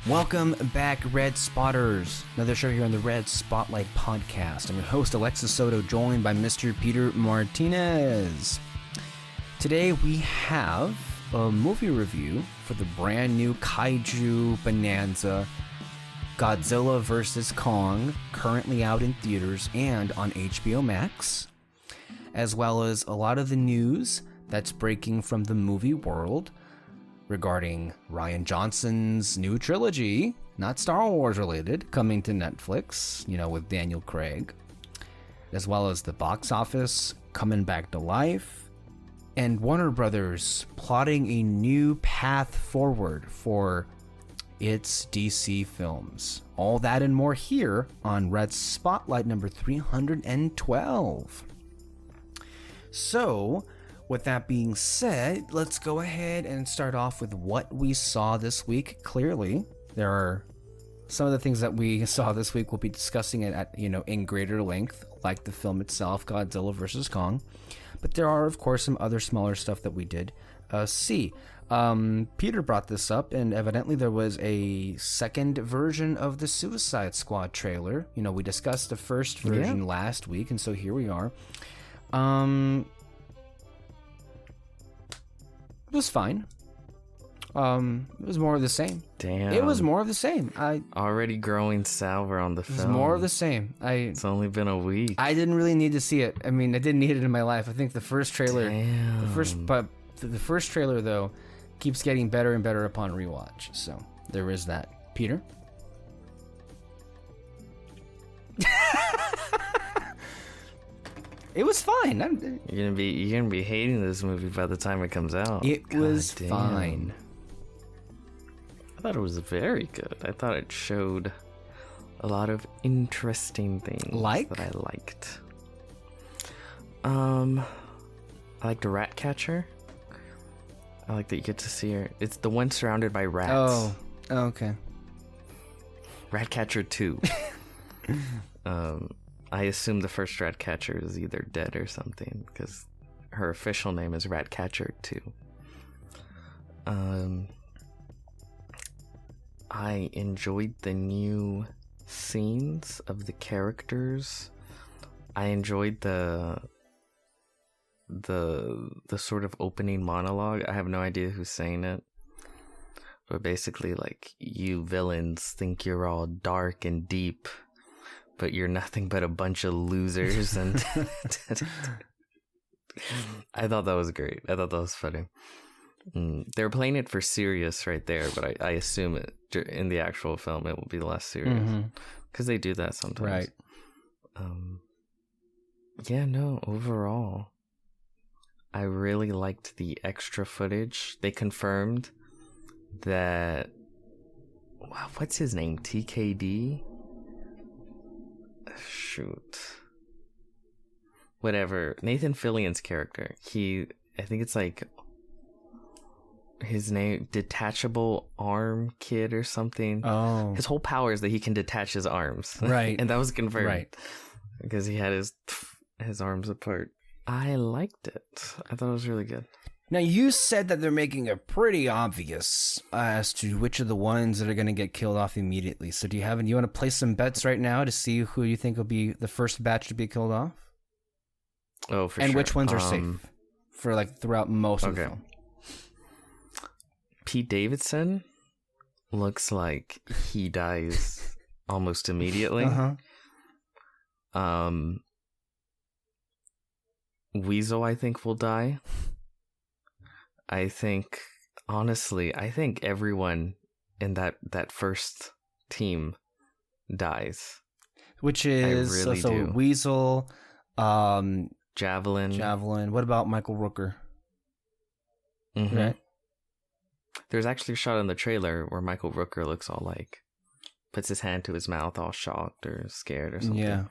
Welcome back, Red Spotters. Another show here on the Red Spotlight Podcast. I'm your host, Alexis Soto, joined by Mr. Peter Martinez. Today we have a movie review for the brand new Kaiju Bonanza, Godzilla vs. Kong, currently out in theaters and on HBO Max, as well as a lot of the news that's breaking from the movie world regarding Rian Johnson's new trilogy, not Star Wars related, coming to Netflix, with Daniel Craig, as well as the box office coming back to life, and Warner Brothers plotting a new path forward for its DC films. All that and more here on Red Spotlight number 312. So, with that being said, let's go ahead and start off with what we saw this week. Clearly, there are some of the things that we saw this week. We'll be discussing it at, in greater length, like the film itself, Godzilla vs. Kong. But there are, of course, some other smaller stuff that we did see. Peter brought this up, and evidently there was a second version of the Suicide Squad trailer. We discussed the first version last week, and so here we are. It was fine. It was more of the same. Damn. It was more of the same. Already growing sour on the film. It was more of the same. It's only been a week. I didn't really need to see it. I mean, I didn't need it in my life. I think the first trailer, the first trailer though, keeps getting better and better upon rewatch. So there is that. Peter. It was fine. You're gonna be hating this movie by the time it comes out. It was fine. I thought it was very good. I thought it showed a lot of interesting things that I liked. I liked the rat catcher. I like that you get to see her. It's the one surrounded by rats. Oh, okay. Ratcatcher 2. I assume the first Ratcatcher is either dead or something, because her official name is Ratcatcher 2. I enjoyed the new scenes of the characters. I enjoyed the sort of opening monologue. I have no idea who's saying it, but basically, like, you villains think you're all dark and deep, but you're nothing but a bunch of losers. And I thought that was great. I thought that was funny. They're playing it for serious right there, but I assume in the actual film it will be less serious, because they do that sometimes. Right. Overall, I really liked the extra footage. They confirmed that, what's his name? TKD? Shoot. Whatever. Nathan Fillion's character. I think it's like his name, Detachable Arm Kid or something. Oh. His whole power is that he can detach his arms. Right. And that was confirmed. Right. Because he had his arms apart. I liked it. I thought it was really good. Now, you said that they're making it pretty obvious as to which of the ones that are going to get killed off immediately. So do you want to place some bets right now to see who you think will be the first batch to be killed off? Oh, for sure. And which ones are safe for throughout most of the film? Pete Davidson looks like he dies almost immediately. Weasel, I think, will die. I think everyone in that first team dies. Which is do. Weasel, Javelin. What about Michael Rooker? Right? There's actually a shot in the trailer where Michael Rooker looks all puts his hand to his mouth, all shocked or scared or something. Yeah.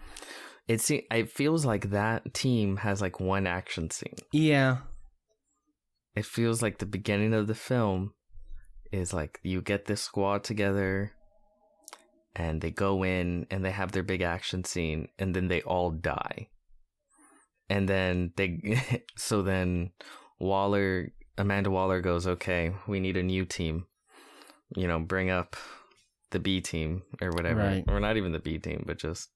It feels like that team has one action scene. Yeah. It feels like the beginning of the film is you get this squad together and they go in and they have their big action scene and then they all die. And then Amanda Waller goes, okay, we need a new team. Bring up the B team or whatever, Right. or not even the B team, but just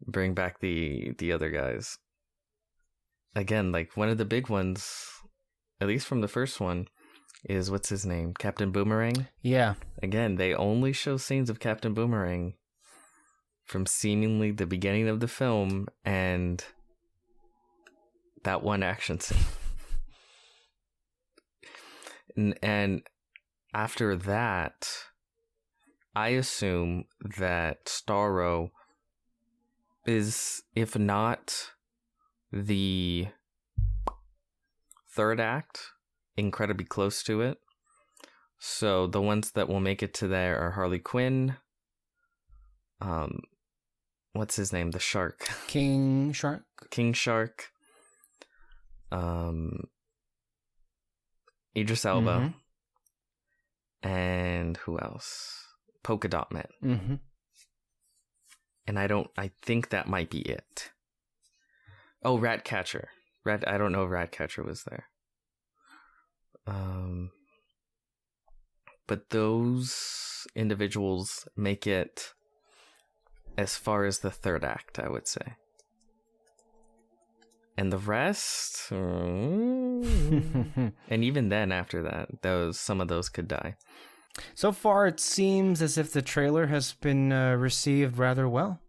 bring back the other guys. Again, like one of the big ones, at least from the first one, is what's his name? Captain Boomerang. Yeah. Again, they only show scenes of Captain Boomerang from seemingly the beginning of the film and that one action scene. And after that, I assume that Starro is, if not the third act, incredibly close to it. So the ones that will make it to there are Harley Quinn, what's his name? The shark. King Shark. Idris Elba. And who else? Polka Dot Man. Mm-hmm. And I think that might be it. Oh, Ratcatcher. I don't know if Ratcatcher was there. But those individuals make it as far as the third act, I would say. And the rest, and even then after that, some of those could die. So far, it seems as if the trailer has been received rather well.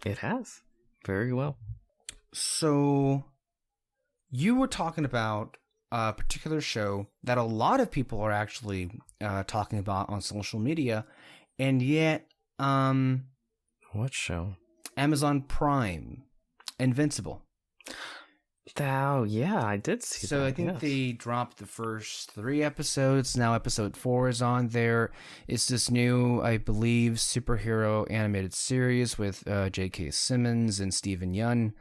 It has. Very well. So, you were talking about a particular show that a lot of people are actually talking about on social media, and yet, what show? Amazon Prime, Invincible. Oh, yeah, I did see that. So I think they dropped the first 3 episodes. Now episode 4 is on there. It's this new, I believe, superhero animated series with J.K. Simmons and Steven Yeun.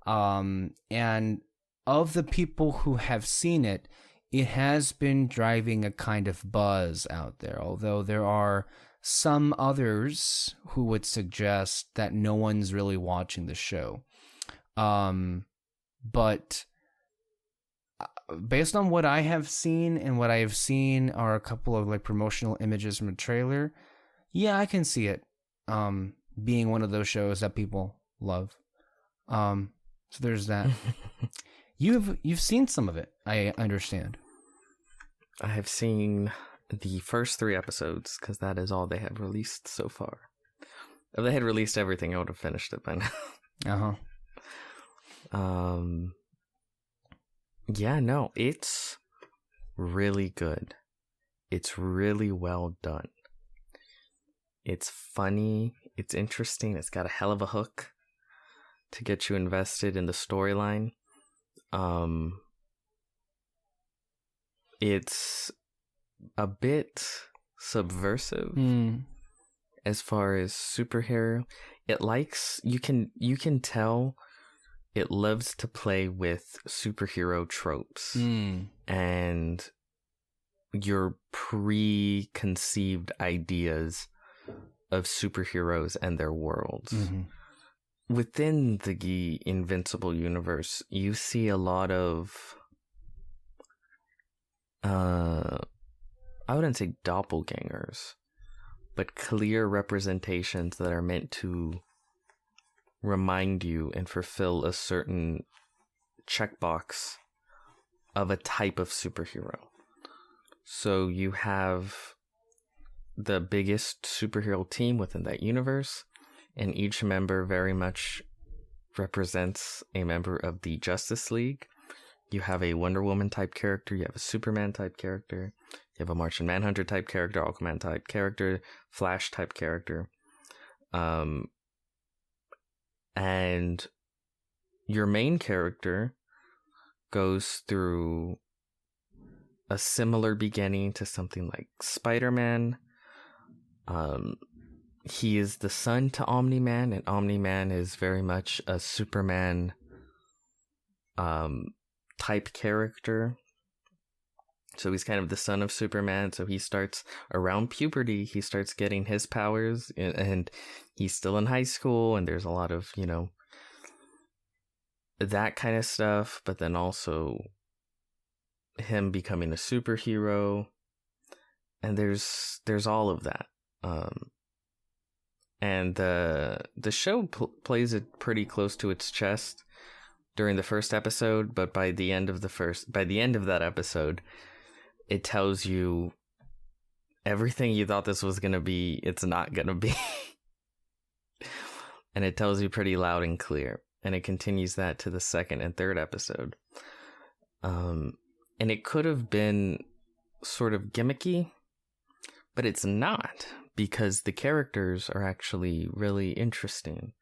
And of the people who have seen it, it has been driving a kind of buzz out there. Although there are some others who would suggest that no one's really watching the show. But based on what I have seen, and what I have seen are a couple of like promotional images from a trailer, yeah, I can see it being one of those shows that people love. So there's that. You've seen some of it, I understand. I have seen the first 3 episodes because that is all they have released so far. If they had released everything, I would have finished it by now. Yeah, no, it's really good. It's really well done. It's funny. It's interesting. It's got a hell of a hook to get you invested in the storyline. It's a bit subversive as far as superhero. It likes, you can tell it loves to play with superhero tropes and your preconceived ideas of superheroes and their worlds. Within the Invincible universe, you see a lot of, I wouldn't say doppelgangers, but clear representations that are meant to remind you and fulfill a certain checkbox of a type of superhero. So you have the biggest superhero team within that universe, and each member very much represents a member of the Justice League. You have a Wonder Woman type character, you have a Superman type character, you have a Martian Manhunter type character, Aquaman type character, Flash type character. And your main character goes through a similar beginning to something like Spider-Man. He is the son to Omni-Man, and Omni-Man is very much a Superman type character. So he's kind of the son of Superman. So he starts around puberty. He starts getting his powers, and he's still in high school. And there's a lot of, that kind of stuff. But then also him becoming a superhero. and there's all of that. And the show plays it pretty close to its chest during the first episode, but by the end of that episode, it tells you everything you thought this was gonna be, it's not gonna be. And it tells you pretty loud and clear. And it continues that to the second and third episode. And it could have been sort of gimmicky, but it's not, because the characters are actually really interesting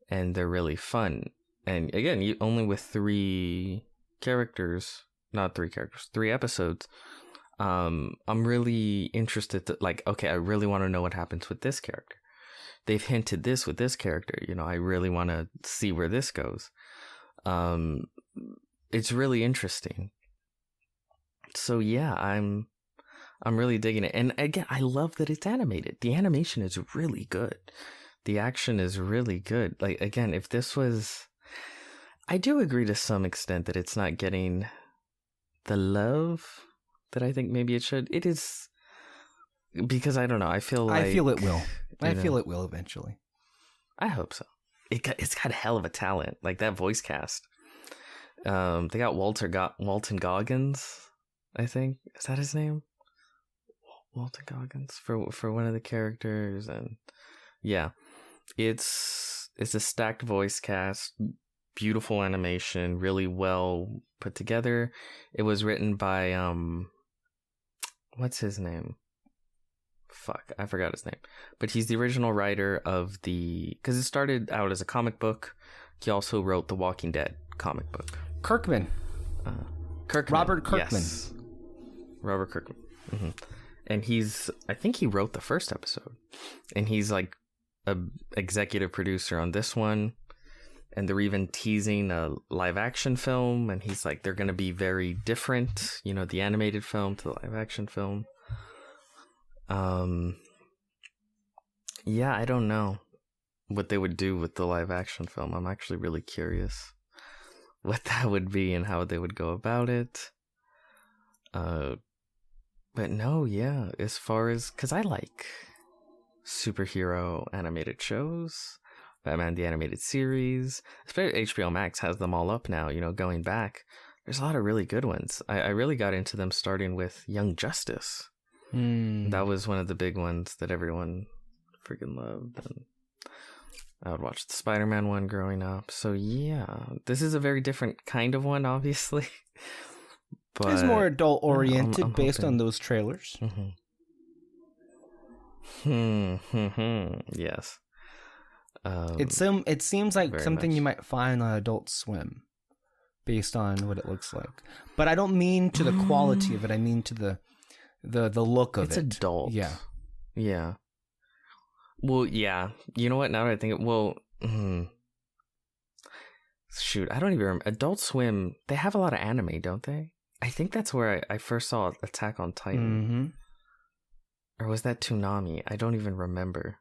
and they're really fun. And again, only with three episodes, I'm really interested to, like, okay, I really want to know what happens with this character. They've hinted this with this character, I really want to see where this goes. It's really interesting. So yeah, I'm really digging it. And again, I love that it's animated. The animation is really good. The action is really good. Like, again, if this was, I do agree to some extent that it's not getting the love that I think maybe it should. It is, because I don't know. I feel it will. I feel it will eventually. I hope so. It's got a hell of a talent. Like, that voice cast. They got Walton Goggins, I think. Is that his name? Walton Goggins for one of the characters. And yeah, it's a stacked voice cast, beautiful animation, really well put together. It was written by what's his name? Fuck, I forgot his name. But he's the original writer of because it started out as a comic book. He also wrote the Walking Dead comic book. Kirkman. Robert Kirkman. Yes. Robert Kirkman. Mm-hmm. And I think he wrote the first episode. And he's like a executive producer on this one. And they're even teasing a live action film. And he's like, they're going to be very different, the animated film to the live action film. Yeah, I don't know what they would do with the live action film. I'm actually really curious what that would be and how they would go about it. But no, yeah, as far as, because I like superhero animated shows, Batman the Animated Series, especially HBO Max has them all up now, going back. There's a lot of really good ones. I really got into them starting with Young Justice. That was one of the big ones that everyone freaking loved. And I would watch the Spider-Man one growing up. So yeah, this is a very different kind of one, obviously. But it's more adult oriented, I'm based on those trailers. Yes. It seems like something much. You might find on Adult Swim, based on what it looks like. But I don't mean to the quality of it. I mean to the look of it's it. It's adult. Yeah. Well, yeah. You know what? Now that I think shoot, I don't even remember. Adult Swim, they have a lot of anime, don't they? I think that's where I first saw Attack on Titan. Or was that Toonami? I don't even remember.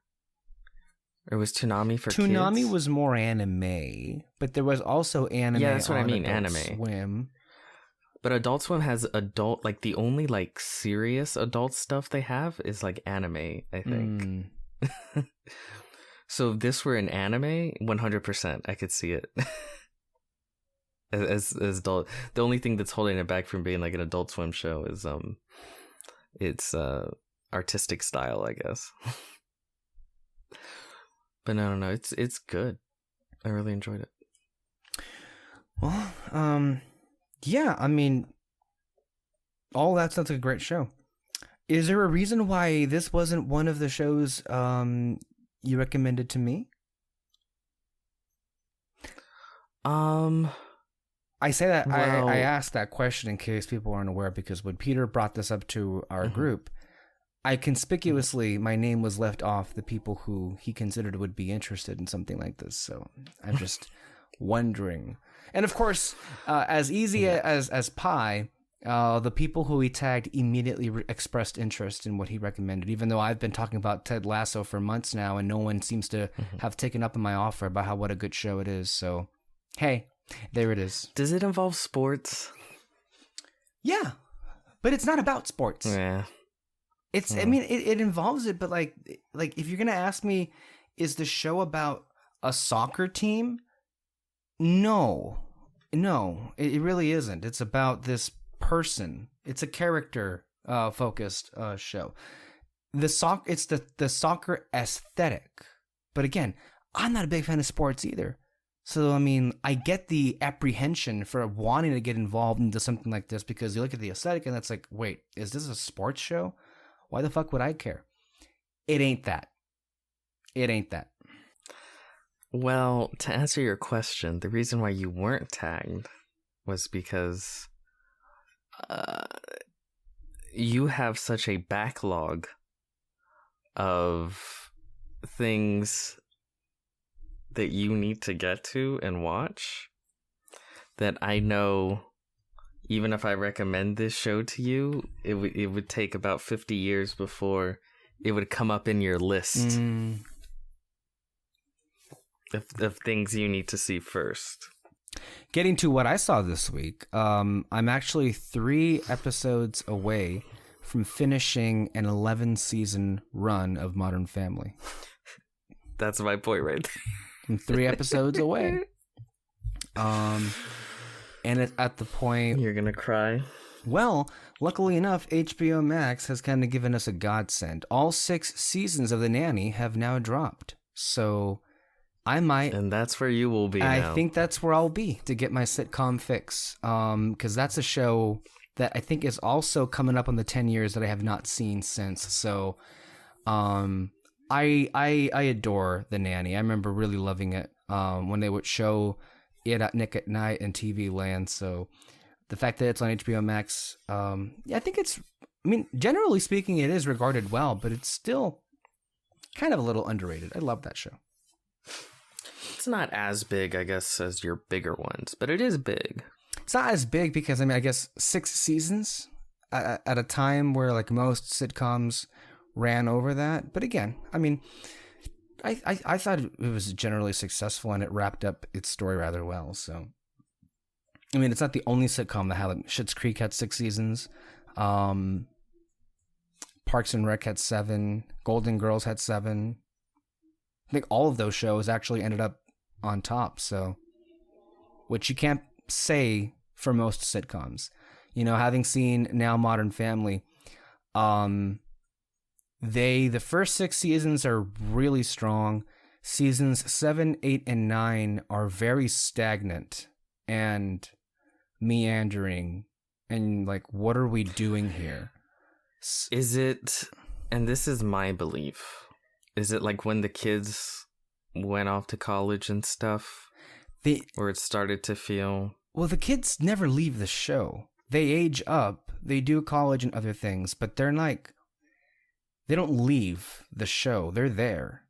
Or was Toonami for kids? Toonami was more anime, but there was also anime. Yeah, that's what I mean, Adult anime. Swim. But Adult Swim has adult, like the only like serious adult stuff they have is like anime, I think. So if this were an anime, 100%, I could see it. as adult, the only thing that's holding it back from being like an Adult Swim show is its artistic style, I guess. But no, it's good. I really enjoyed it. Well, yeah, I mean, all that sounds like a great show. Is there a reason why this wasn't one of the shows you recommended to me? I say that I asked that question in case people aren't aware, because when Peter brought this up to our group, I conspicuously, my name was left off the people who he considered would be interested in something like this. So I'm just wondering. And of course, as easy as pie, the people who he tagged immediately expressed interest in what he recommended, even though I've been talking about Ted Lasso for months now, and no one seems to have taken up on my offer about what a good show it is. So, hey, there it is. Does it involve sports? Yeah, but it's not about sports. Yeah. It's, I mean, it involves it, but like if you're gonna ask me, is the show about a soccer team? No, it really isn't. It's about this person. It's a character focused show. It's the soccer aesthetic, but again, I'm not a big fan of sports either. So I mean, I get the apprehension for wanting to get involved into something like this because you look at the aesthetic and that's like, wait, is this a sports show? Why the fuck would I care? It ain't that. It ain't that. Well, to answer your question, the reason why you weren't tagged was because you have such a backlog of things that you need to get to and watch that I know even if I recommend this show to you, it would take about 50 years before it would come up in your list of things you need to see first. Getting to what I saw this week, I'm actually 3 episodes away from finishing an 11-season run of Modern Family. That's my point right there. I'm 3 episodes away. And it's at the point... You're going to cry? Well, luckily enough, HBO Max has kind of given us a godsend. All 6 seasons of The Nanny have now dropped. So I might... And that's where you will be now. I think that's where I'll be to get my sitcom fix. Because that's a show that I think is also coming up on the 10 years that I have not seen since. So I adore The Nanny. I remember really loving it when they would show it at Nick at Night and TV Land. So the fact that it's on HBO Max, I think it's, I mean, generally speaking, it is regarded well, but it's still kind of a little underrated. I love that show. It's not as big, I guess, as your bigger ones, but it is big. It's not as big because, I mean, I guess 6 seasons at a time where like most sitcoms ran over that. But again, I mean, I thought it was generally successful and it wrapped up its story rather well. So, I mean, it's not the only sitcom that had, like, Schitt's Creek had 6 seasons. Parks and Rec had 7. Golden Girls had 7. I think all of those shows actually ended up on top. So, which you can't say for most sitcoms. You know, having seen now Modern Family, the first 6 seasons are really strong. Seasons 7, 8, and 9 are very stagnant and meandering and like, what are we doing here? Is it, and this is my belief, is it like when the kids went off to college and stuff? Or it started to feel... Well, the kids never leave the show. They age up, they do college and other things, but they're like... They don't leave the show. They're there.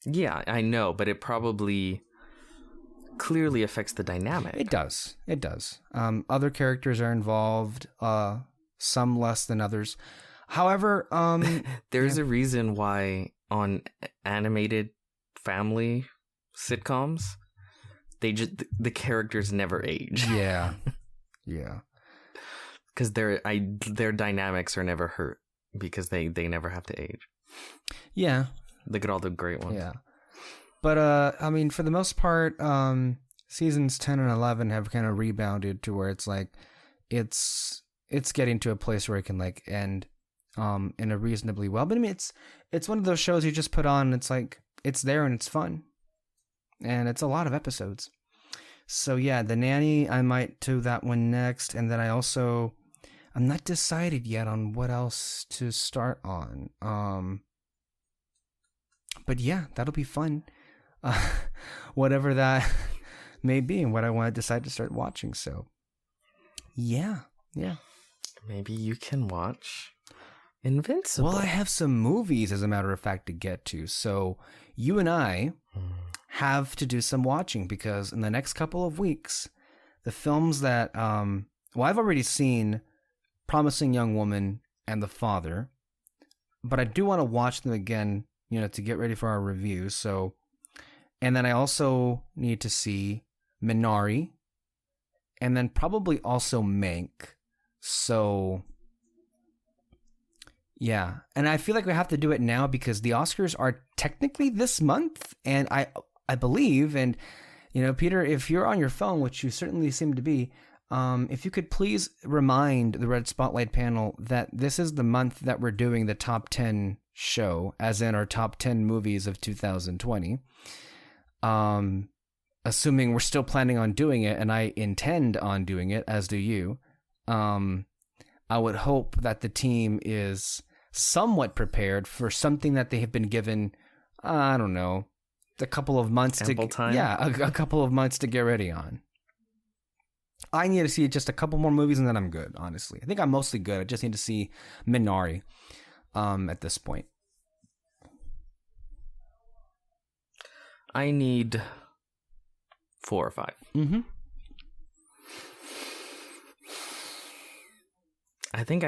Yeah, I know, but it probably clearly affects the dynamic. It does. It does. Other characters are involved, some less than others. However, there's a reason why on animated family sitcoms, the characters never age. Yeah. Yeah. Because their dynamics are never hurt because they never have to age. Yeah. Look at all the great ones. Yeah. But, I mean, for the most part, seasons 10 and 11 have kind of rebounded to where it's like, it's getting to a place where it can like end in a reasonably well. But I mean, it's one of those shows you just put on and it's like, it's there and it's fun. And it's a lot of episodes. So yeah, The Nanny, I might do that one next. And then I'm not decided yet on what else to start on. But yeah, that'll be fun. Whatever that may be and what I want to decide to start watching. So yeah. Maybe you can watch Invincible. Well, I have some movies, as a matter of fact, to get to. So you and I have to do some watching because in the next couple of weeks, the films that, I've already seen Promising Young Woman and The Father, but I do want to watch them again, you know, to get ready for our review. So, and then I also need to see Minari and then probably also Mank. So Yeah, and I feel like we have to do it now because the Oscars are technically this month, and I believe, and Peter, if you're on your phone, which you certainly seem to be, if you could please remind the Red Spotlight panel that this is the month that we're doing the top 10 show, as in our top 10 movies of 2020. Assuming we're still planning on doing it, and I intend on doing it, as do you. I would hope that the team is somewhat prepared for something that they have been given, I don't know, a couple of months time. Yeah, a couple of months to get ready on. I need to see just a couple more movies and then I'm good, honestly. I think I'm mostly good. I just need to see Minari at this point. I need 4 or 5. Mm-hmm. I think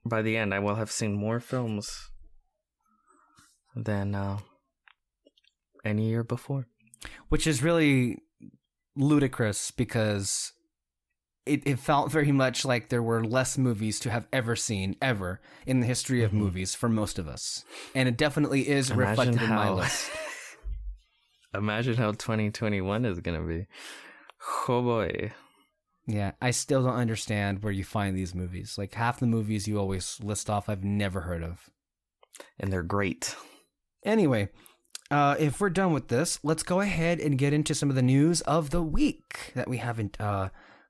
by the end I will have seen more films than any year before. Which is really ludicrous because it felt very much like there were less movies to have ever seen ever in the history of movies for most of us. And it definitely is reflected in my list. Imagine how 2021 is going to be. Oh boy. Yeah, I still don't understand where you find these movies. Like half the movies you always list off I've never heard of. And they're great. Anyway, if we're done with this, let's go ahead and get into some of the news of the week that we haven't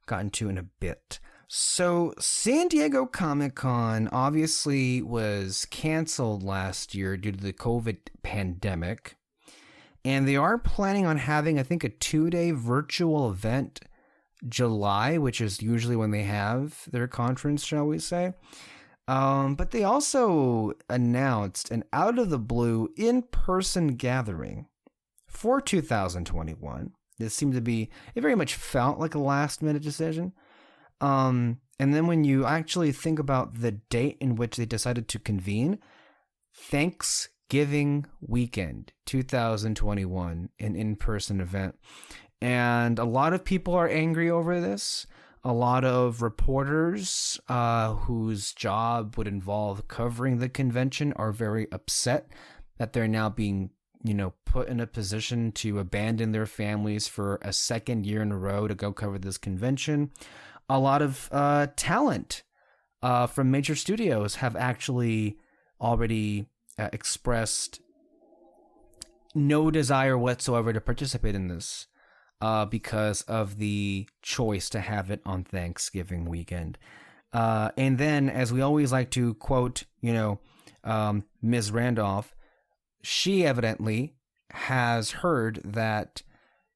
gotten to in a bit. So, San Diego Comic-Con obviously was canceled last year due to the COVID pandemic. And they are planning on having, I think, a 2-day virtual event July, which is usually when they have their conference, shall we say. But they also announced an out-of-the-blue in-person gathering for 2021. This seemed to be, it very much felt like a last-minute decision. And then when you actually think about the date in which they decided to convene, Thanksgiving weekend 2021, an in-person event. And a lot of people are angry over this. A lot of reporters whose job would involve covering the convention are very upset that they're now being, put in a position to abandon their families for a second year in a row to go cover this convention. A lot of talent from major studios have actually already expressed no desire whatsoever to participate in this. Because of the choice to have it on Thanksgiving weekend. And then, as we always like to quote, Ms. Randolph, she evidently has heard that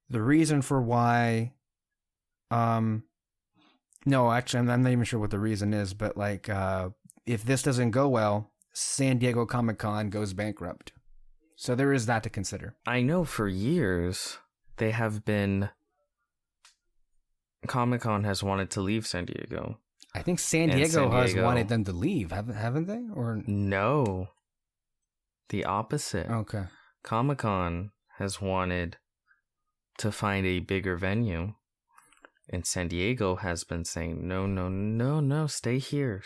the reason for why... no, actually, I'm not even sure what the reason is, but if this doesn't go well, San Diego Comic-Con goes bankrupt. So there is that to consider. I know for years... They have been... Comic-Con has wanted to leave San Diego. I think San Diego has wanted them to leave, haven't they? Or no. The opposite. Okay. Comic-Con has wanted to find a bigger venue. And San Diego has been saying, no, stay here.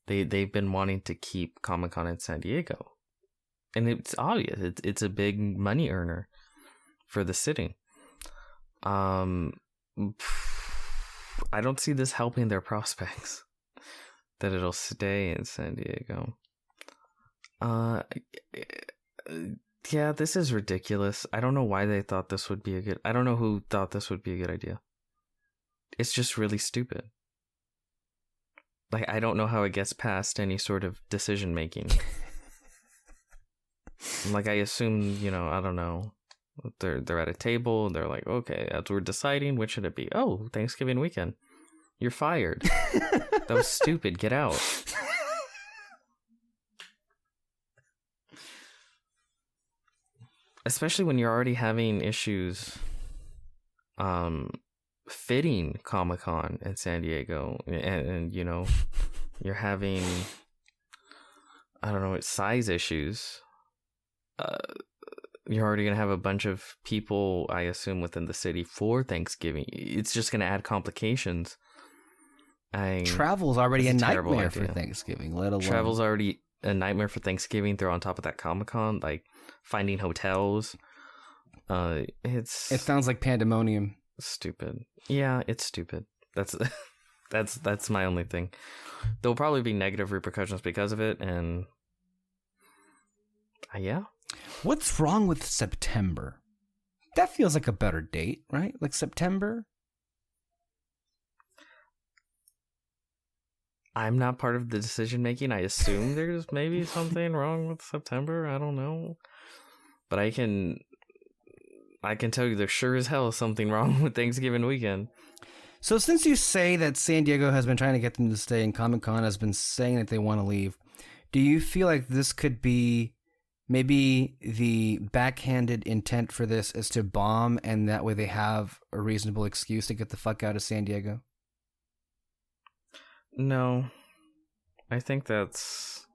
They've been wanting to keep Comic-Con in San Diego. And it's obvious. It's a big money earner for the city. I don't see this helping their prospects that it'll stay in San Diego. Yeah, this is ridiculous. I don't know why they thought this would be I don't know who thought this would be a good idea. It's just really stupid. I don't know how it gets past any sort of decision making. I assume, I don't know. They're at a table. They're like, okay, as we're deciding, which should it be? Oh, Thanksgiving weekend. You're fired. That was stupid. Get out. Especially when you're already having issues fitting Comic-Con in San Diego. And you're having, I don't know, size issues. You're already going to have a bunch of people, I assume, within the city for Thanksgiving. It's just going to add complications Travel's already a nightmare idea for Thanksgiving, let alone... Travel's already a nightmare for Thanksgiving. They're on top of that Comic-Con, like finding hotels. It sounds like pandemonium. Stupid. Yeah, it's stupid. That's my only thing. There'll probably be negative repercussions because of it, and yeah. What's wrong with September? That feels like a better date, right? Like September? I'm not part of the decision making. I assume there's maybe something wrong with September. I don't know. But I can tell you there sure as hell is something wrong with Thanksgiving weekend. So since you say that San Diego has been trying to get them to stay and Comic-Con has been saying that they want to leave, do you feel like this could be maybe the backhanded intent for this is to bomb, and that way they have a reasonable excuse to get the fuck out of San Diego? No. I think that's...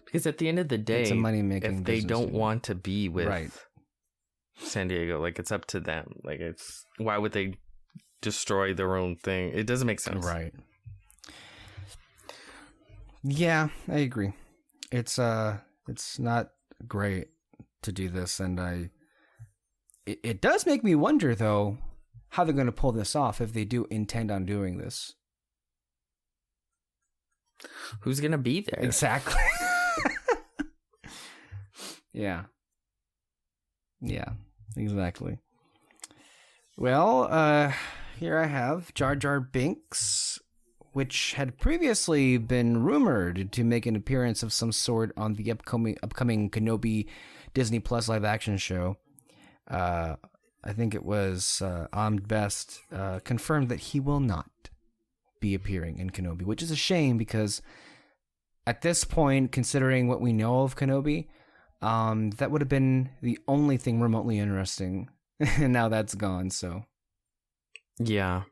Because at the end of the day, it's a money-making if they don't want to be with right. San Diego, like, it's up to them. Like, it's... Why would they destroy their own thing? It doesn't make sense. Right. Yeah, I agree. It's not great to do this, and it does make me wonder, though, how they're going to pull this off if they do intend on doing this. Who's going to be there? Exactly. Yeah, exactly. Well, here I have Jar Jar Binks, which had previously been rumored to make an appearance of some sort on the upcoming Kenobi Disney Plus live action show. I think it was on Best confirmed that he will not be appearing in Kenobi, which is a shame because at this point, considering what we know of Kenobi, that would have been the only thing remotely interesting. And now that's gone, so. Yeah.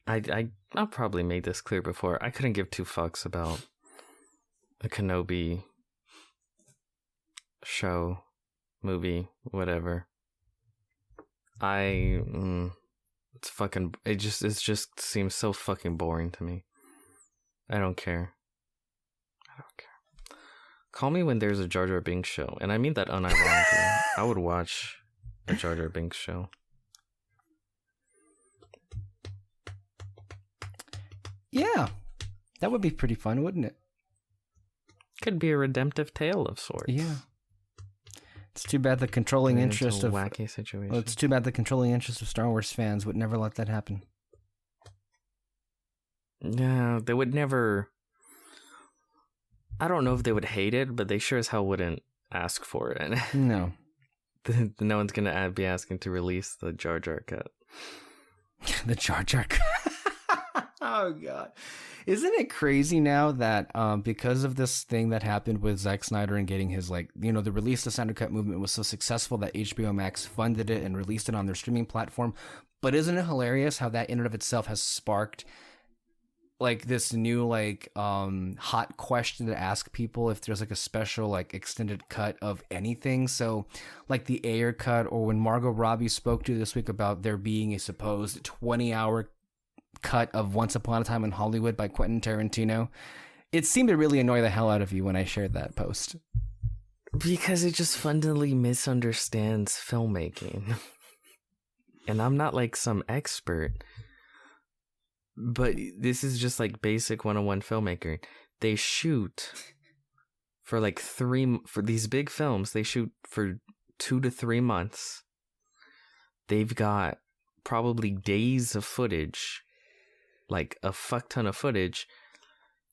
I probably made this clear before. I couldn't give two fucks about a Kenobi show, movie, whatever. It just seems so fucking boring to me. I don't care. Call me when there's a Jar Jar Binks show, and I mean that unironically. I would watch a Jar Jar Binks show. Yeah, that would be pretty fun, wouldn't it? Could be a redemptive tale of sorts. Yeah. It's too bad the controlling interest of wacky situation. Well, it's too bad the controlling interest of Star Wars fans would never let that happen. Yeah, they would never. I don't know if they would hate it, but they sure as hell wouldn't ask for it. No. No one's gonna be asking to release the Jar Jar cut. The Jar Jar cut. Oh god. Isn't it crazy now that because of this thing that happened with Zack Snyder and getting his, like, you know, the release of the Snyder Cut movement was so successful that HBO Max funded it and released it on their streaming platform. But isn't it hilarious how that in and of itself has sparked like this new like hot question to ask people if there's like a special like extended cut of anything. So like the Ayer cut, or when Margot Robbie spoke to this week about there being a supposed 20-hour cut of Once Upon a Time in Hollywood by Quentin Tarantino. It seemed to really annoy the hell out of you when I shared that post. Because it just fundamentally misunderstands filmmaking. And I'm not like some expert, but this is just like basic 101 filmmaking. They shoot for like for these big films, they shoot for 2 to 3 months. They've got probably days of footage, like a fuck ton of footage.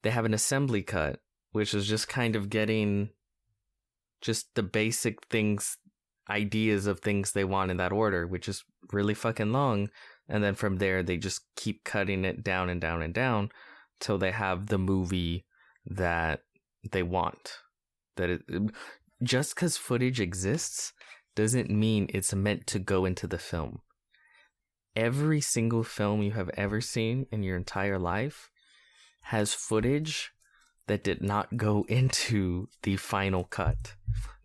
They have an assembly cut, which is just kind of getting just the basic things, ideas of things they want in that order, which is really fucking long. And then from there, they just keep cutting it down and down and down till they have the movie that they want. Just because footage exists doesn't mean it's meant to go into the film. Every single film you have ever seen in your entire life has footage that did not go into the final cut.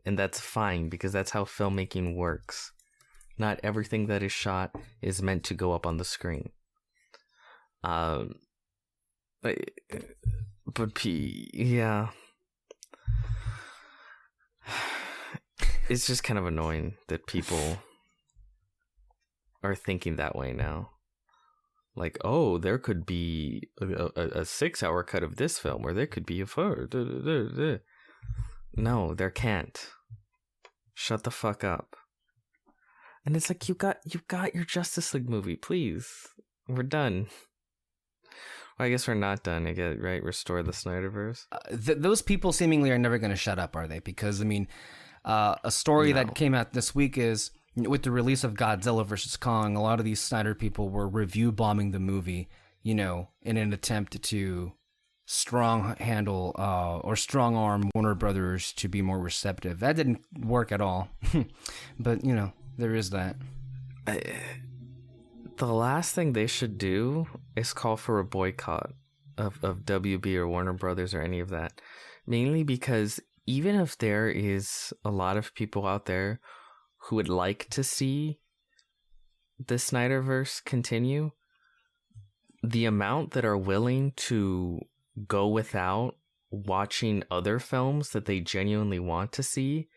And that's fine, because that's how filmmaking works. Not everything that is shot is meant to go up on the screen. Yeah. It's just kind of annoying that people are thinking that way now. Like, oh, there could be a 6-hour cut of this film, or there could be a 4. No, there can't. Shut the fuck up. And it's like, you got your Justice League movie, please. We're done. Well, I guess we're not done. I get right. Restore the Snyderverse. Those people seemingly are never going to shut up, are they? Because I mean, a story that came out this week is with the release of Godzilla vs. Kong. A lot of these Snyder people were review bombing the movie, in an attempt to strong arm Warner Brothers to be more receptive. That didn't work at all. But there is that. The last thing they should do is call for a boycott of WB or Warner Brothers or any of that. Mainly because even if there is a lot of people out there who would like to see the Snyderverse continue, the amount that are willing to go without watching other films that they genuinely want to see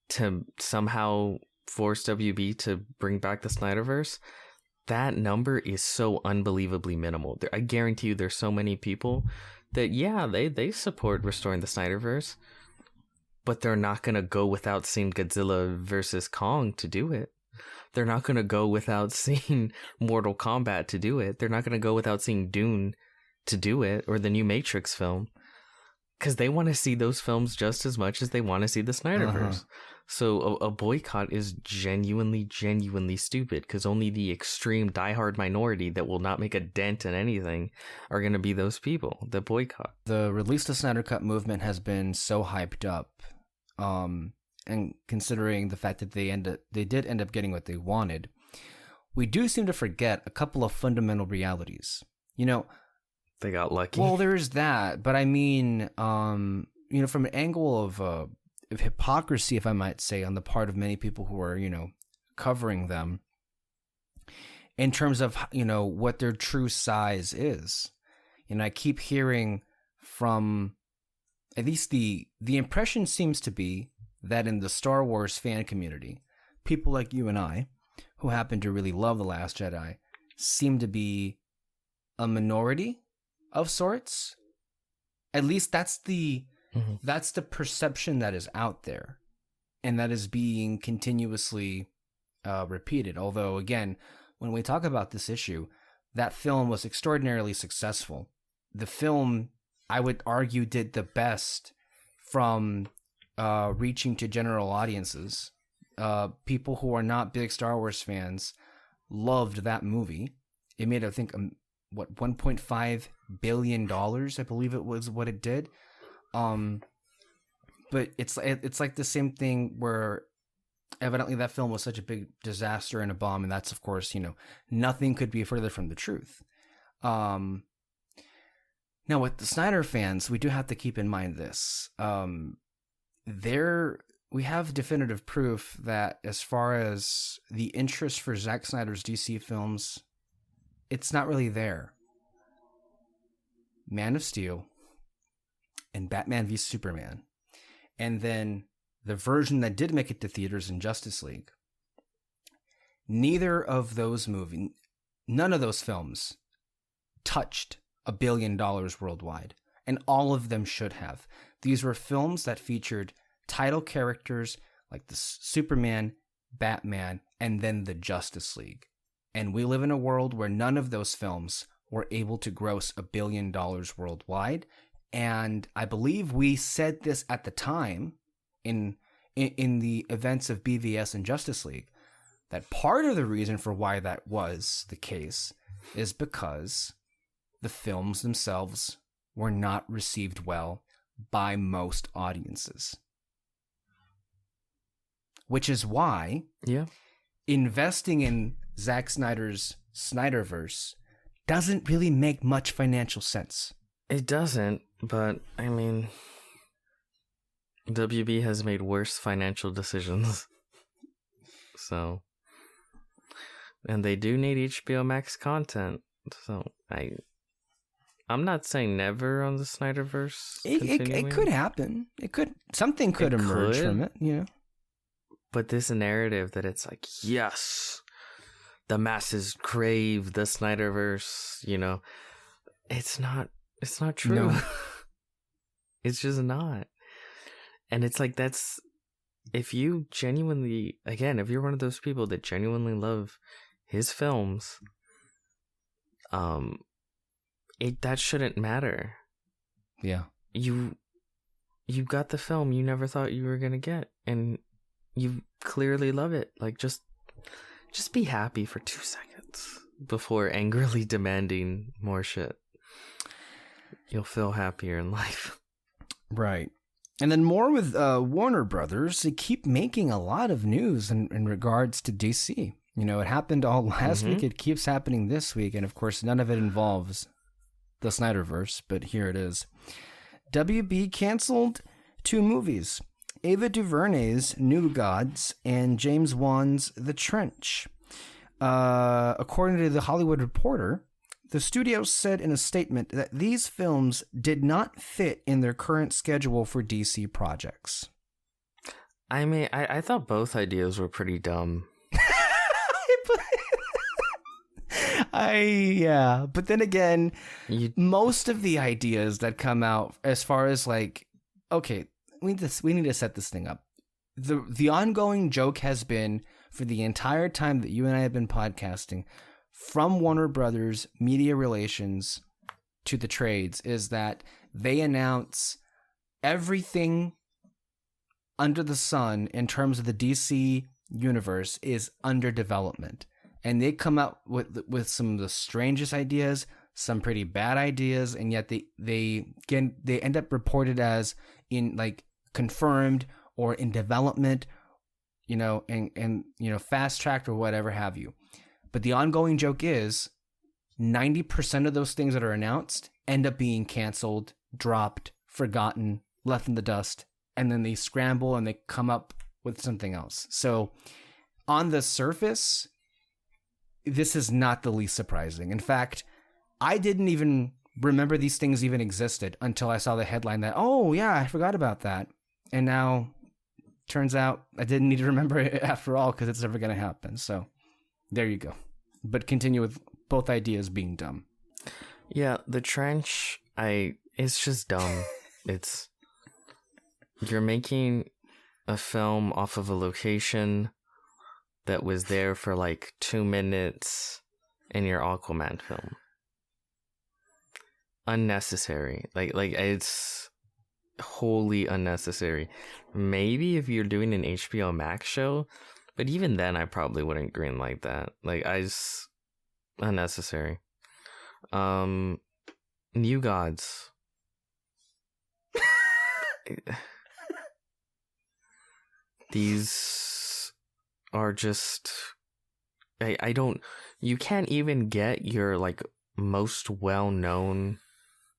to somehow force WB to bring back the Snyderverse, that number is so unbelievably minimal. I guarantee you there's so many people that, they support restoring the Snyderverse, but they're not going to go without seeing Godzilla versus Kong to do it. They're not going to go without seeing Mortal Kombat to do it. They're not going to go without seeing Dune to do it, or the new Matrix film, because they want to see those films just as much as they want to see the Snyderverse. So a boycott is genuinely stupid, because only the extreme diehard minority that will not make a dent in anything are going to be those people that boycott. The Release the Snyder Cut movement has been so hyped up, and considering the fact that they did end up getting what they wanted, we do seem to forget a couple of fundamental realities. They got lucky. Well, there's that, but I mean, from an angle of hypocrisy, if I might say, on the part of many people who are, covering them, in terms of, what their true size is. I keep hearing from, at least the impression seems to be that in the Star Wars fan community, people like you and I, who happen to really love The Last Jedi, seem to be a minority of sorts. At least that's the perception that is out there, and that is being continuously repeated. Although, again, when we talk about this issue, that film was extraordinarily successful. The film, I would argue, did the best from reaching to general audiences. People who are not big Star Wars fans loved that movie. It made, I think, $1.5 billion, I believe it was what it did. But it's like the same thing where evidently that film was such a big disaster and a bomb, and that's, of course, nothing could be further from the truth. Now with the Snyder fans, we do have to keep in mind this. We have definitive proof that as far as the interest for Zack Snyder's DC films, it's not really there. Man of Steel and Batman v Superman, and then the version that did make it to theaters in Justice League. None of those films touched $1 billion worldwide, and all of them should have. These were films that featured title characters like the Superman, Batman, and then the Justice League. And we live in a world where none of those films were able to gross $1 billion worldwide. And I believe we said this at the time in the events of BVS and Justice League, that part of the reason for why that was the case is because the films themselves were not received well by most audiences. Which is why investing in Zack Snyder's Snyderverse doesn't really make much financial sense. It doesn't, but I mean, WB has made worse financial decisions. So, and they do need HBO Max content. So I'm not saying never on the Snyderverse. It could happen. Something could emerge from it, you know. But this narrative that it's like, yes, the masses crave the Snyderverse, you know, it's not true. No. It's just not. And it's like, that's, if you genuinely, again, if you're one of those people that genuinely love his films, that shouldn't matter. Yeah. You got the film you never thought you were gonna get, and you clearly love it. Like, just be happy for 2 seconds before angrily demanding more shit. You'll feel happier in life. Right. And then more with Warner Brothers. They keep making a lot of news in regards to DC. You know, it happened all last week. It keeps happening this week. And of course, none of it involves the Snyderverse, but here it is. WB canceled 2 movies. Ava DuVernay's New Gods and James Wan's The Trench. According to The Hollywood Reporter, the studio said in a statement that these films did not fit in their current schedule for DC projects. I mean, I thought both ideas were pretty dumb. But then again, most of the ideas that come out as far as like, okay, we need to set this thing up. The ongoing joke has been for the entire time that you and I have been podcasting, from Warner Brothers Media Relations to the trades, is that they announce everything under the sun in terms of the DC universe is under development. And they come out with some of the strangest ideas, some pretty bad ideas, and yet they end up reported as in like confirmed or in development, you know, and you know, fast tracked or whatever have you. But the ongoing joke is 90% of those things that are announced end up being canceled, dropped, forgotten, left in the dust, and then they scramble and they come up with something else. So on the surface, this is not the least surprising. In fact, I didn't even remember these things even existed until I saw the headline that, oh yeah, I forgot about that. And now turns out I didn't need to remember it after all, because it's never going to happen. So there you go. But continue with both ideas being dumb. Yeah, The Trench, it's just dumb. You're making a film off of a location that was there for like 2 minutes in your Aquaman film. Unnecessary. Like it's wholly unnecessary. Maybe if you're doing an HBO Max show, but even then I probably wouldn't green like that. Like unnecessary. New Gods. These are just, I don't, you can't even get your like most well-known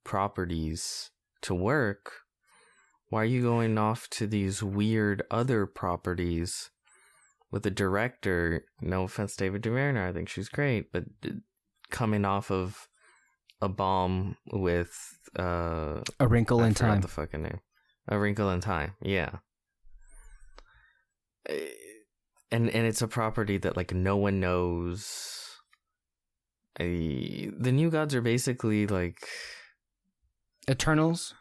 properties to work. Why are you going off to these weird other properties with a director? No offense, David Duverner, I think she's great, but coming off of a bomb with A Wrinkle in Time. The fucking name. A Wrinkle in Time, yeah. And it's a property that like no one knows. The New Gods are basically like Eternals.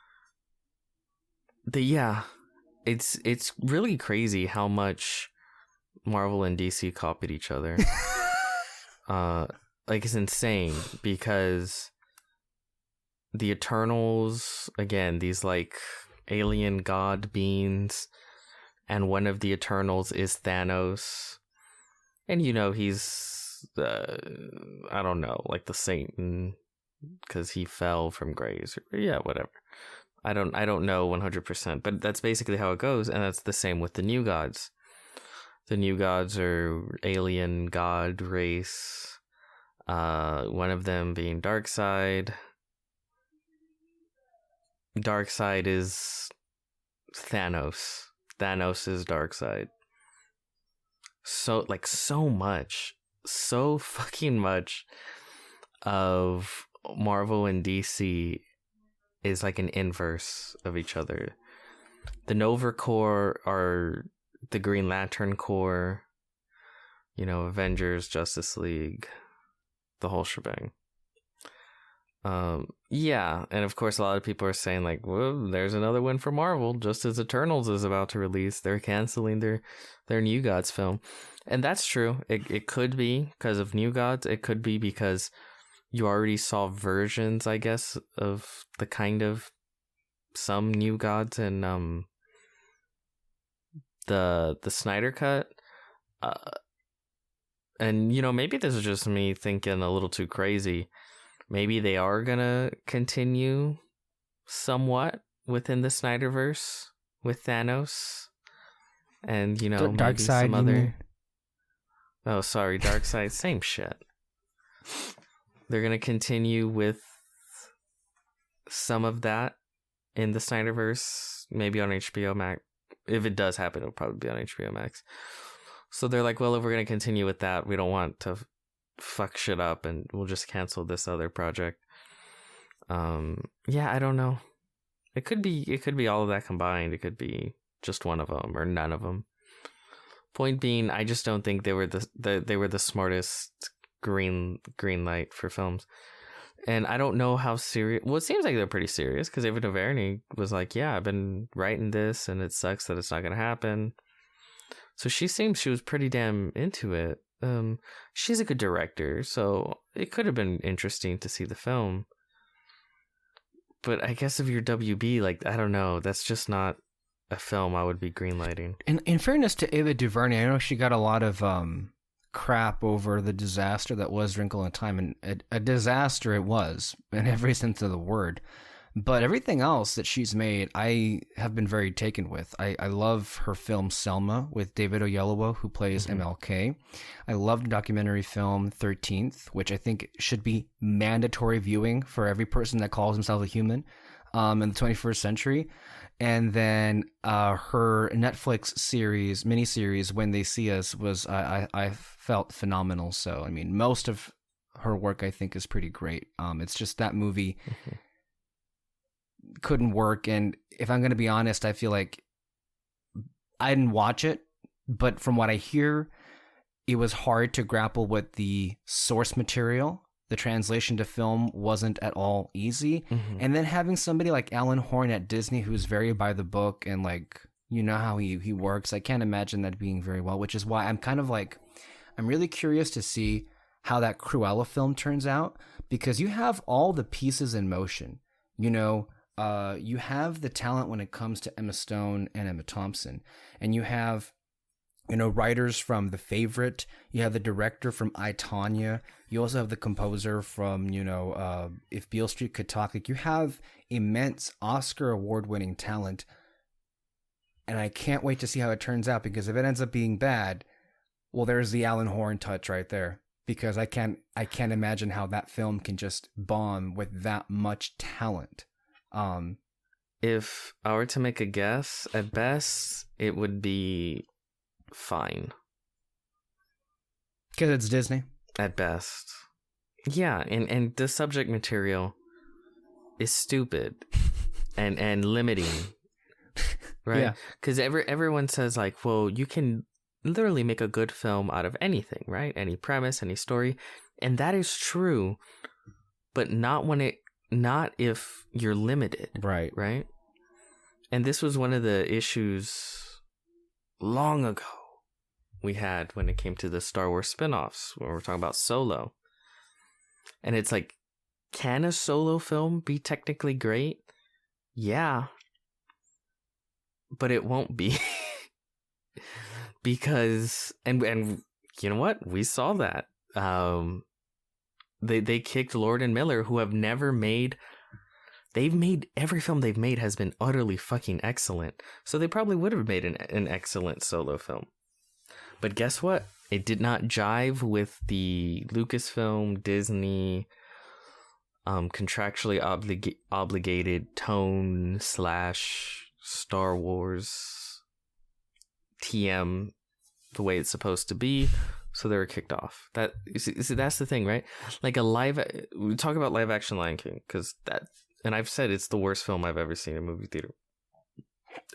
It's really crazy how much Marvel and DC copied each other. Like it's insane, because the Eternals, again, these like alien god beings, and one of the Eternals is Thanos, and you know he's I don't know, like the Satan, because he fell from grace, or yeah, whatever. I don't know 100%, but that's basically how it goes, and that's the same with the New Gods. The New Gods are alien god race. One of them being Darkseid. Darkseid is Thanos. Thanos is Darkseid. So fucking much of Marvel and DC is like an inverse of each other. The Nova Corps are the Green Lantern Corps, Avengers, Justice League, the whole shebang. Yeah, and of course a lot of people are saying like, well, there's another win for Marvel. Just as Eternals is about to release, they're canceling their New Gods film. And that's true. It could be because of New Gods. It could be because you already saw versions, I guess, of the kind of some New Gods and the Snyder Cut. And maybe this is just me thinking a little too crazy. Maybe they are gonna continue somewhat within the Snyderverse with Thanos, and maybe Darkseid, some other. Oh, sorry, Darkseid, same shit. They're gonna continue with some of that in the Snyderverse, maybe on HBO Max. If it does happen, it'll probably be on HBO Max. So they're like, well, if we're gonna continue with that, we don't want to fuck shit up, and we'll just cancel this other project. Yeah, I don't know. It could be all of that combined. It could be just one of them or none of them. Point being, I just don't think they were the smartest green light for films. And I don't know how serious. Well, it seems like they're pretty serious because Ava DuVernay was like, yeah, I've been writing this and it sucks that it's not gonna happen. So she was pretty damn into it. She's a good director, so it could have been interesting to see the film. But I guess if you're WB, like, I don't know, that's just not a film I would be greenlighting. And in fairness to Ava DuVernay, I know she got a lot of crap over the disaster that was Wrinkle in Time, and a disaster it was in every sense of the word. But everything else that she's made, I have been very taken with. I love her film Selma with David Oyelowo, who plays MLK. I love the documentary film 13th, which I think should be mandatory viewing for every person that calls himself a human in the 21st century. And then her Netflix miniseries, When They See Us, was I felt phenomenal. So, I mean, most of her work, I think, is pretty great. It's just that movie couldn't work, and if I'm going to be honest, I feel like I didn't watch it, but from what I hear, it was hard to grapple with the source material. The translation to film wasn't at all easy. And then having somebody like Alan Horn at Disney, who's very by the book, and like, how he works, I can't imagine that being very well, which is why I'm kind of like, I'm really curious to see how that Cruella film turns out, because you have all the pieces in motion. You have the talent when it comes to Emma Stone and Emma Thompson, and you have, writers from The Favorite. You have the director from I, Tonya. You also have the composer from, If Beale Street Could Talk. Like, you have immense Oscar award-winning talent, and I can't wait to see how it turns out, because if it ends up being bad, well, there's the Alan Horn touch right there, because I can't imagine how that film can just bomb with that much talent. If I were to make a guess, at best, it would be fine. Because it's Disney? At best. Yeah, and the subject material is stupid and limiting, right? Yeah. Because everyone says, like, well, you can literally make a good film out of anything, right? Any premise, any story. And that is true, but not if you're limited. Right? And this was one of the issues long ago we had when it came to the Star Wars spin-offs, when we're talking about Solo. And it's like, can a Solo film be technically great? Yeah. But it won't be. Because, and you know what? We saw that. They kicked Lord and Miller, who have never made... every film they've made has been utterly fucking excellent. So they probably would have made an excellent Solo film. But guess what? It did not jive with the Lucasfilm, Disney, contractually obligated tone / Star Wars TM, the way it's supposed to be. so they were kicked off. That you see, that's the thing, right? Like we talk about live action Lion King because that, and I've said it's the worst film I've ever seen in a movie theater.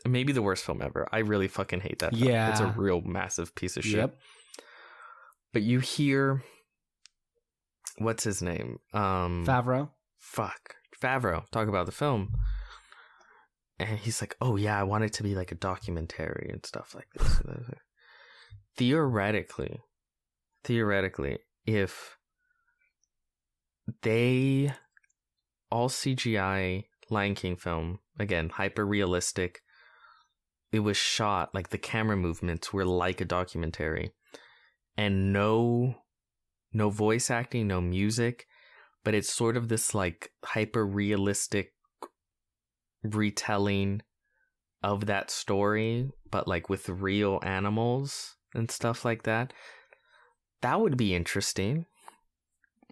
Maybe the worst film ever. I really fucking hate that film. Yeah. It's a real massive piece of shit. Yep. But you hear, what's his name? Favreau. Favreau talk about the film. And he's like, oh yeah, I want it to be like a documentary and stuff like this. Theoretically, if they all CGI Lion King film, again, hyper realistic, it was shot like the camera movements were like a documentary, and no voice acting, no music, but it's sort of this like hyper realistic retelling of that story, but like with real animals and stuff like that. That would be interesting.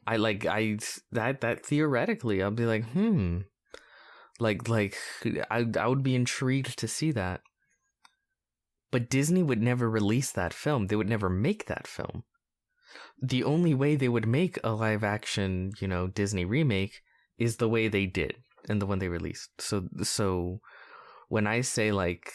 That theoretically I'll be like, I would be intrigued to see that. But Disney would never release that film. They would never make that film. The only way they would make a live action, Disney remake is the way they did and the one they released. So when I say like,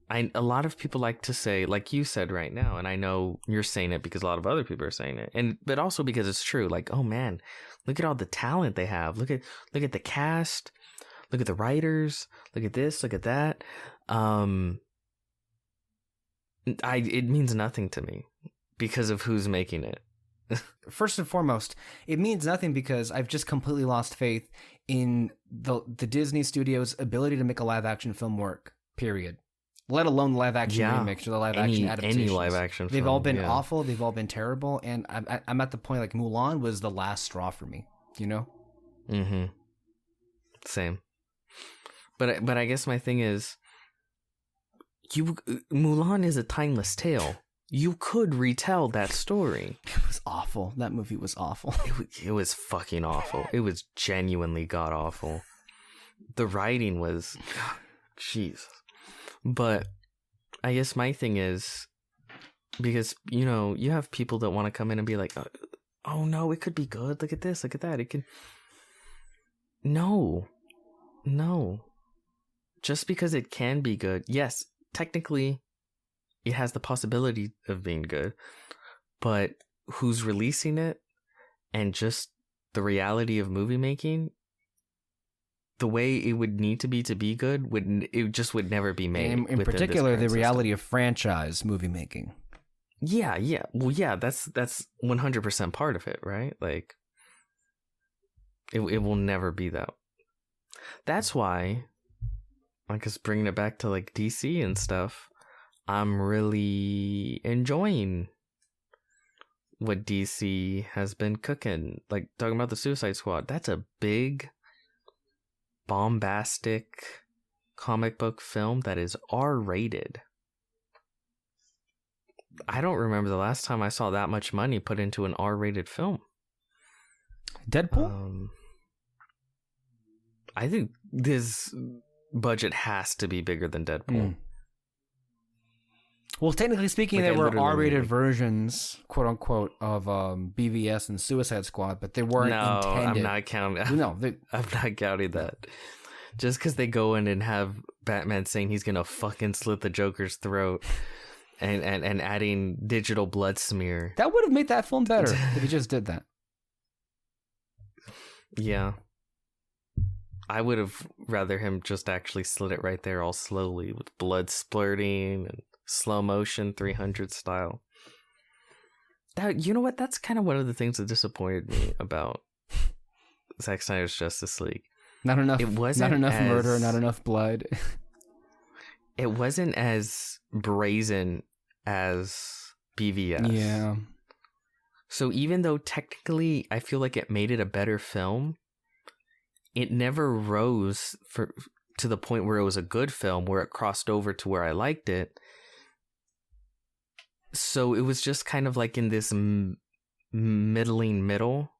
a lot of people like to say, like you said right now, and I know you're saying it because a lot of other people are saying it, but also because it's true. Like, oh man, look at all the talent they have. Look at the cast. Look at the writers. Look at this. Look at that. It means nothing to me because of who's making it. First and foremost, it means nothing because I've just completely lost faith in the Disney Studios' ability to make a live action film work. Period. Let alone live action remakes or the live action adaptations. Any live action film. They've all been awful. They've all been terrible. And I'm at the point like Mulan was the last straw for me. Mm-hmm. Same. But I guess my thing is, Mulan is a timeless tale. You could retell that story. It was awful. That movie was awful. It was fucking awful. It was genuinely god awful. The writing was, jeez. But I guess my thing is, because you have people that want to come in and be like, oh no, it could be good. Look at this. Look at that. It can. No. Just because it can be good, yes, technically, it has the possibility of being good, but who's releasing it and just the reality of movie making, the way it would need to be good, would never be made. And in particular, the reality of franchise movie making. Yeah. Well, yeah, that's 100% part of it, right? Like, it will never be that. That's why, I guess bringing it back to like DC and stuff, I'm really enjoying what DC has been cooking. Like, talking about the Suicide Squad, that's a big, bombastic comic book film that is R-rated. I don't remember the last time I saw that much money put into an R-rated film. Deadpool? I think this budget has to be bigger than Deadpool. Well, technically speaking, there were R-rated versions, quote unquote, of BVS and Suicide Squad, but they weren't intended. I'm not counting. No, I'm not counting that. Just because they go in and have Batman saying he's gonna fucking slit the Joker's throat, and adding digital blood smear. That would have made that film better if he just did that. Yeah. I would have rather him just actually slit it right there all slowly with blood splurting and slow motion 300 style. That, you know what? That's kind of one of the things that disappointed me about Zack Snyder's Justice League. Not enough. It wasn't not enough murder, not enough blood. It wasn't as brazen as BVS. Yeah. So even though technically I feel like it made it a better film, it never rose to the point where it was a good film, where it crossed over to where I liked it. So it was just kind of like in this middling middle,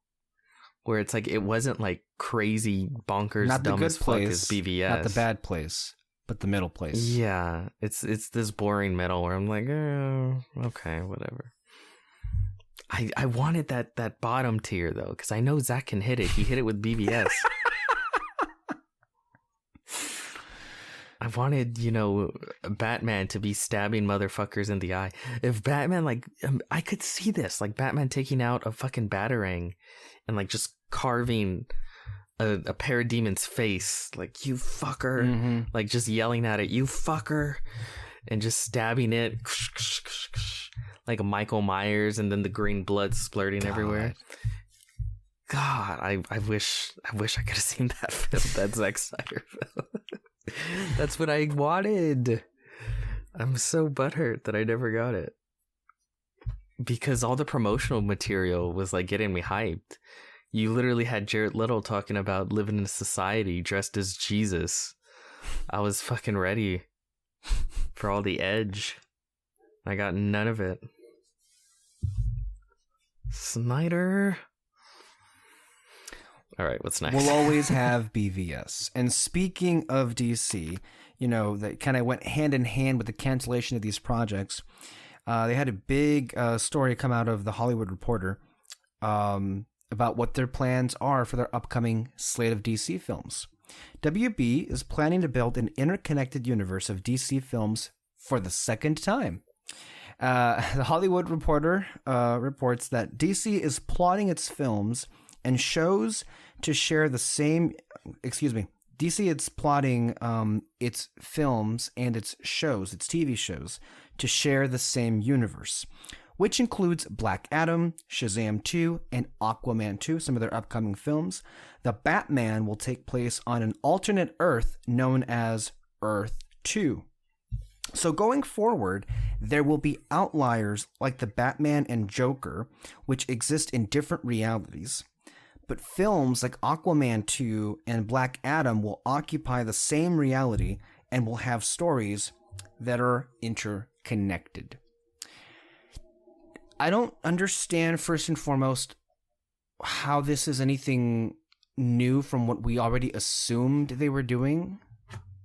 where it's like it wasn't like crazy bonkers not dumb the good as fuck place, as BVS. Not the bad place, but the middle place. Yeah, it's this boring middle where I'm like, oh, okay, whatever. I wanted that bottom tier though, because I know Zach can hit it. He hit it with BBS. I wanted, Batman to be stabbing motherfuckers in the eye. If Batman, I could see this, Batman taking out a fucking Batarang and, just carving a Parademon's face, you fucker, just yelling at it, you fucker, and just stabbing it, like a Michael Myers, and then the green blood splurting everywhere. God, I wish I could have seen that film, that Zack Snyder film. That's what I wanted. I'm so butthurt that I never got it. Because all the promotional material was getting me hyped. You literally had Jared Leto talking about living in a society dressed as Jesus. I was fucking ready for all the edge. I got none of it. Snyder. All right, what's next? We'll always have BVS. And speaking of DC, that kind of went hand in hand with the cancellation of these projects. They had a big story come out of The Hollywood Reporter about what their plans are for their upcoming slate of DC films. WB is planning to build an interconnected universe of DC films for the second time. The Hollywood Reporter reports that DC is plotting its films and shows to share the same, DC is plotting its films and its shows, its TV shows, to share the same universe, which includes Black Adam, Shazam 2, and Aquaman 2, some of their upcoming films. The Batman will take place on an alternate Earth known as Earth 2. So going forward, there will be outliers like the Batman and Joker, which exist in different realities. But films like Aquaman 2 and Black Adam will occupy the same reality and will have stories that are interconnected. I don't understand, first and foremost, how this is anything new from what we already assumed they were doing.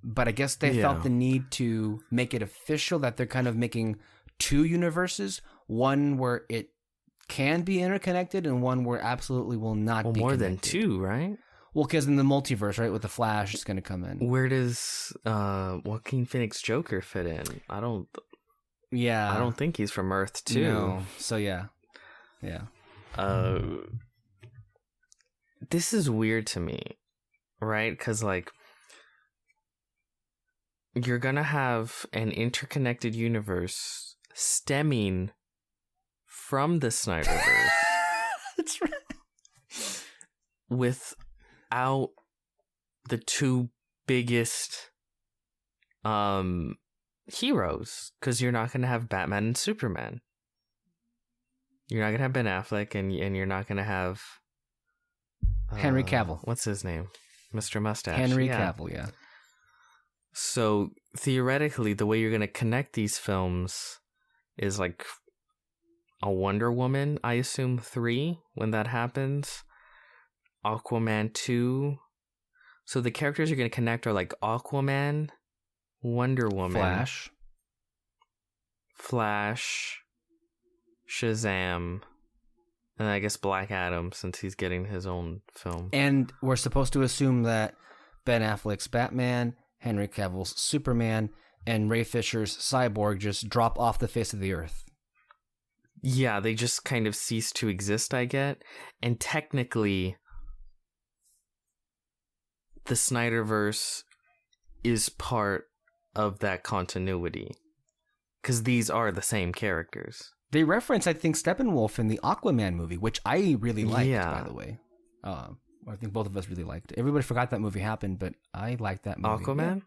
But I guess they felt the need to make it official that they're kind of making two universes, one where it can be interconnected and one where absolutely will not be more connected. Than two, right? Well, because in the multiverse, right, with the Flash, it's going to come in. Where does Joaquin Phoenix Joker fit in? I don't think he's from Earth 2. No. So yeah. This is weird to me, right? Because you're gonna have an interconnected universe stemming from the Snyderverse. That's right. Without the two biggest heroes, because you're not gonna have Batman and Superman. You're not gonna have Ben Affleck, and you're not gonna have Henry Cavill. What's his name? Mr. Mustache. Henry Cavill, yeah. So theoretically, the way you're gonna connect these films is a Wonder Woman, I assume 3 when that happens. Aquaman 2. So the characters you're gonna connect are Aquaman, Wonder Woman, Flash, Shazam, and I guess Black Adam, since he's getting his own film. And we're supposed to assume that Ben Affleck's Batman, Henry Cavill's Superman, and Ray Fisher's Cyborg just drop off the face of the earth. Yeah, they just kind of cease to exist, I get. And technically, the Snyderverse is part of that continuity. Because these are the same characters. They reference, I think, Steppenwolf in the Aquaman movie, which I really liked, by the way. I think both of us really liked it. Everybody forgot that movie happened, but I liked that movie. Aquaman? Yeah.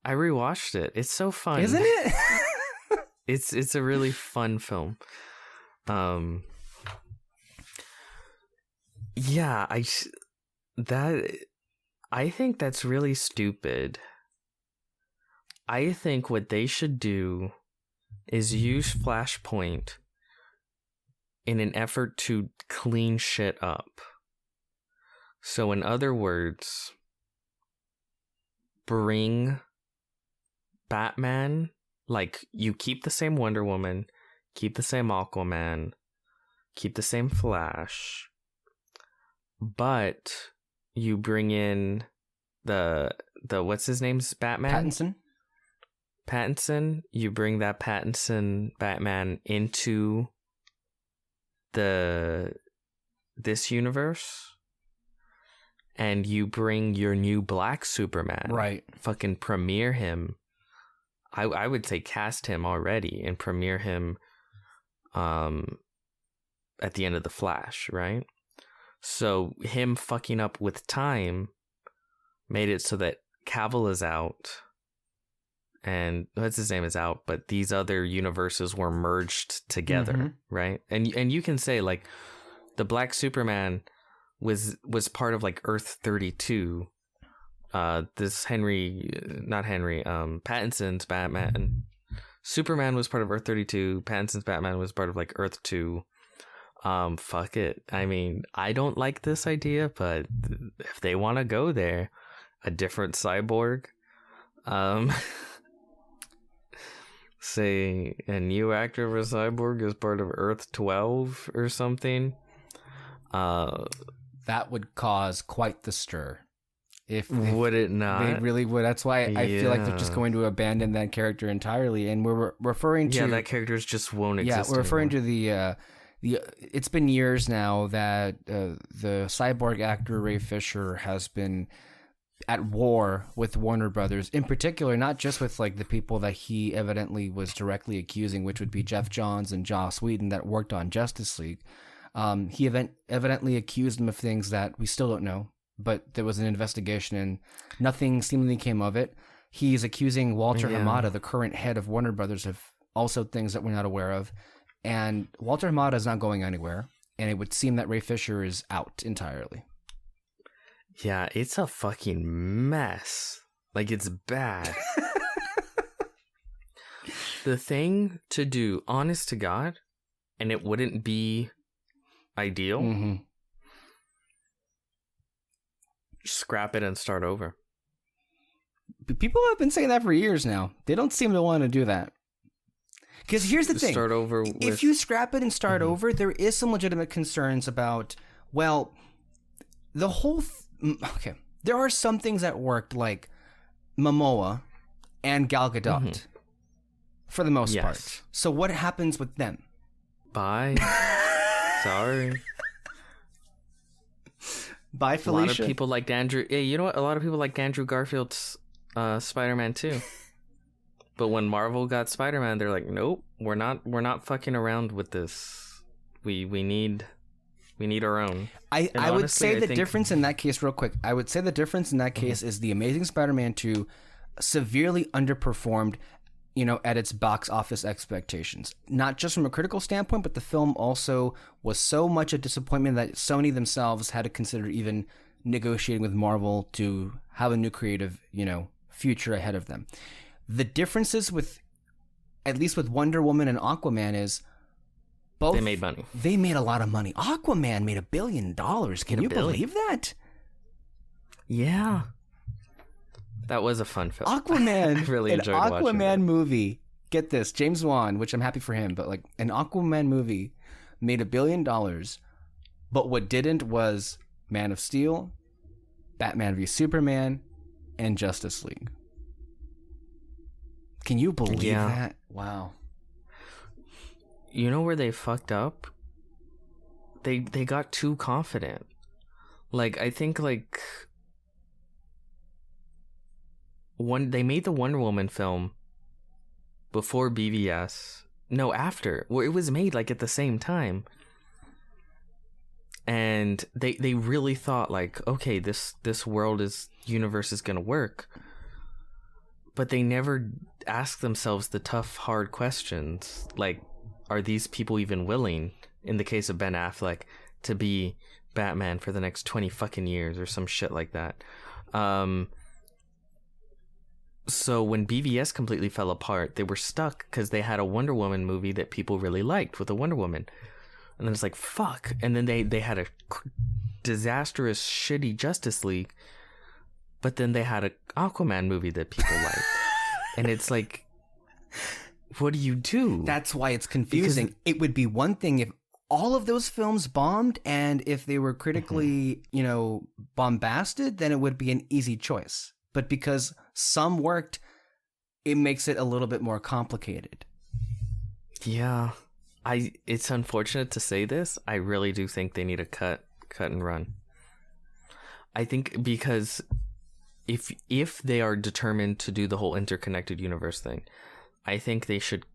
I rewatched it. It's so fun. Isn't it? It's a really fun film. Yeah, I think that's really stupid. I think what they should do is use Flashpoint in an effort to clean shit up. So in other words, bring Batman, you keep the same Wonder Woman, keep the same Aquaman, keep the same Flash, but you bring in the what's his name's Batman? Pattinson. You bring that Pattinson Batman into this universe, and you bring your new Black Superman. Right. Fucking premiere him. I would say cast him already and premiere him at the end of the Flash, right? So him fucking up with time made it so that Cavill is out and what's his name is out, but these other universes were merged together, right? And you can say like the Black Superman was part of like Earth 32. Pattinson's Batman. Superman was part of Earth 32. Pattinson's Batman was part of like Earth 2. Fuck it. I mean, I don't like this idea, but if they want to go there, a different cyborg, say a new actor of a cyborg is part of Earth 12 or something. That would cause quite the stir. If would it not? They really would. That's why I feel like they're just going to abandon that character entirely. And we're referring to that characters just won't exist. Yeah, we're referring anymore. to the it's been years now that the cyborg actor Ray Fisher has been at war with Warner Brothers, in particular, not just with like the people that he evidently was directly accusing, which would be Jeff Johns and Joss Whedon that worked on Justice League. He evidently accused them of things that we still don't know, but there was an investigation and nothing seemingly came of it. He's accusing Walter Hamada, the current head of Warner Brothers, of also things that we're not aware of. And Walter Hamada is not going anywhere, and it would seem that Ray Fisher is out entirely. Yeah, it's a fucking mess. Like, it's bad. The thing to do, honest to God, and it wouldn't be ideal, scrap it and start over. People have been saying that for years now. They don't seem to want to do that. Because here's the thing. Start over if you scrap it and start over, there is some legitimate concerns about, well, the whole... okay. There are some things that worked, like Momoa and Gal Gadot, for the most part. So what happens with them? Bye. Sorry. Bye, Felicia. A lot of people liked Andrew... Hey, you know what? A lot of people liked Andrew Garfield's Spider-Man too. But when Marvel got Spider-Man, they're like, nope, we're not fucking around with this. We need our own. I would say the difference in that case, real quick, I would say the difference in that case is the Amazing Spider-Man 2 severely underperformed, at its box office expectations. Not just from a critical standpoint, but the film also was so much a disappointment that Sony themselves had to consider even negotiating with Marvel to have a new creative, future ahead of them. The differences with, at least with Wonder Woman and Aquaman, is both... They made money. They made a lot of money. Aquaman made $1 billion. Can you believe that? Yeah. That was a fun film. Aquaman. I really enjoyed watching it. An Aquaman movie. Get this. James Wan, which I'm happy for him, but like an Aquaman movie made $1 billion. But what didn't was Man of Steel, Batman v Superman, and Justice League. Can you believe that? Wow. You know where they fucked up? They got too confident. Like, I think like they made the Wonder Woman film before BVS. No, after. Well, it was made like at the same time. And they really thought like, okay, this universe is gonna work. But they never ask themselves the tough, hard questions. Like, are these people even willing, in the case of Ben Affleck, to be Batman for the next 20 fucking years or some shit like that? So when BVS completely fell apart, they were stuck because they had a Wonder Woman movie that people really liked with a Wonder Woman. And then it's like, fuck. And then they had a disastrous, shitty Justice League. But then they had an Aquaman movie that people liked. And it's like, what do you do? That's why it's confusing. Because it would be one thing if all of those films bombed, and if they were critically, bombasted, then it would be an easy choice. But because some worked, it makes it a little bit more complicated. Yeah. It's unfortunate to say this. I really do think they need a cut and run. I think because if they are determined to do the whole interconnected universe thing, I think they should.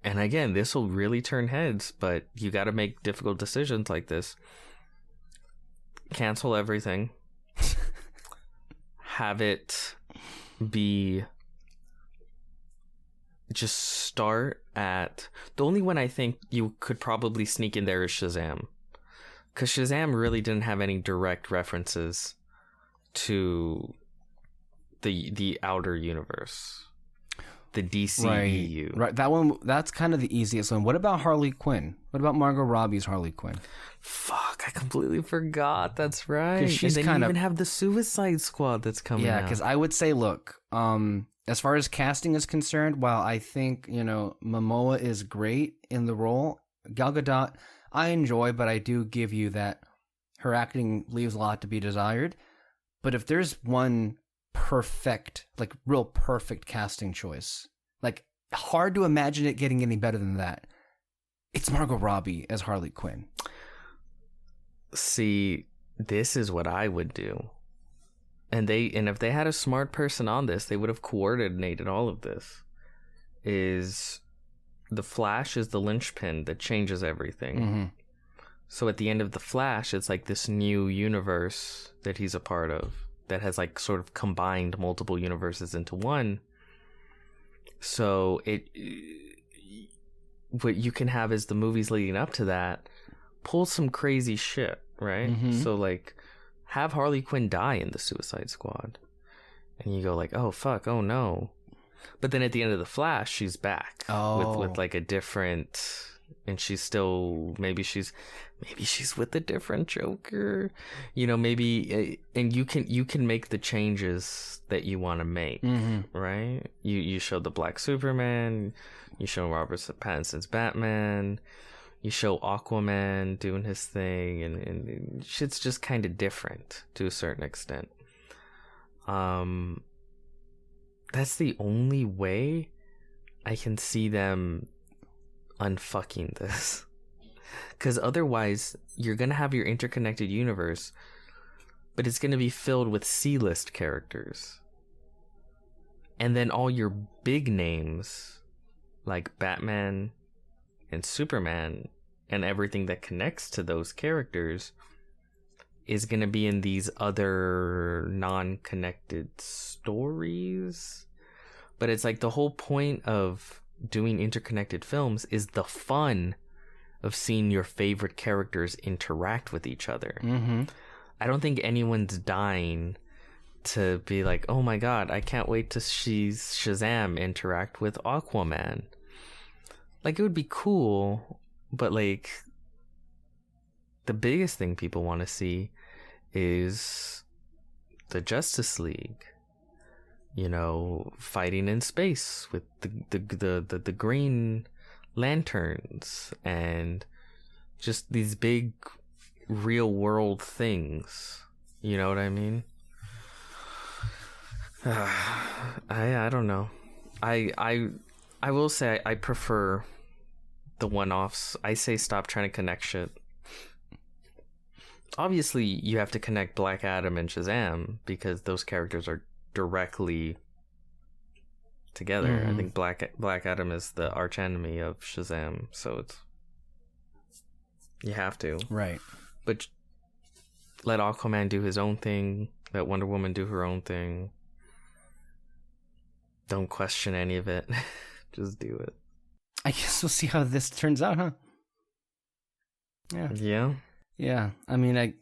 And again, this will really turn heads, but you got to make difficult decisions like this. Cancel everything. Have it be. Just start at. The only one I think you could probably sneak in there is Shazam. Because Shazam really didn't have any direct references to the outer universe. The DCEU. Right. That one, that's kind of the easiest one. What about Harley Quinn? What about Margot Robbie's Harley Quinn? Fuck, I completely forgot. That's right. She's and then you even have the Suicide Squad that's coming out. Yeah, because I would say, look, as far as casting is concerned, while I think, Momoa is great in the role, Gal Gadot, I enjoy, but I do give you that her acting leaves a lot to be desired. But if there's one perfect, like real perfect casting choice, like hard to imagine it getting any better than that, it's Margot Robbie as Harley Quinn. See, this is what I would do. And if they had a smart person on this, they would have coordinated all of this. Is the Flash is the linchpin that changes everything. Mm-hmm. So at the end of the Flash, it's like this new universe that he's a part of that has like sort of combined multiple universes into one. So what you can have is the movies leading up to that pull some crazy shit, right? Mm-hmm. So like have Harley Quinn die in the Suicide Squad. And you go like, oh fuck, oh no. But then at the end of the Flash, she's back with like a different, and she's still maybe she's with a different Joker, maybe, and you can make the changes that you want to make, mm-hmm. right? You show the Black Superman, you show Robert Pattinson's Batman, you show Aquaman doing his thing, and shit's just kind of different to a certain extent. That's the only way I can see them unfucking this. Because otherwise, you're going to have your interconnected universe, but it's going to be filled with C-list characters. And then all your big names, like Batman and Superman, and everything that connects to those characters, is going to be in these other non-connected stories. But it's like the whole point of doing interconnected films is the fun of seeing your favorite characters interact with each other. Mm-hmm. I don't think anyone's dying to be like, oh my god, I can't wait to see Shazam interact with Aquaman. Like, it would be cool, but like, the biggest thing people want to see is the Justice League, fighting in space with the Green Lanterns and just these big real world things. You know what I mean? I don't know. I will say I prefer the one-offs. I say stop trying to connect shit. Obviously, you have to connect Black Adam and Shazam because those characters are directly together. Mm-hmm. I think Black Adam is the archenemy of Shazam, so it's you have to. Right. But let Aquaman do his own thing, let Wonder Woman do her own thing. Don't question any of it. Just do it. I guess we'll see how this turns out, huh? Yeah. Yeah. I mean,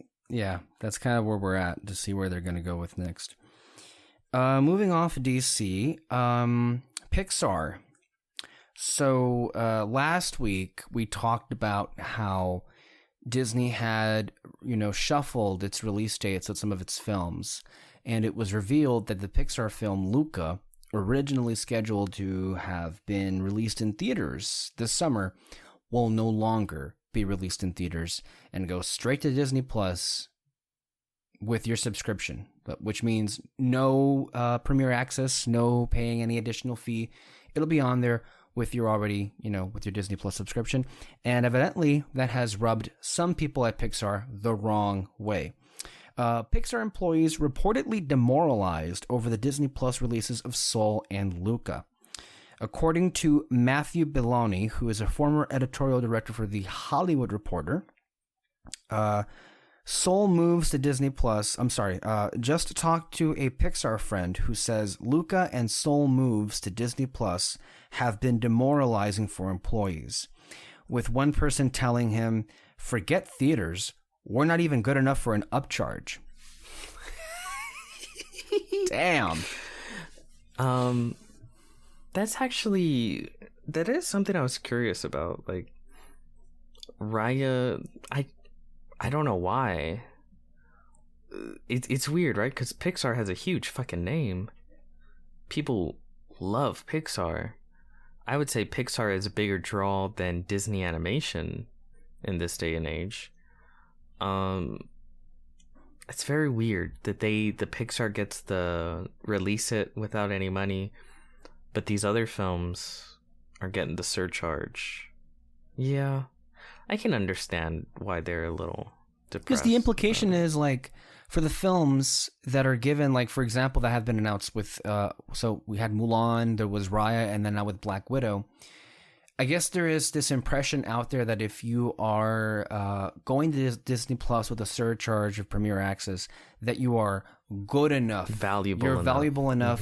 that's kind of where we're at to see where they're going to go with next. Moving off DC, Pixar. So last week we talked about how Disney had, shuffled its release dates of some of its films, and it was revealed that the Pixar film Luca, originally scheduled to have been released in theaters this summer, will no longer be released in theaters and go straight to Disney Plus with your subscription, which means no premiere access, no paying any additional fee. It'll be on there with your already, with your Disney Plus subscription. And evidently, that has rubbed some people at Pixar the wrong way. Pixar employees reportedly demoralized over the Disney Plus releases of Soul and Luca. According to Matthew Belloni, who is a former editorial director for The Hollywood Reporter, Soul moves to Disney Plus. Just talked to a Pixar friend who says Luca and Soul moves to Disney Plus have been demoralizing for employees, with one person telling him, "Forget theaters. We're not even good enough for an upcharge." Damn. That is something I was curious about. Like, Raya, I don't know why. It's weird, right? Because Pixar has a huge fucking name. People love Pixar. I would say Pixar is a bigger draw than Disney animation in this day and age. It's very weird that the Pixar gets the release it without any money, but these other films are getting the surcharge. Yeah, I can understand why they're a little depressed. Because the implication is, like, for the films that are given, like, for example, that have been announced with, so we had Mulan, there was Raya, and then now with Black Widow. I guess there is this impression out there that if you are going to Disney Plus with a surcharge of Premier Access, that you are good enough. You're valuable enough.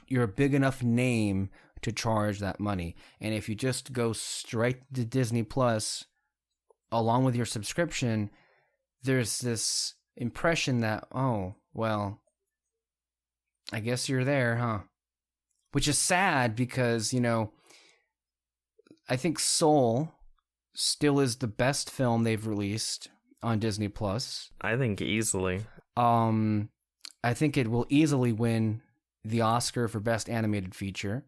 You're a big enough name to charge that money. And if you just go straight to Disney Plus along with your subscription, there's this impression that, oh, well, I guess you're there, huh? Which is sad because, I think Soul still is the best film they've released on Disney Plus. I think easily. I think it will easily win the Oscar for Best Animated Feature.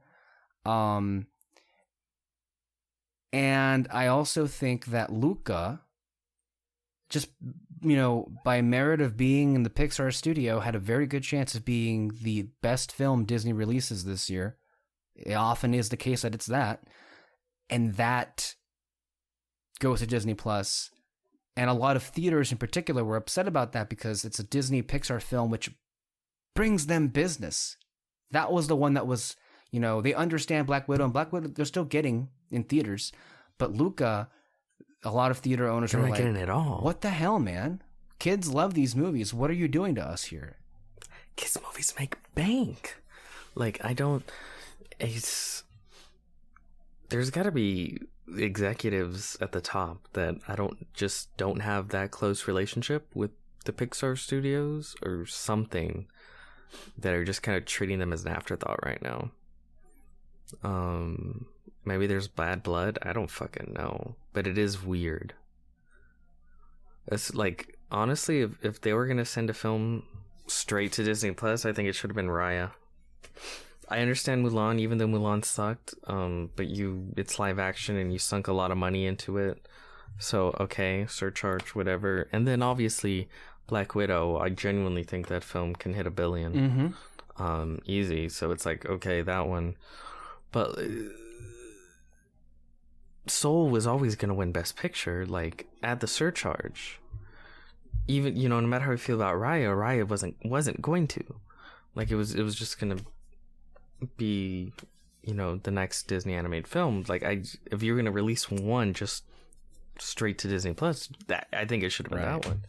And I also think that Luca, just, by merit of being in the Pixar studio, had a very good chance of being the best film Disney releases this year. It often is the case that it's that. And that goes to Disney Plus. And a lot of theaters in particular were upset about that because it's a Disney Pixar film which brings them business. That was the one that was, they understand Black Widow, and Black Widow they're still getting in theaters. But Luca, a lot of theater owners they're are not like, getting it all. What the hell, man? Kids love these movies. What are you doing to us here? Kids movies make bank. Like, there's got to be executives at the top that don't have that close relationship with the Pixar studios or something, that are just kind of treating them as an afterthought right now. Maybe there's bad blood. I don't fucking know, but it is weird. It's like, honestly, if they were gonna send a film straight to Disney Plus, I think it should have been Raya. I understand Mulan, even though Mulan sucked, but it's live action and you sunk a lot of money into it. So, okay, surcharge, whatever. And then obviously Black Widow, I genuinely think that film can hit $1 billion. Mm-hmm. Easy. So it's like, okay, that one. But Soul was always going to win Best Picture, like, at the surcharge. Even, no matter how you feel about Raya wasn't going to. Like, it was just going to be, the next Disney animated film. Like, if you're going to release one just straight to Disney Plus, I think it should have been that one.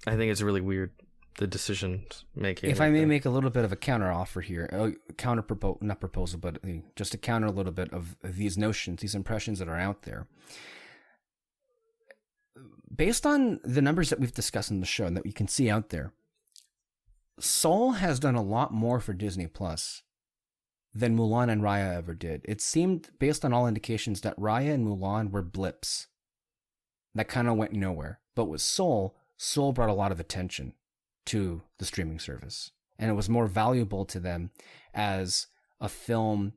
I think it's really weird, the decision making. If I may make a little bit of a counter offer here, not proposal, but just to counter a little bit of these notions, these impressions that are out there. Based on the numbers that we've discussed in the show and that you can see out there, Soul has done a lot more for Disney Plus than Mulan and Raya ever did. It seemed, based on all indications, that Raya and Mulan were blips that kind of went nowhere. But with Soul brought a lot of attention to the streaming service, and it was more valuable to them as a film.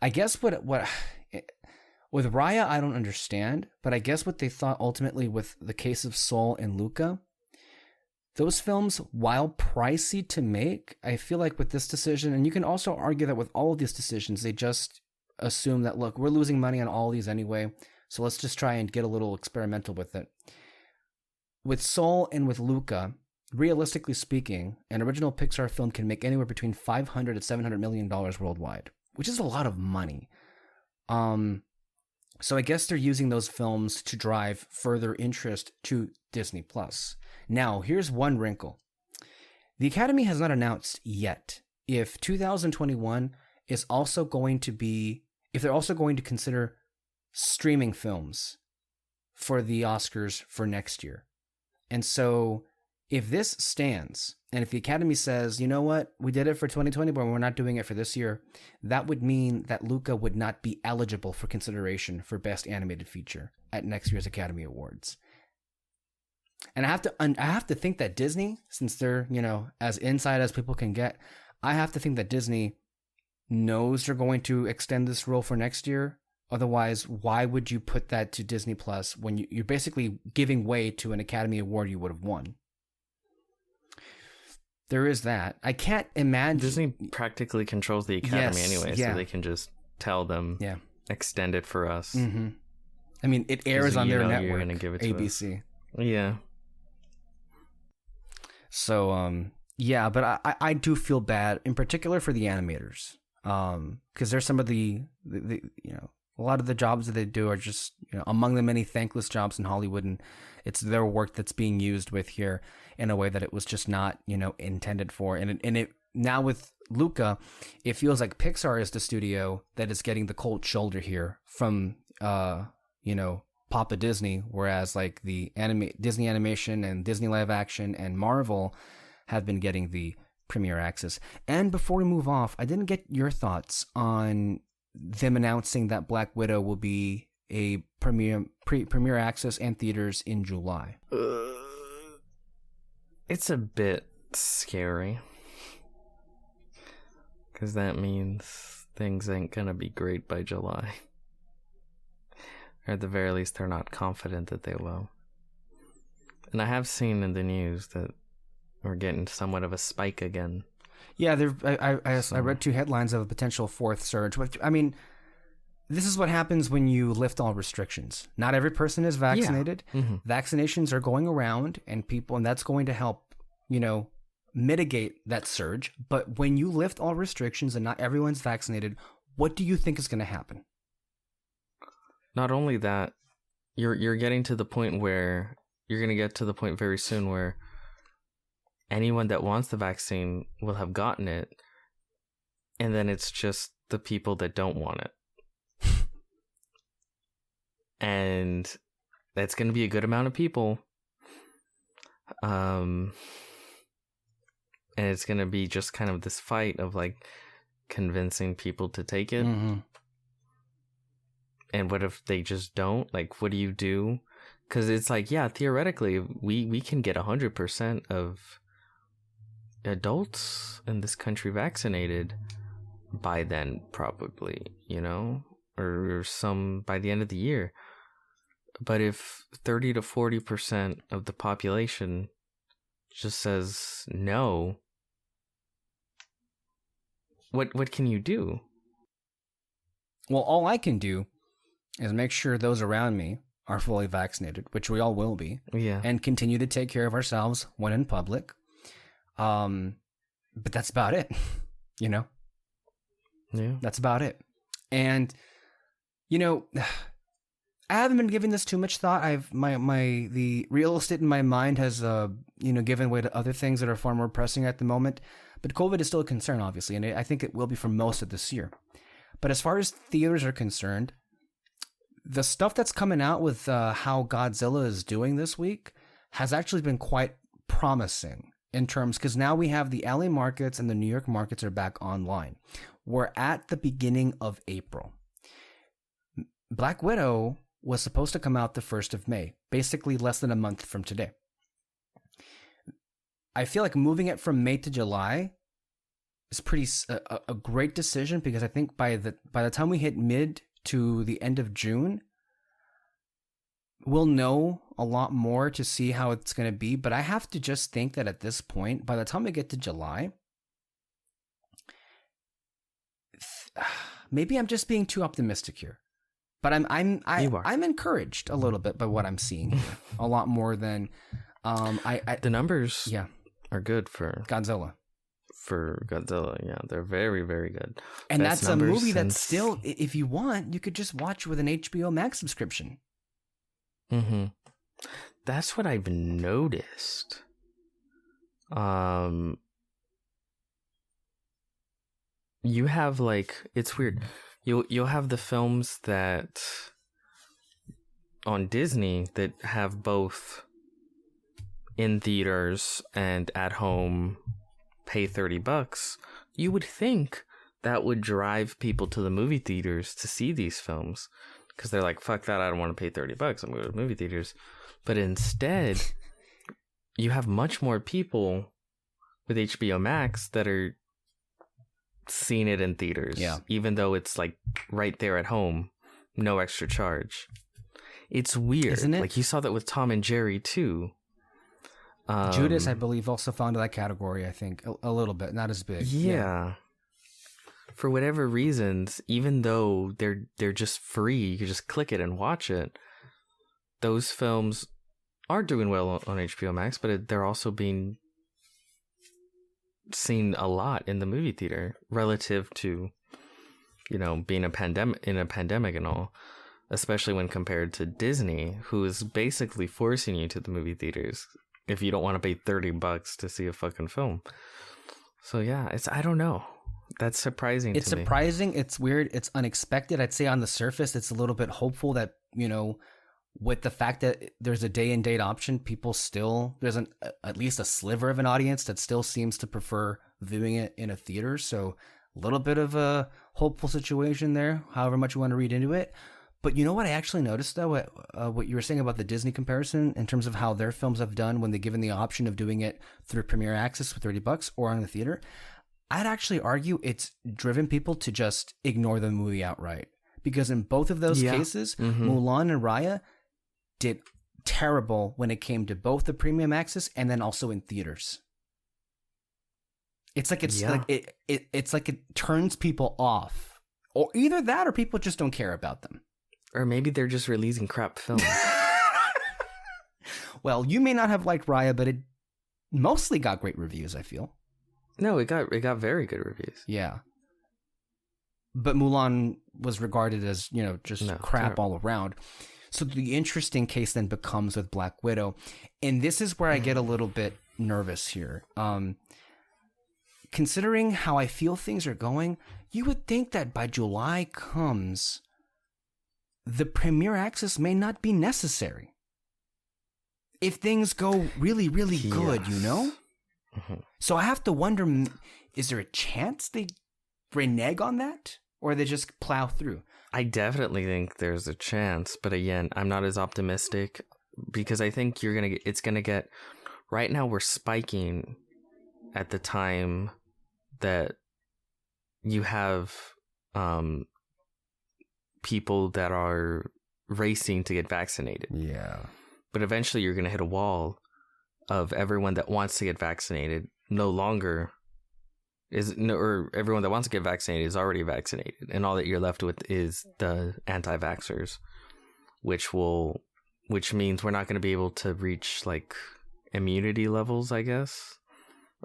I guess what With Raya, I don't understand, but I guess what they thought ultimately with the case of Soul and Luca, those films, while pricey to make, I feel like with this decision, and you can also argue that with all of these decisions, they just assume that, look, we're losing money on all these anyway, so let's just try and get a little experimental with it. With Soul and with Luca, realistically speaking, an original Pixar film can make anywhere between $500 to $700 million worldwide, which is a lot of money. So I guess they're using those films to drive further interest to Disney Plus. Now, here's one wrinkle. The Academy has not announced yet if 2021 is also going to be, if they're also going to consider streaming films for the Oscars for next year. And so if this stands, and if the Academy says, you know what, we did it for 2020, but we're not doing it for this year, that would mean that Luca would not be eligible for consideration for Best Animated Feature at next year's Academy Awards. And I have to think that Disney, since they're, as inside as people can get, I have to think that Disney knows they're going to extend this rule for next year. Otherwise, why would you put that to Disney Plus when you're basically giving way to an Academy Award you would have won? There is that. I can't imagine. Disney practically controls the Academy anyway, so they can just tell them, extend it for us. Mm-hmm. I mean, it airs on their network, you're gonna give it to ABC. Us. Yeah. So, but I do feel bad, in particular for the animators, because there's some of the a lot of the jobs that they do are just among the many thankless jobs in Hollywood, and it's their work that's being used with here in a way that it was just not intended for. And it now with Luca, it feels like Pixar is the studio that is getting the cold shoulder here from Papa Disney, whereas like the Disney Animation and Disney Live Action and Marvel have been getting the premiere access. And before we move off, I didn't get your thoughts on them announcing that Black Widow will be a premiere access and theaters in July. It's a bit scary, because that means things ain't gonna be great by July. Or at the very least, they're not confident that they will. And I have seen in the news that we're getting somewhat of a spike again. Yeah, I read 2 headlines of a potential 4th surge. Which, I mean, this is what happens when you lift all restrictions. Not every person is vaccinated. Yeah. Mm-hmm. Vaccinations are going around, and that's going to help, mitigate that surge. But when you lift all restrictions and not everyone's vaccinated, what do you think is going to happen? Not only that, you're getting to the point where you're going to get to the point very soon where anyone that wants the vaccine will have gotten it, and then it's just the people that don't want it. And that's going to be a good amount of people. And it's going to be just kind of this fight of like convincing people to take it. Mm-hmm. And what if they just don't? Like, what do you do? Because it's like, yeah, theoretically, we can get 100% of adults in this country vaccinated by then, probably, or some by the end of the year. But if 30 to 40% of the population just says no, what can you do? Well, all I can do is make sure those around me are fully vaccinated, which we all will be, and continue to take care of ourselves when in public. But that's about it, Yeah. That's about it. And, I haven't been giving this too much thought. The real estate in my mind has, given way to other things that are far more pressing at the moment. But COVID is still a concern, obviously, and I think it will be for most of this year. But as far as theaters are concerned, the stuff that's coming out with how Godzilla is doing this week has actually been quite promising in terms, because now we have the LA markets and the New York markets are back online. We're at the beginning of April. Black Widow was supposed to come out the 1st of May, basically less than a month from today. I feel like moving it from May to July is a great decision, because I think by the time we hit mid to the end of June, we'll know a lot more to see how it's going to be. But I have to just think that at this point, by the time we get to July, maybe I'm just being too optimistic here. But I'm encouraged a little bit by what I'm seeing here, a lot more than the numbers are good for Godzilla. For Godzilla, yeah, they're very, very good. And that's a movie that's still, if you want, you could just watch with an HBO Max subscription. Mm-hmm. That's what I've noticed. You have like, it's weird. You'll have the films that on Disney that have both in theaters and at home. Pay $30. You would think that would drive people to the movie theaters to see these films, because they're like, fuck that, I don't want to pay $30. I'm going to movie theaters. But instead, you have much more people with HBO Max that are seeing it in theaters, even though it's like right there at home, no extra charge. It's weird. Isn't it? Like, you saw that with Tom and Jerry too. Judas, I believe, also fell into that category, I think, a little bit, not as big. Yeah. For whatever reasons, even though they're just free, you can just click it and watch it, those films are doing well on HBO Max, but they're also being seen a lot in the movie theater relative to, being in a pandemic and all, especially when compared to Disney, who is basically forcing you to the movie theaters if you don't want to pay $30 to see a fucking film. So yeah, I don't know. That's surprising to me. It's surprising. It's weird. It's unexpected. I'd say on the surface, it's a little bit hopeful that, with the fact that there's a day and date option, there's at least a sliver of an audience that still seems to prefer viewing it in a theater. So a little bit of a hopeful situation there, however much you want to read into it. But you know what I actually noticed, though, what you were saying about the Disney comparison in terms of how their films have done when they're given the option of doing it through Premier Access for $30 or on the theater. I'd actually argue it's driven people to just ignore the movie outright. Because in both of those cases, Mulan and Raya did terrible when it came to both the Premium Access and then also in theaters. It's like it's like it turns people off. Or either that or people just don't care about them. Or maybe they're just releasing crap films. Well, you may not have liked Raya, but it mostly got great reviews, I feel. No, it got very good reviews. Yeah. But Mulan was regarded as, crap all around. So the interesting case then becomes with Black Widow. And this is where I get a little bit nervous here. Considering how I feel things are going, you would think that by July comes, the Premier Access may not be necessary. If things go really, really good, Mm-hmm. So I have to wonder, is there a chance they renege on that? Or they just plow through? I definitely think there's a chance. But again, I'm not as optimistic because I think it's going to get... Right now we're spiking at the time that you have people that are racing to get vaccinated. Yeah. But eventually you're going to hit a wall of everyone that wants to get vaccinated or everyone that wants to get vaccinated is already vaccinated. And all that you're left with is the anti-vaxxers, which means we're not going to be able to reach like immunity levels, I guess,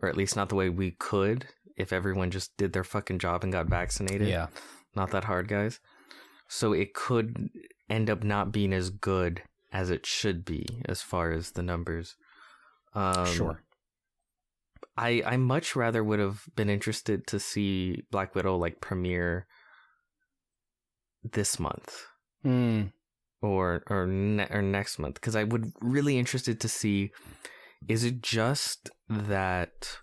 or at least not the way we could if everyone just did their fucking job and got vaccinated. Yeah. Not that hard, guys. So it could end up not being as good as it should be as far as the numbers. Sure. I much rather would have been interested to see Black Widow like premiere this month or next month, because I would really interested to see, is it just that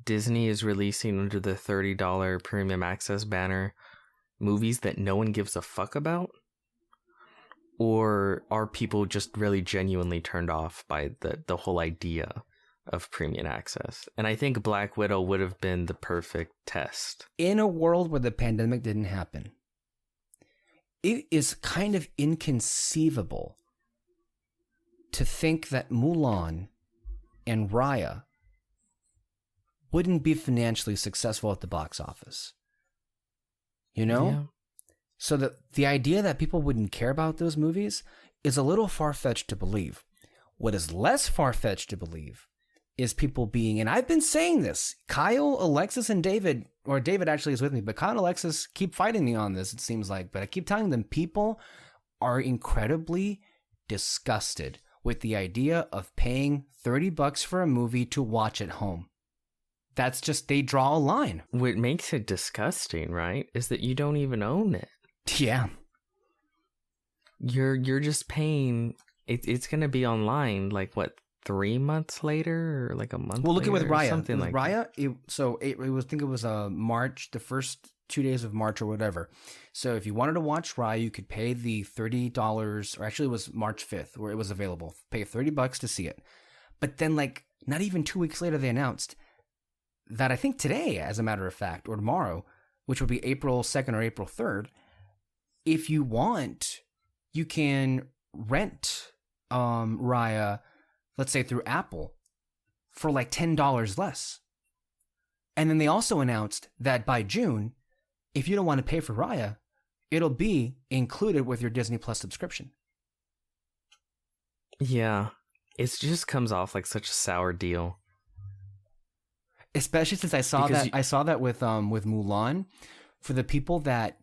Disney is releasing under the $30 Premium Access banner movies that no one gives a fuck about? Or are people just really genuinely turned off by the whole idea of Premium Access? And I think Black Widow would have been the perfect test. In a world where the pandemic didn't happen, it is kind of inconceivable to think that Mulan and Raya wouldn't be financially successful at the box office. You know? Yeah. So the idea that people wouldn't care about those movies is a little far-fetched to believe. What is less far-fetched to believe is people being, and I've been saying this, Kyle, Alexis, and David, or David actually is with me, but Kyle and Alexis keep fighting me on this, it seems like, but I keep telling them people are incredibly disgusted with the idea of paying $30 for a movie to watch at home. That's just, they draw a line. What makes it disgusting, right, is that you don't even own it. Yeah. You're just paying. It's gonna be online like what, 3 months later or like a month. Well, look at later, with Raya. something With like Raya, I think it was March, the first 2 days of March or whatever. So if you wanted to watch Raya, you could pay the $30, or actually it was March 5th where it was available. Pay $30 to see it. But then, like, not even 2 weeks later, they announced that I think today, as a matter of fact, or tomorrow, which would be April 2nd or April 3rd, if you want, you can rent Raya, let's say through Apple, for like $10 less. And then they also announced that by June, if you don't want to pay for Raya, it'll be included with your Disney Plus subscription. Yeah, it just comes off like such a sour deal. Especially since I saw that with Mulan, for the people that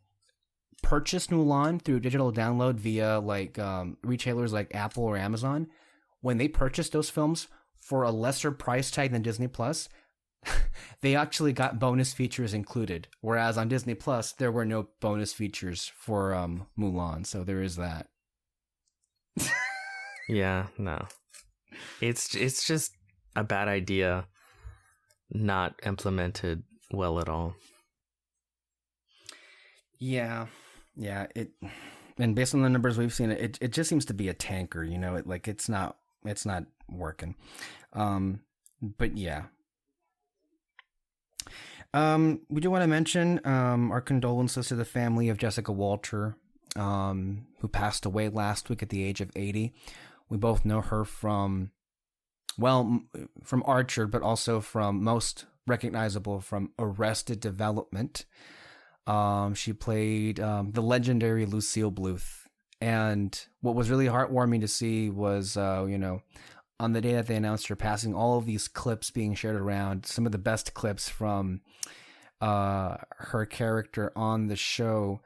purchased Mulan through digital download via like retailers like Apple or Amazon, when they purchased those films for a lesser price tag than Disney Plus, they actually got bonus features included. Whereas on Disney Plus, there were no bonus features for Mulan, so there is that. Yeah, no, it's just a bad idea, not implemented well at all. Yeah, and based on the numbers we've seen, it just seems to be a tanker. You know, it's not working. But yeah. We do want to mention our condolences to the family of Jessica Walter, who passed away last week at the age of 80. We both know her from Archer, but also from most recognizable from Arrested Development. She played the legendary Lucille Bluth. And what was really heartwarming to see was, on the day that they announced her passing, all of these clips being shared around, some of the best clips from her character on the show.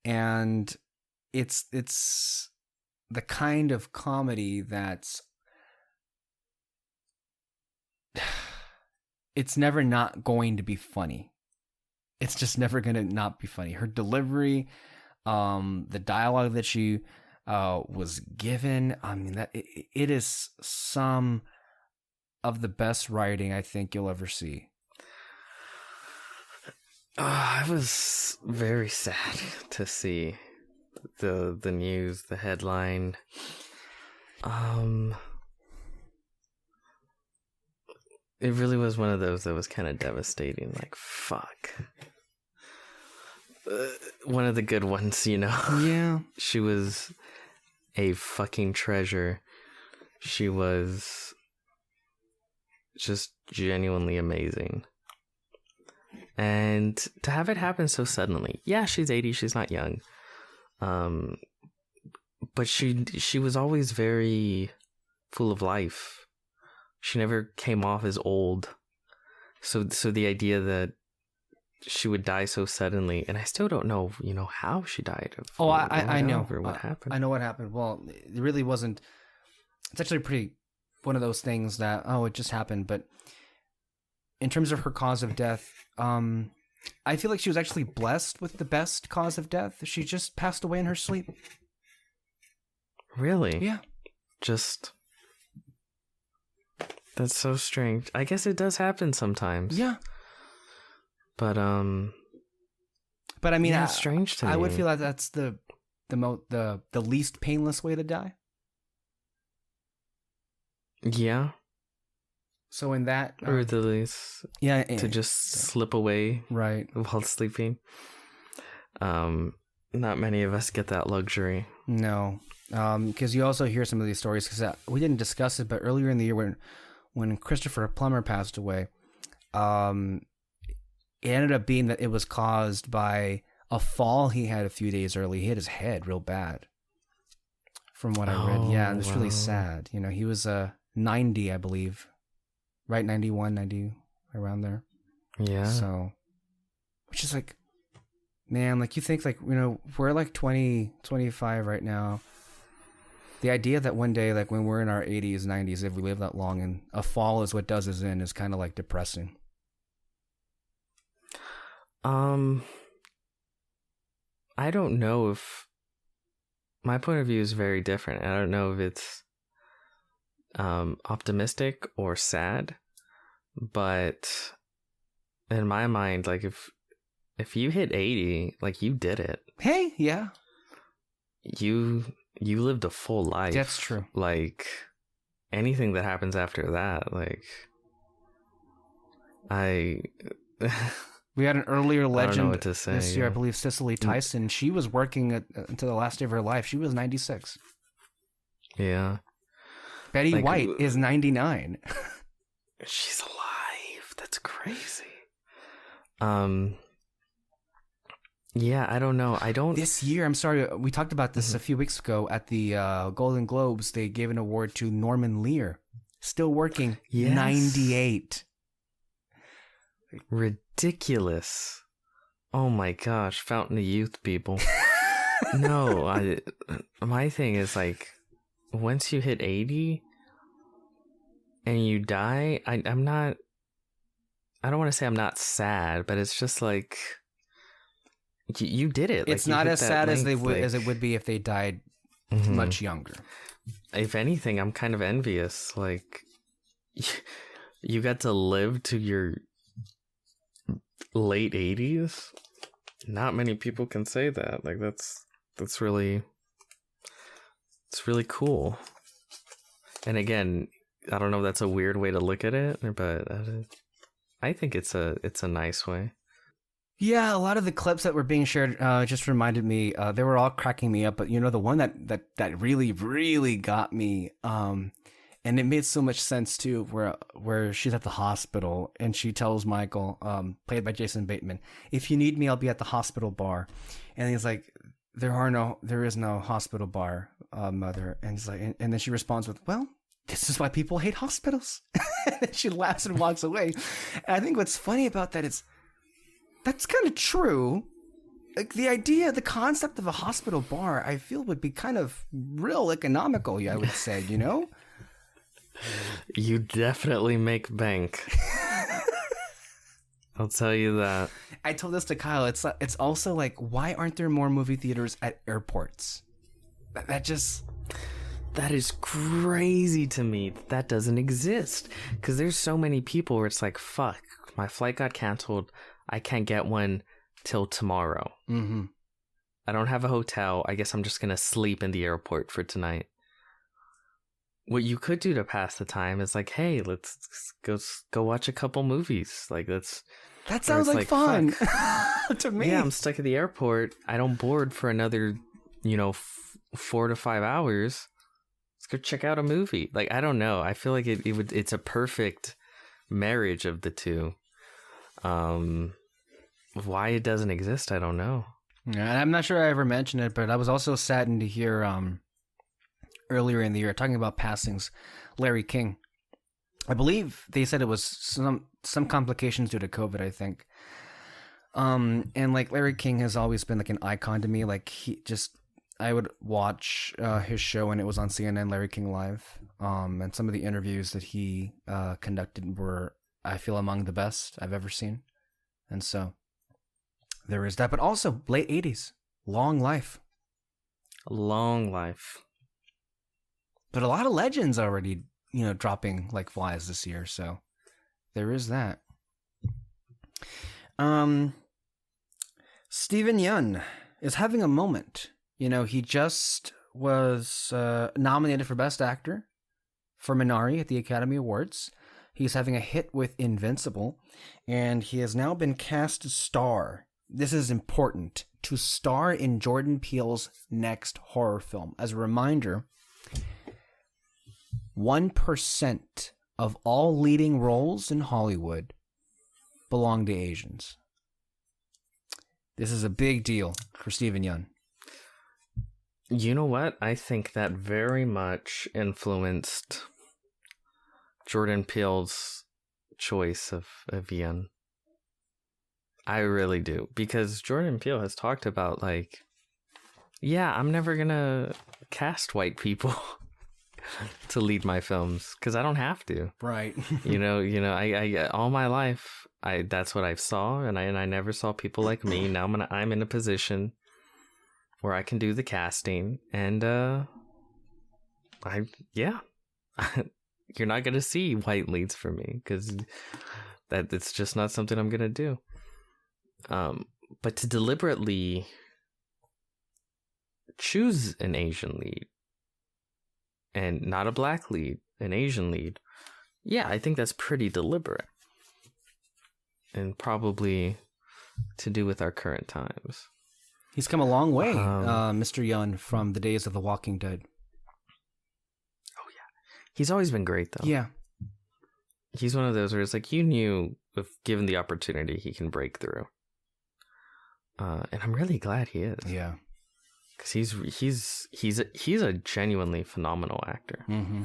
And it's the kind of comedy that's it's never not going to be funny. It's just never going to not be funny. Her delivery, the dialogue that she was given, I mean, that it is some of the best writing I think you'll ever see. I was very sad to see the news, the headline. It really was one of those that was kind of devastating. Like, fuck. One of the good ones, you know? Yeah. She was a fucking treasure. She was just genuinely amazing. And to have it happen so suddenly. Yeah, she's 80, she's not young. But she was always very full of life. She never came off as old. So the idea that she would die so suddenly, and I still don't know, how she died. I know. Or what happened. I know what happened. Well, it really wasn't. It's actually pretty one of those things that, it just happened. But in terms of her cause of death, I feel like she was actually blessed with the best cause of death. She just passed away in her sleep. Really? Yeah. That's so strange. I guess it does happen sometimes. Yeah. But I mean, it's strange to me. I would feel like that's the least painless way to die. Yeah. So in that, or the least, yeah, to just slip away, right, while sleeping. Not many of us get that luxury. No, because you also hear some of these stories. Because we didn't discuss it, but earlier in the year when Christopher Plummer passed away, it ended up being that it was caused by a fall he had a few days early. He hit his head real bad, from what I read. Yeah, it was really sad. You know, he was 90, I believe, right? 91, 90, around there. Yeah. So, which is like, man, like you think like, you know, we're like 20, 25 right now. The idea that one day, like when we're in our 80s, 90s, if we live that long and a fall is what does us in is kind of like depressing. I don't know if my point of view is very different. I don't know if it's optimistic or sad, but in my mind, like if you hit 80, like you did it. Hey, yeah. You lived a full life. That's true. Like anything that happens after that, like we had an earlier legend I don't know what to say, this year, I believe Cicely Tyson. She was working until the last day of her life. She was 96. Yeah. Betty White is 99. She's alive. That's crazy. Yeah, I don't know. This year, I'm sorry, we talked about this a few weeks ago at the Golden Globes. They gave an award to Norman Lear, still working, yes. 98. Ridiculous. Oh my gosh, Fountain of Youth, people. No, my thing is like, once you hit 80 and you die, I don't want to say I'm not sad, but it's just like, you did it. It's not as sad as it would be if they died much younger. If anything, I'm kind of envious. Like, you got to live to your late 80s. Not many people can say that. Like, it's really cool. And again, I don't know if that's a weird way to look at it, but I think it's a nice way. Yeah, a lot of the clips that were being shared just reminded me, they were all cracking me up, but you know, the one that really, really got me, and it made so much sense too, where she's at the hospital and she tells Michael, played by Jason Bateman, if you need me, I'll be at the hospital bar. And he's like, there is no hospital bar, mother. And he's like, and then she responds with, well, this is why people hate hospitals. And then she laughs and walks away. And I think what's funny about that is, that's kind of true. Like the concept of a hospital bar, I feel would be kind of real economical, I would say, you know? You definitely make bank. I'll tell you that. I told this to Kyle. It's also like, why aren't there more movie theaters at airports? That is crazy to me. That doesn't exist. Because there's so many people where it's like, fuck, my flight got canceled. I can't get one till tomorrow. Mm-hmm. I don't have a hotel. I guess I'm just going to sleep in the airport for tonight. What you could do to pass the time is like, hey, let's go watch a couple movies. Like that sounds like fun to me. Yeah, I'm stuck at the airport. I don't board for another, 4 to 5 hours. Let's go check out a movie. Like, I don't know. I feel like it's a perfect marriage of the two. Why it doesn't exist, I don't know. Yeah, and I'm not sure I ever mentioned it, but I was also saddened to hear earlier in the year, talking about passings, Larry King. I believe they said it was some complications due to COVID, I think. And like Larry King has always been like an icon to me. Like I would watch his show when it was on CNN, Larry King Live. And some of the interviews that he conducted were, I feel, among the best I've ever seen. And so there is that, but also late 80s, long life. Long life. But a lot of legends already, dropping like flies this year. So there is that. Steven Yeun is having a moment. He just was nominated for Best Actor for Minari at the Academy Awards. He's having a hit with Invincible, and he has now been cast as star. This is important to star in Jordan Peele's next horror film. As a reminder, 1% of all leading roles in Hollywood belong to Asians. This is a big deal for Steven Yeun. You know what? I think that very much influenced Jordan Peele's choice of Yeun. I really do. Because Jordan Peele has talked about, like, yeah, I'm never going to cast white people to lead my films because I don't have to. Right. I all my life, that's what I saw, and I never saw people like me. Now I'm in a position where I can do the casting, and you're not gonna see white leads for me because it's just not something I'm gonna do. But to deliberately choose an Asian lead and not a black lead, an Asian lead, yeah, I think that's pretty deliberate, and probably to do with our current times. He's come a long way, Mr. Yeun, from the days of The Walking Dead. Oh, yeah. He's always been great, though. Yeah. He's one of those where it's like, you knew if given the opportunity, he can break through. And I'm really glad he is. Yeah. Because he's a genuinely phenomenal actor. Mm-hmm.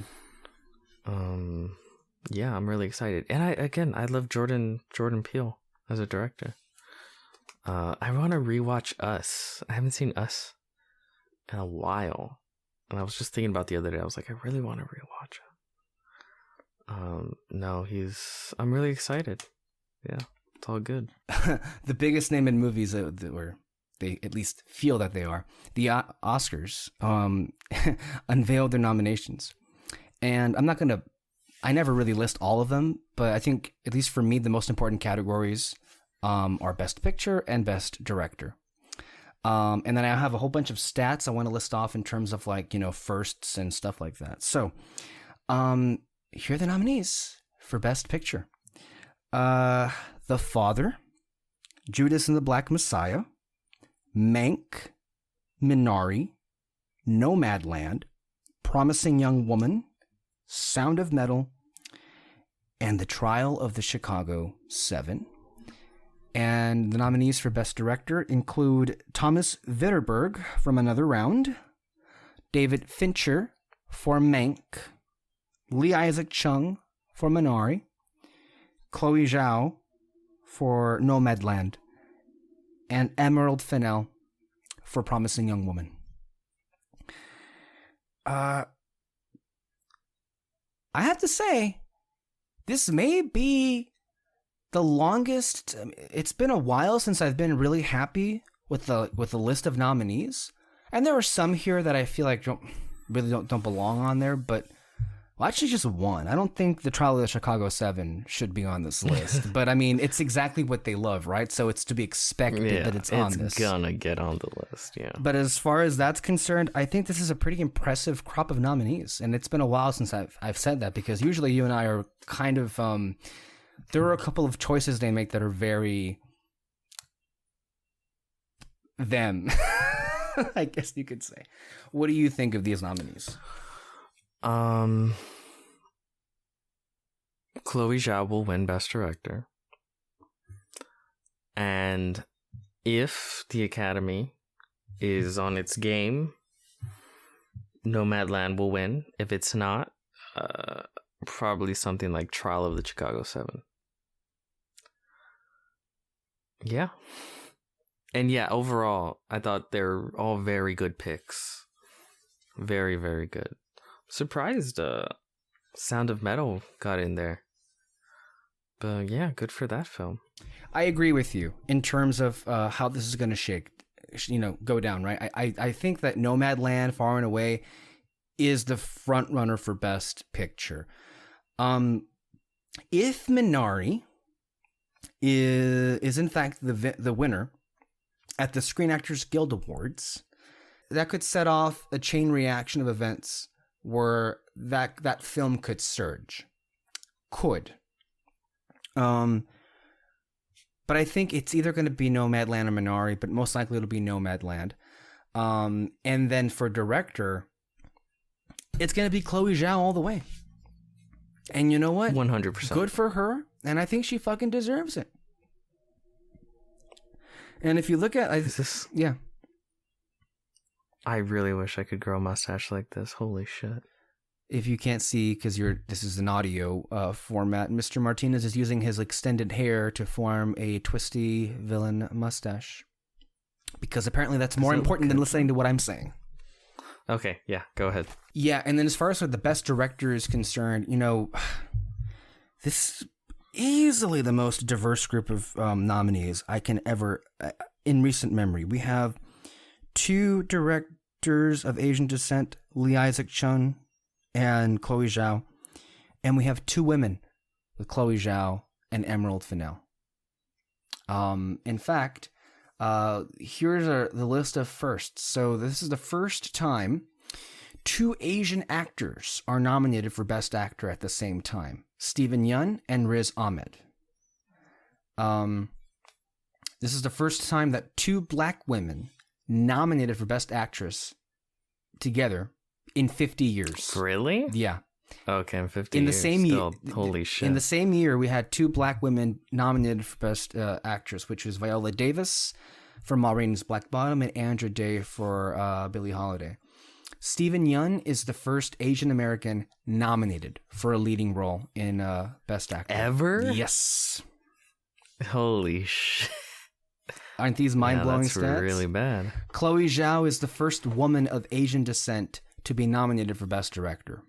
Yeah, I'm really excited. And I love Jordan Peele as a director. I want to rewatch Us. I haven't seen Us in a while, and I was just thinking about the other day. I was like, I really want to rewatch it. I'm really excited. Yeah, it's all good. The biggest name in movies or they at least feel that they are, the Oscars unveiled their nominations, and I never really list all of them, but I think at least for me the most important categories are Best Picture and Best Director. And then I have a whole bunch of stats I want to list off in terms of firsts and stuff like that. So here are the nominees for Best Picture. The Father, Judas and the Black Messiah, Mank, Minari, Nomadland, Promising Young Woman, Sound of Metal, and The Trial of the Chicago 7. And the nominees for Best Director include Thomas Vinterberg from Another Round, David Fincher for Mank, Lee Isaac Chung for Minari, Chloe Zhao for Nomadland, and Emerald Fennell for Promising Young Woman. I have to say, this may be the longest. It's been a while since I've been really happy with the list of nominees, and there are some here that I feel like don't belong on there. But actually, just one. I don't think The Trial of the Chicago 7 should be on this list. But I mean, it's exactly what they love, right? So it's to be expected that it's on this. It's gonna get on the list, yeah. But as far as that's concerned, I think this is a pretty impressive crop of nominees, and it's been a while since I've said that, because usually you and I are kind of there are a couple of choices they make that are very them, I guess you could say. What do you think of these nominees? Chloe Zhao will win Best Director. And if the Academy is on its game, Nomadland will win. If it's not, probably something like Trial of the Chicago 7. Yeah. And yeah, overall, I thought they're all very good picks. Very, very good. Surprised Sound of Metal got in there. But yeah, good for that film. I agree with you in terms of how this is going to go down, right? I think that Nomadland, far and away, is the front runner for Best Picture. If Minari is in fact the winner at the Screen Actors Guild Awards, that could set off a chain reaction of events where that film could surge. But but I think it's either going to be Nomadland or Minari, but most likely it'll be Nomadland. And then for director, it's going to be Chloe Zhao all the way. And you know what? 100%. Good for her, and I think she fucking deserves it. And if you look at... Yeah. I really wish I could grow a mustache like this. Holy shit. If you can't see, because this is an audio format, Mr. Martinez is using his extended hair to form a twisty villain mustache. Because apparently that's more important than listening to what I'm saying. Okay, yeah, go ahead. Yeah, and then as far as the best director is concerned, you know, this is easily the most diverse group of nominees I can ever, in recent memory. We have 2 directors of Asian descent, Lee Isaac Chung and Chloe Zhao, and we have 2 women with Chloe Zhao and Emerald Fennell. In fact, here's the list of firsts. So this is the first time 2 Asian actors are nominated for Best Actor at the same time. Steven Yeun and Riz Ahmed. This is the first time that 2 black women nominated for Best Actress together in 50 years. Really? Yeah. Okay, in 50 in the years. same year, Holy shit. In the same year, we had 2 black women nominated for Best Actress, which was Viola Davis for Ma Rainey's Black Bottom and Andra Day for Billie Holiday. Steven Yeun is the first Asian American nominated for a leading role in Best Actor. Ever? Yes. Holy shit. Aren't these mind-blowing that's stats? Really bad. Chloe Zhao is the first woman of Asian descent to be nominated for Best Director.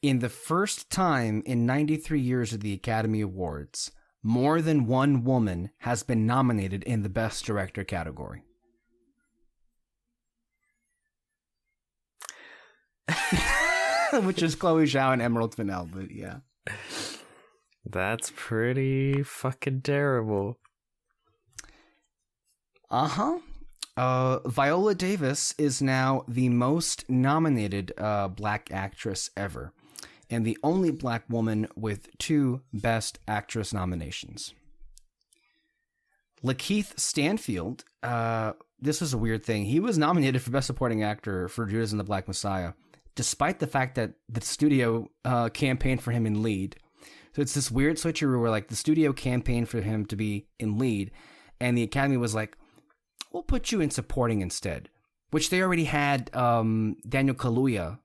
In the first time in 93 years of the Academy Awards, more than one woman has been nominated in the Best Director category. Which is Chloe Zhao and Emerald Fennell, but yeah. That's pretty fucking terrible. Viola Davis is now the most nominated black actress ever, and the only black woman with 2 Best Actress nominations. Lakeith Stanfield, this is a weird thing. He was nominated for Best Supporting Actor for Judas and the Black Messiah, despite the fact that the studio campaigned for him in lead. So it's this weird switcheroo where the studio campaigned for him to be in lead, and the Academy was like, we'll put you in supporting instead, which they already had Daniel Kaluuya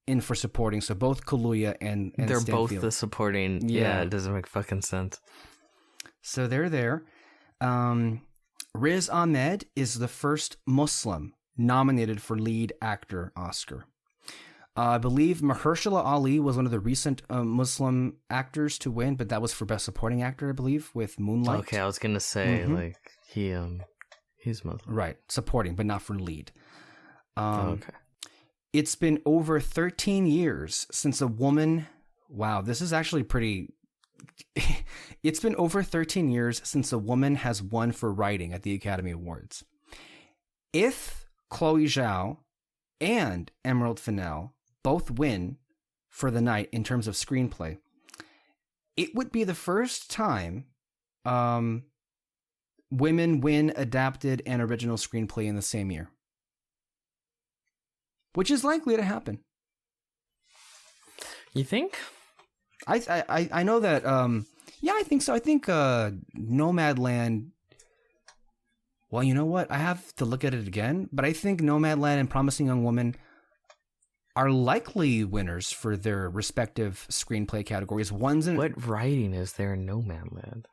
in for supporting. So both Kaluuya and they're Stanfield. both the supporting. Yeah, it doesn't make fucking sense. So they're there. Riz Ahmed is the first Muslim nominated for lead actor Oscar. I believe Mahershala Ali was one of the recent Muslim actors to win, but that was for Best Supporting Actor, I believe, with Moonlight. Okay, I was gonna say he's Muslim. Right, supporting, but not for lead. Okay. It's been over 13 years since a woman... Wow, this is actually pretty... It's been over 13 years since a woman has won for writing at the Academy Awards. If Chloe Zhao and Emerald Fennell both win for the night in terms of screenplay, it would be the first time women win adapted and original screenplay in the same year, which is likely to happen. You think? I know that. Yeah, I think so. I think Nomadland. Well, you know what? I have to look at it again, but I think Nomadland and Promising Young Woman are likely winners for their respective screenplay categories. What writing is there in Nomadland?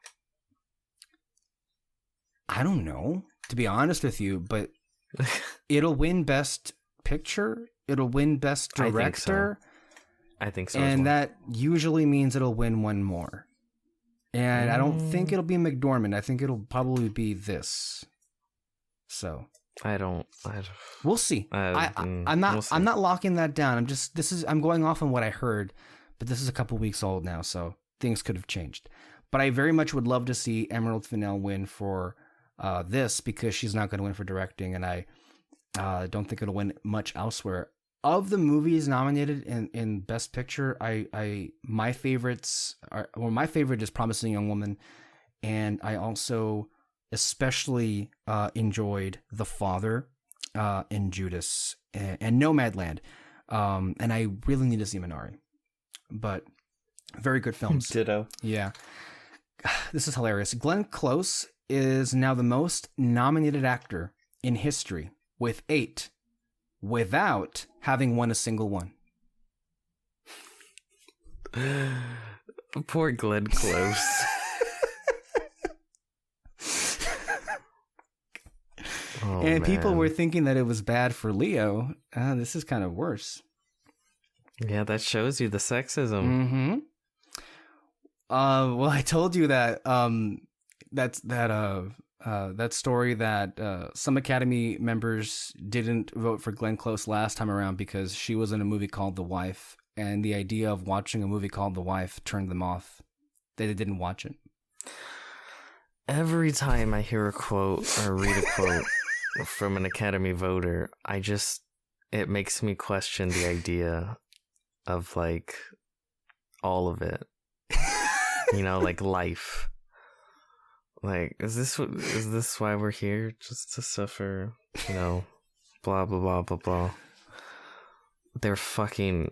I don't know, to be honest with you, but it'll win Best Picture. It'll win Best Director. I think so. And that usually means it'll win one more. And I don't think it'll be McDormand. I think it'll probably be this. So I don't. We'll see. I'm not locking that down. I'm going off on what I heard, but this is a couple weeks old now, so things could have changed. But I very much would love to see Emerald Fennell win for this, because she's not going to win for directing, and I don't think it'll win much elsewhere. Of the movies nominated in Best Picture, my favorite is Promising Young Woman, and I also especially enjoyed The Father and Judas and Nomadland. And I really need to see Minari. But very good films. Ditto. Yeah. This is hilarious. Glenn Close is now the most nominated actor in history with 8 without having won a single one. Poor Glenn Close. Oh, and people man. were thinking that it was bad for Leo. This is kind of worse. Yeah, that shows you the sexism. Mm-hmm. Well, I told you that that story that some Academy members didn't vote for Glenn Close last time around because she was in a movie called The Wife, and the idea of watching a movie called The Wife turned them off. They didn't watch it. Every time I hear a quote or read a quote from an Academy voter, it makes me question the idea of like all of it. You know, like life. Like, is this why we're here? Just to suffer, you know, blah, blah, blah, blah, blah. They're fucking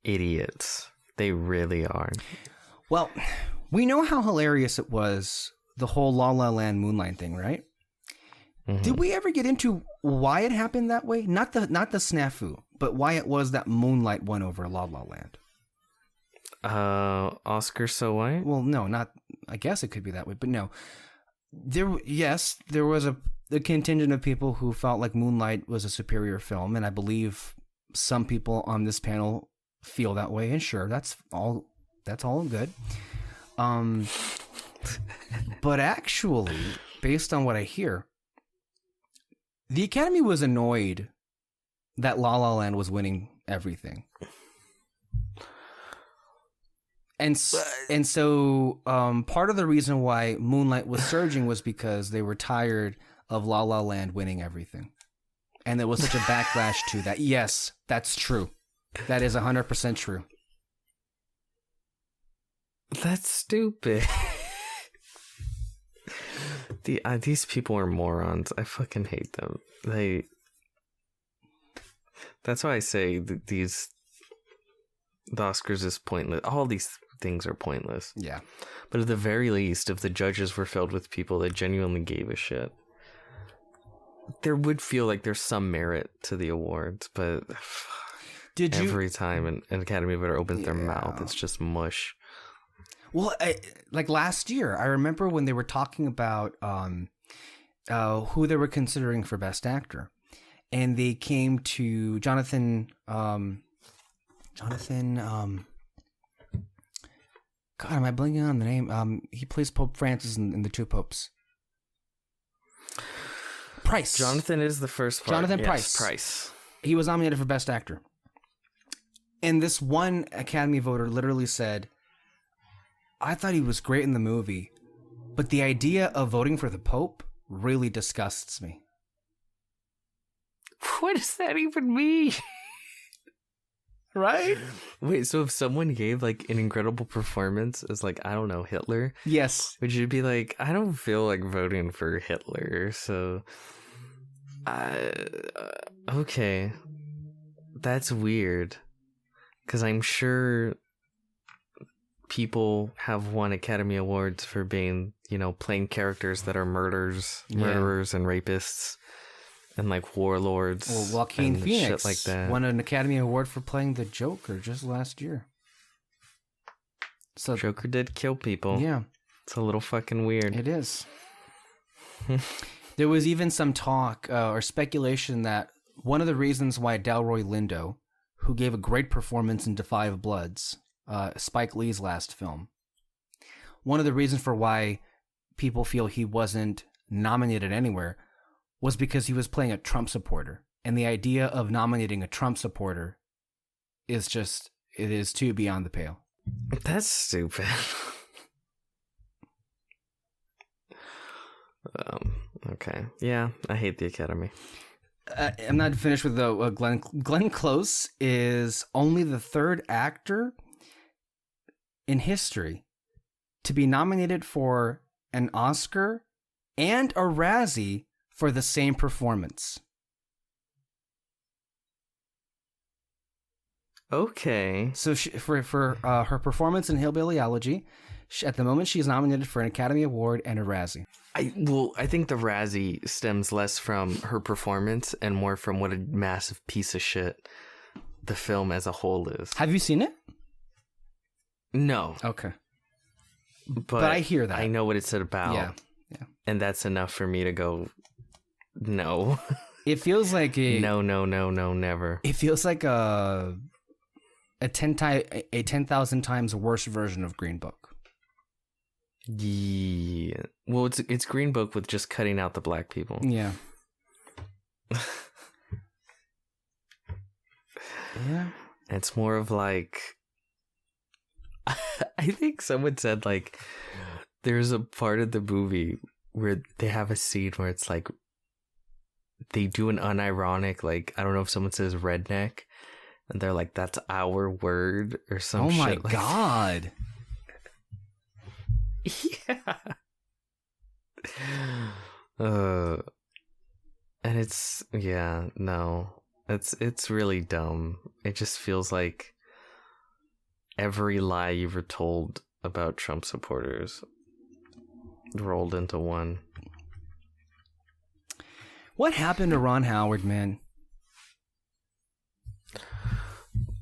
idiots. They really are. Well, we know how hilarious it was, the whole La La Land Moonlight thing, right? Mm-hmm. Did we ever get into why it happened that way? Not the snafu, but why it was that Moonlight won over La La Land. Oscar so white? Well, no, not. I guess it could be that way, but no. There was a contingent of people who felt like Moonlight was a superior film, and I believe some people on this panel feel that way. And sure, that's all good. But actually, based on what I hear, the Academy was annoyed that La La Land was winning everything. And so part of the reason why Moonlight was surging was because they were tired of La La Land winning everything. And there was such a backlash to that. Yes, that's true. That is 100% true. That's stupid. These people are morons. I fucking hate them. That's why I say the Oscars is pointless. All these things are pointless. Yeah. But at the very least, if the judges were filled with people that genuinely gave a shit, there would feel like there's some merit to the awards. But every time an Academy voter opens their mouth, it's just mush. Well, like last year, I remember when they were talking about who they were considering for Best Actor, and they came to Jonathan. God, am I blanking on the name? He plays Pope Francis in The Two Popes. Price. Jonathan is the first part. Jonathan Yes, Price. He was nominated for Best Actor. And this one Academy voter literally said, I thought he was great in the movie, but the idea of voting for the Pope really disgusts me. What does that even mean? Right? Wait, so if someone gave like an incredible performance as like, I don't know, Hitler? Yes. Would you be like, I don't feel like voting for Hitler, so okay. That's weird. Because I'm sure people have won Academy Awards for being, you know, playing characters that are murderers and rapists. And like warlords. Well, Joaquin Phoenix shit like that. won an Academy Award for playing the Joker just last year. So Joker did kill people. Yeah. It's a little fucking weird. It is. There was even some talk or speculation that one of the reasons why Delroy Lindo, who gave a great performance in Defy of Bloods, Spike Lee's last film, one of the reasons for why people feel he wasn't nominated anywhere was because he was playing a Trump supporter. And the idea of nominating a Trump supporter is just, it is too beyond the pale. That's stupid. Okay. Yeah, I hate the Academy. I'm not finished with the Glenn Close is only the third actor in history to be nominated for an Oscar and a Razzie for the same performance. Okay. So for her performance in Hillbilly Elegy, at the moment she is nominated for an Academy Award and a Razzie. I think the Razzie stems less from her performance and more from what a massive piece of shit the film as a whole is. Have you seen it? No. Okay. But I hear that. I know what it's about. Yeah. And that's enough for me to go, no. It feels like a... No, never. It feels like a 10,000 times worse version of Green Book. Yeah. Well, it's Green Book with just cutting out the black people. Yeah. Yeah. It's more of like... I think someone said, like, there's a part of the movie where they have a scene where it's like they do an unironic, like, I don't know if someone says redneck, and they're like, that's our word or some shit. Oh my like God. Yeah. And it's, yeah, no. It's really dumb. It just feels like every lie you were told about Trump supporters rolled into one. What happened to Ron Howard, man?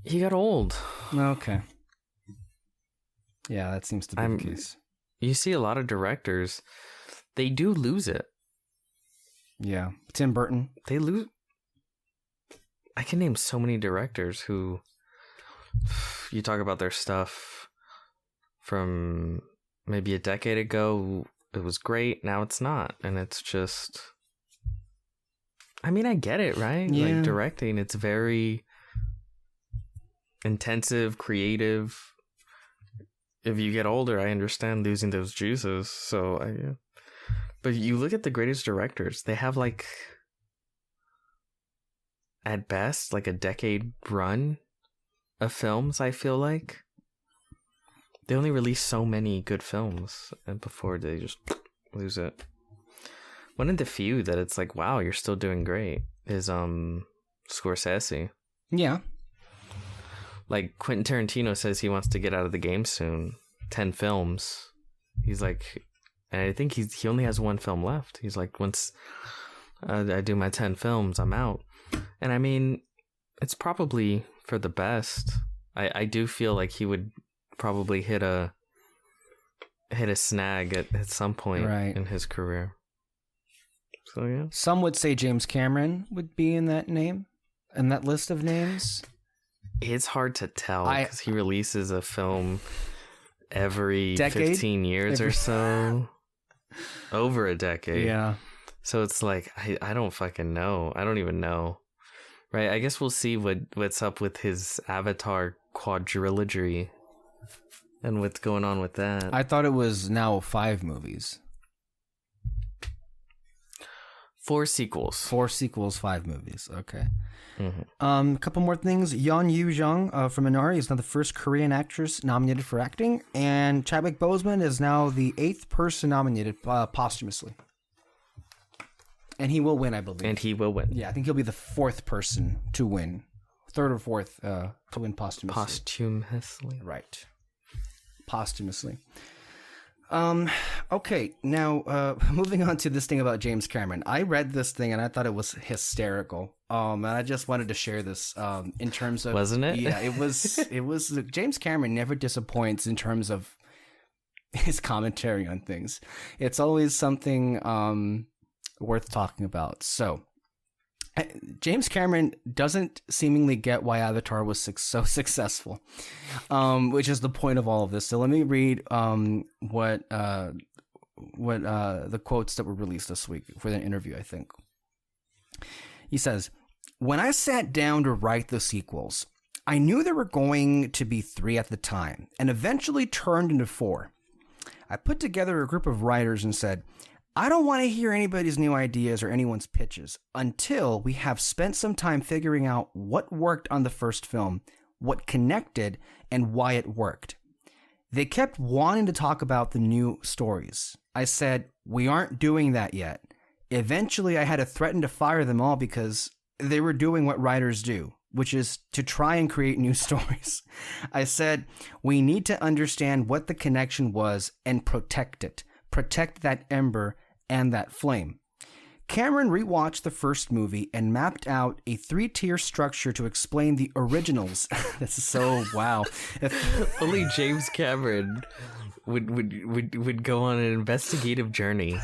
He got old. Okay. Yeah, that seems to be the case. You see a lot of directors, they do lose it. Yeah. Tim Burton. They lose. I can name so many directors who you talk about their stuff from maybe a decade ago. It was great. Now it's not. And it's just, I mean, I get it, right? Yeah. Like directing, it's very intensive, creative. If you get older, I understand losing those juices. So but you look at the greatest directors, they have like, at best, like a decade run of films. I feel like they only release so many good films and before they just lose it. One of the few that it's like, wow, you're still doing great is Scorsese. Yeah. Like Quentin Tarantino says he wants to get out of the game soon. 10 films. He's like, and I think he only has one film left. He's like, once I do my 10 films, I'm out. And I mean, it's probably for the best. I do feel like he would probably hit a snag at some point in his career. So yeah. Some would say James Cameron would be in that list of names. It's hard to tell because he releases a film every 15 years or so. Over a decade. Yeah. So it's like, I don't fucking know. I don't even know. Right? I guess we'll see what's up with his Avatar quadrilogy and what's going on with that. I thought it was now 5 movies. 4 sequels. 4 sequels, 5 movies. Okay. Mm-hmm. A couple more things. Yeon Yoo-jung from Minari is now the first Korean actress nominated for acting, and Chadwick Boseman is now the 8th person nominated posthumously. And he will win, I believe. And he will win. Yeah, I think he'll be the 4th person to win. 3rd or 4th to win posthumously. Posthumously. Right. Posthumously. Okay, now moving on to this thing about James Cameron. I read this thing and I thought it was hysterical. And I just wanted to share this in terms of... Wasn't it? Yeah, it was James Cameron never disappoints in terms of his commentary on things. It's always something worth talking about. So, James Cameron doesn't seemingly get why Avatar was so successful, which is the point of all of this. So let me read what the quotes that were released this week for the interview, I think. He says, "When I sat down to write the sequels, I knew there were going to be 3 at the time, and eventually turned into 4. I put together a group of writers and said, I don't want to hear anybody's new ideas or anyone's pitches until we have spent some time figuring out what worked on the first film, what connected, and why it worked. They kept wanting to talk about the new stories. I said, we aren't doing that yet. Eventually, I had to threaten to fire them all because they were doing what writers do, which is to try and create new stories. I said, we need to understand what the connection was and protect it. Protect that ember and that flame. Cameron rewatched the first movie and mapped out a 3-tier structure to explain the originals. This is so wow. Only James Cameron would go on an investigative journey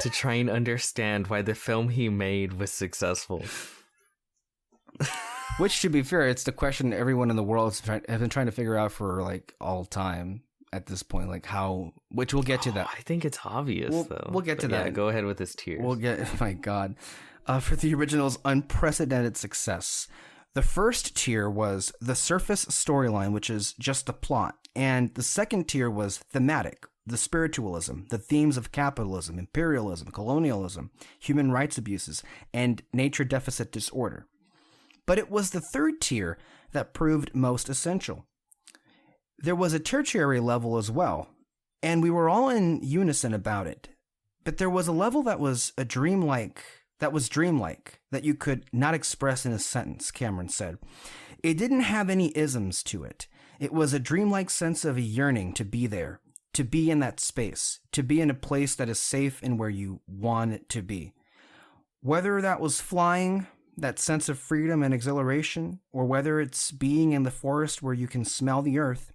to try and understand why the film he made was successful. Which, to be fair, it's the question everyone in the world has been trying to figure out for like all time at this point. Like how, which we'll get to that. I think it's obvious though. We'll get to that. Yeah, go ahead with his tiers. We'll get. Oh my God, for the original's unprecedented success. The first tier was the surface storyline, which is just the plot, and the second tier was thematic, the spiritualism, the themes of capitalism, imperialism, colonialism, human rights abuses, and nature deficit disorder. But it was the third tier that proved most essential. There was a tertiary level as well, and we were all in unison about it. But there was a level that was dreamlike, that you could not express in a sentence, Cameron said. It didn't have any isms to it. It was a dreamlike sense of a yearning to be there, to be in that space, to be in a place that is safe and where you want it to be. Whether that was flying, that sense of freedom and exhilaration, or whether it's being in the forest where you can smell the earth,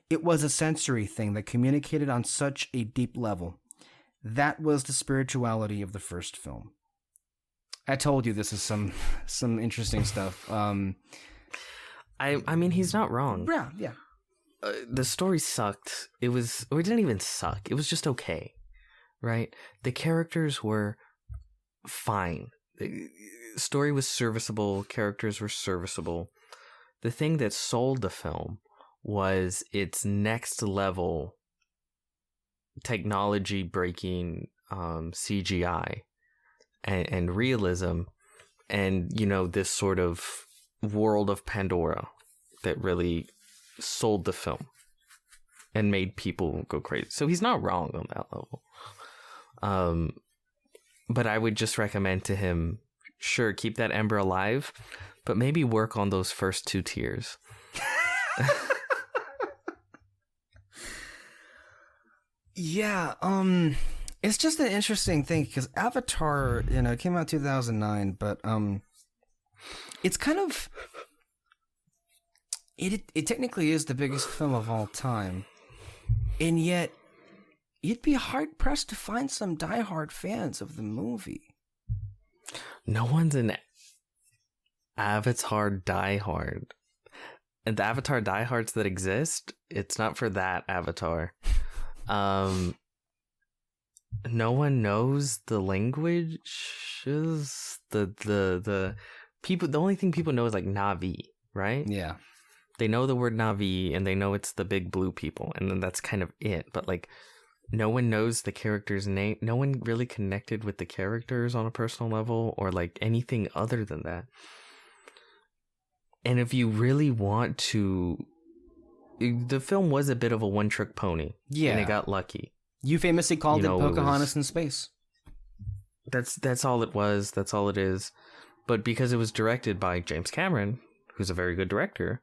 it was a sensory thing that communicated on such a deep level. That was the spirituality of the first film. I told you this is some interesting stuff. I mean, he's not wrong. Yeah. The story sucked. It didn't even suck. It was just okay, right? The characters were fine. The story was serviceable. Characters were serviceable. The thing that sold the film was its next level technology breaking CGI and realism, and this sort of world of Pandora that really sold the film and made people go crazy. So he's not wrong on that level. But I would just recommend to him, sure, keep that ember alive, but maybe work on those first 2 tiers. Yeah, it's just an interesting thing because Avatar, it came out 2009, but it's kind of it technically is the biggest film of all time, and yet you'd be hard pressed to find some diehard fans of the movie. No one's an Avatar diehard, and the Avatar diehards that exist, it's not for that Avatar. No one knows the languages. The people. The only thing people know is like Na'vi, right? Yeah. They know the word Na'vi and they know it's the big blue people, and then that's kind of it. But like, no one knows the character's name. No one really connected with the characters on a personal level or like anything other than that. And if you really want to, the film was a bit of a one-trick pony. Yeah. And it got lucky. You famously called it Pocahontas in space. That's all it was. That's all it is. But because it was directed by James Cameron, who's a very good director,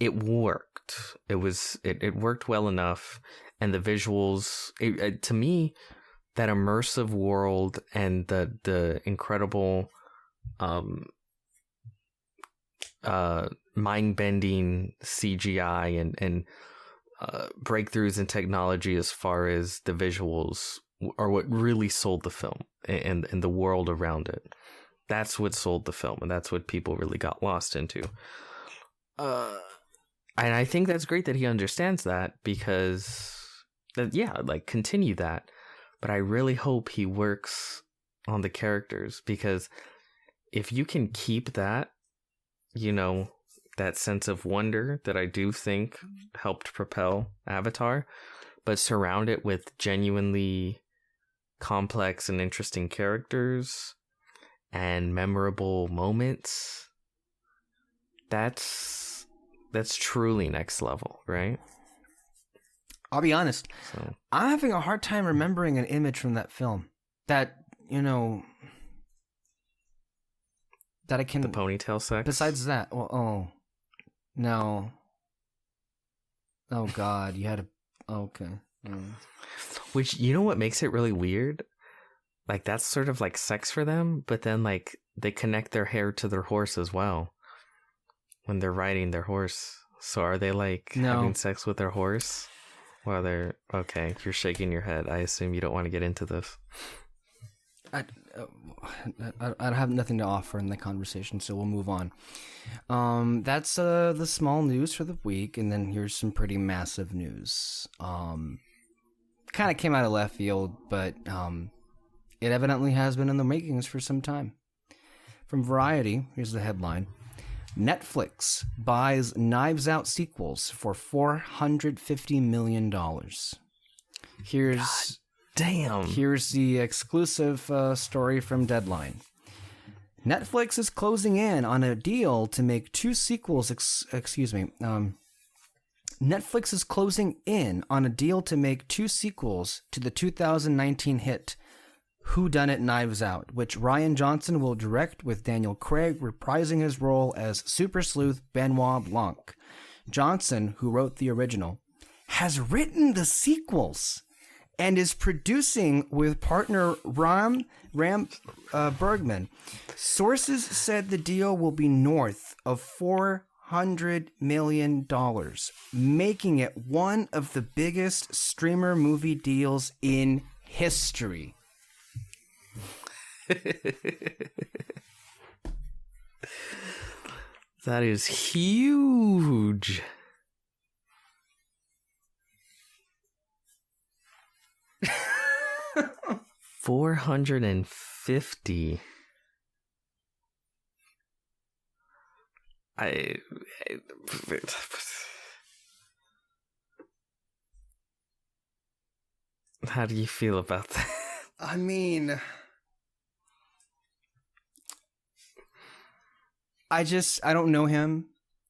it worked. It worked well enough, and the visuals, to me, that immersive world and the incredible mind-bending CGI and breakthroughs in technology as far as the visuals are what really sold the film and the world around it. That's what sold the film, and that's what people really got lost into. And I think that's great that he understands that, because continue that. But I really hope he works on the characters, because if you can keep that, that sense of wonder that I do think helped propel Avatar, but surround it with genuinely complex and interesting characters and memorable moments, that's truly next level, right? I'll be honest. So I'm having a hard time remembering an image from that film that, that I can... the ponytail sex? Besides that, no. Oh, God, you had a... Okay. Which, you know what makes it really weird? Like, that's sort of like sex for them, but then, like, they connect their hair to their horse as well when they're riding their horse. So are they, like, having sex with their horse while they're... Okay, you're shaking your head. I assume you don't want to get into this. I have nothing to offer in the conversation, so we'll move on. That's the small news for the week, and then here's some pretty massive news. Kind of came out of left field, but it evidently has been in the makings for some time. From Variety, here's the headline. Netflix buys Knives Out sequels for $450 million. Here's the exclusive story from Deadline. Netflix is closing in on a deal to make two sequels. Netflix is closing in on a deal to make two sequels to the 2019 hit Whodunit Knives Out, which Rian Johnson will direct, with Daniel Craig reprising his role as super sleuth Benoit Blanc. Johnson, who wrote the original, has written the sequels and is producing with partner Ram Bergman. Sources said the deal will be north of $400 million, making it one of the biggest streamer movie deals in history. That is huge. $450. How do you feel about that? I mean, I don't know him.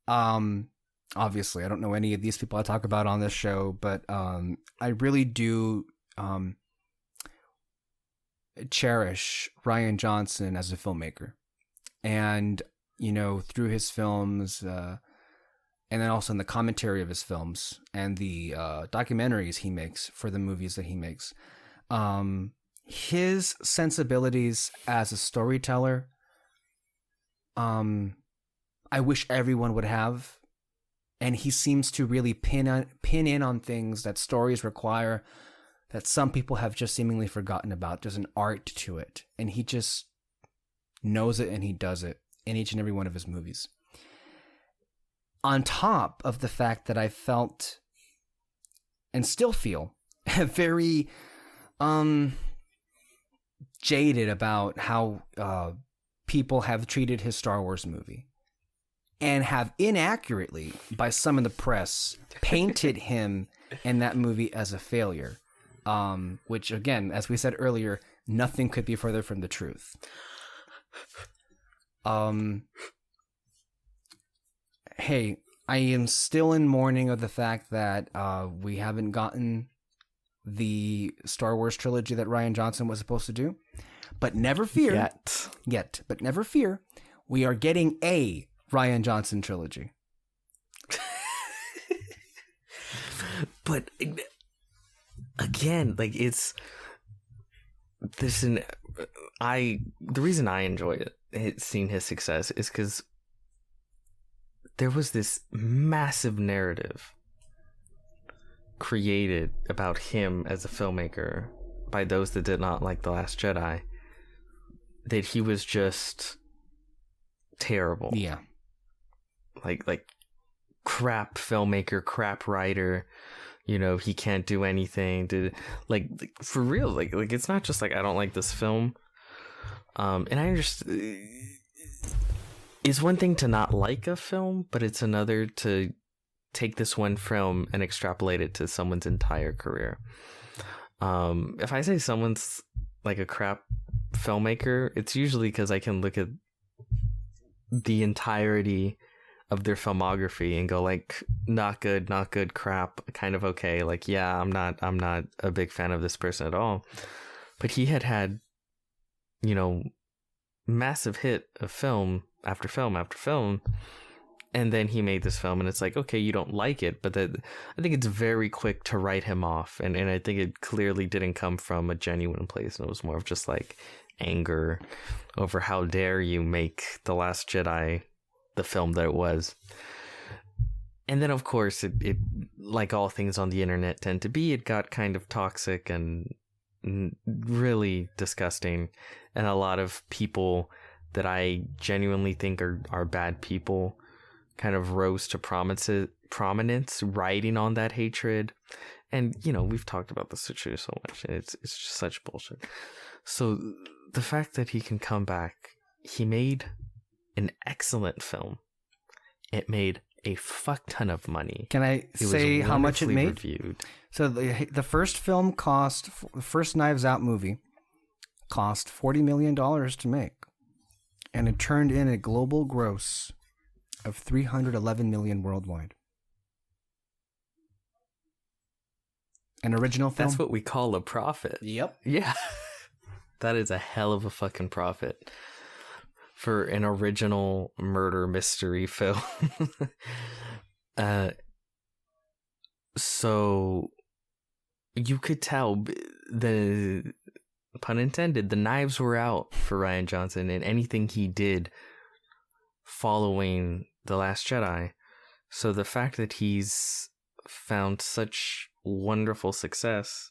Obviously, I don't know any of these people I talk about on this show, but I really do cherish Rian Johnson as a filmmaker. And, through his films, and then also in the commentary of his films and the documentaries he makes for the movies that he makes, his sensibilities as a storyteller, I wish everyone would have. And he seems to really pin in on things that stories require that some people have just seemingly forgotten about. There's an art to it. And he just knows it, and he does it in each and every one of his movies. On top of the fact that I felt and still feel very jaded about how people have treated his Star Wars movie, and have inaccurately, by some in the press, painted him in that movie as a failure. Which, again, as we said earlier, nothing could be further from the truth. Hey, I am still in mourning of the fact that we haven't gotten the Star Wars trilogy that Rian Johnson was supposed to do. But never fear. Yet. But never fear. We are getting a Rian Johnson trilogy. But again, like, it's this, and the reason I enjoy it, seeing his success, is because there was this massive narrative created about him as a filmmaker by those that did not like The Last Jedi, that he was just terrible. Yeah. Like crap filmmaker, crap writer. He can't do anything. Like for real. Like it's not just like, I don't like this film. And I understand. It's one thing to not like a film, but it's another to take this one film and extrapolate it to someone's entire career. If I say someone's like a crap filmmaker, it's usually because I can look at the entirety of their filmography and go like, not good, crap, kind of okay. Like, yeah, I'm not a big fan of this person at all. But he had, you know, massive hit of film after film after film. And then he made this film, and it's like, okay, you don't like it, but I think it's very quick to write him off. And I think it clearly didn't come from a genuine place. And it was more of just like anger over how dare you make The Last Jedi the film that it was. And then, of course, it like all things on the internet tend to be, it got kind of toxic and really disgusting. And a lot of people that I genuinely think are bad people kind of rose to prominence, riding on that hatred. And, you know, we've talked about this situation so much, and it's just such bullshit. So the fact that he can come back, he made an excellent film. It made a fuck ton of money. Can I say how much it made? Reviewed. So the first film the first Knives Out movie cost $40 million to make. And it turned in a global gross of $311 million worldwide. An original film. That's what we call a profit. Yep. Yeah. That is a hell of a fucking profit for an original murder mystery film. So you could tell the pun intended, the knives were out for Rian Johnson, and anything he did following The Last Jedi. So the fact that he's found such wonderful success,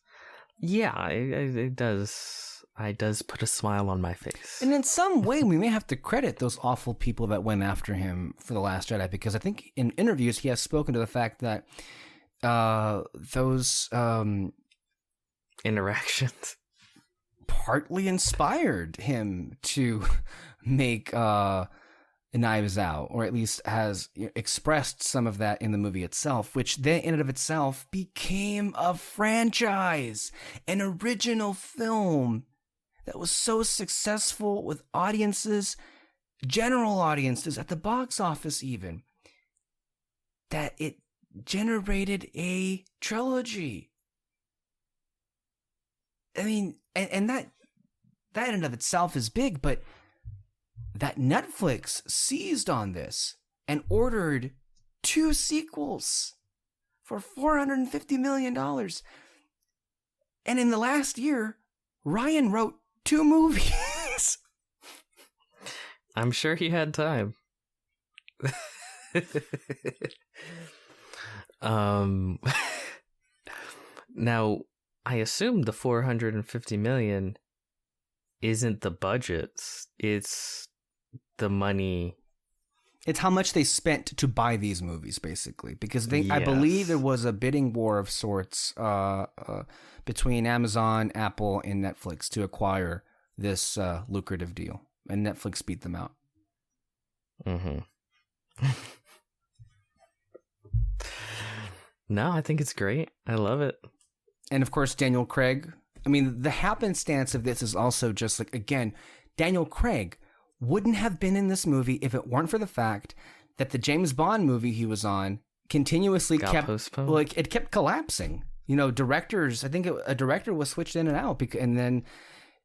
yeah, it does put a smile on my face. And in some way, we may have to credit those awful people that went after him for The Last Jedi, because I think in interviews he has spoken to the fact that those interactions partly inspired him to make Knives Out, or at least has expressed some of that in the movie itself, which then in and of itself became a franchise, an original film that was so successful with audiences, general audiences at the box office even, that it generated a trilogy. I mean, and that in and of itself is big, but that Netflix seized on this and ordered 2 sequels for $450 million. And in the last year, Ryan wrote 2 movies. I'm sure he had time. Now, I assume the $450 million isn't the budgets. It's the money. It's how much they spent to buy these movies, basically, because Yes. I believe there was a bidding war of sorts between Amazon, Apple, and Netflix to acquire this lucrative deal, and Netflix beat them out. Mm-hmm. No, I think it's great. I love it. And of course, Daniel Craig. I mean, the happenstance of this is also just like, again, Daniel Craig wouldn't have been in this movie if it weren't for the fact that the James Bond movie he was on continuously kept postponed. Like, it kept collapsing. You know, directors, I think a director was switched in and out, and then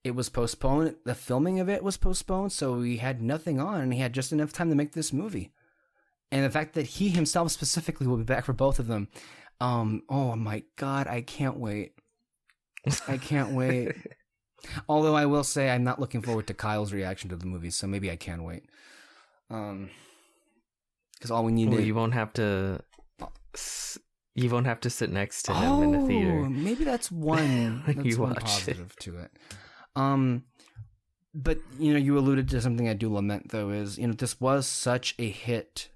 it was postponed. The filming of it was postponed, so he had nothing on, and he had just enough time to make this movie. And the fact that he himself specifically will be back for both of them. Oh my God, I can't wait. I can't wait. Although I will say I'm not looking forward to Kyle's reaction to the movie, so maybe I can wait. Because all we need to... You won't have to sit next to him in the theater. Maybe that's one. That's one positive to it. But you alluded to something I do lament, though, is this was such a hit,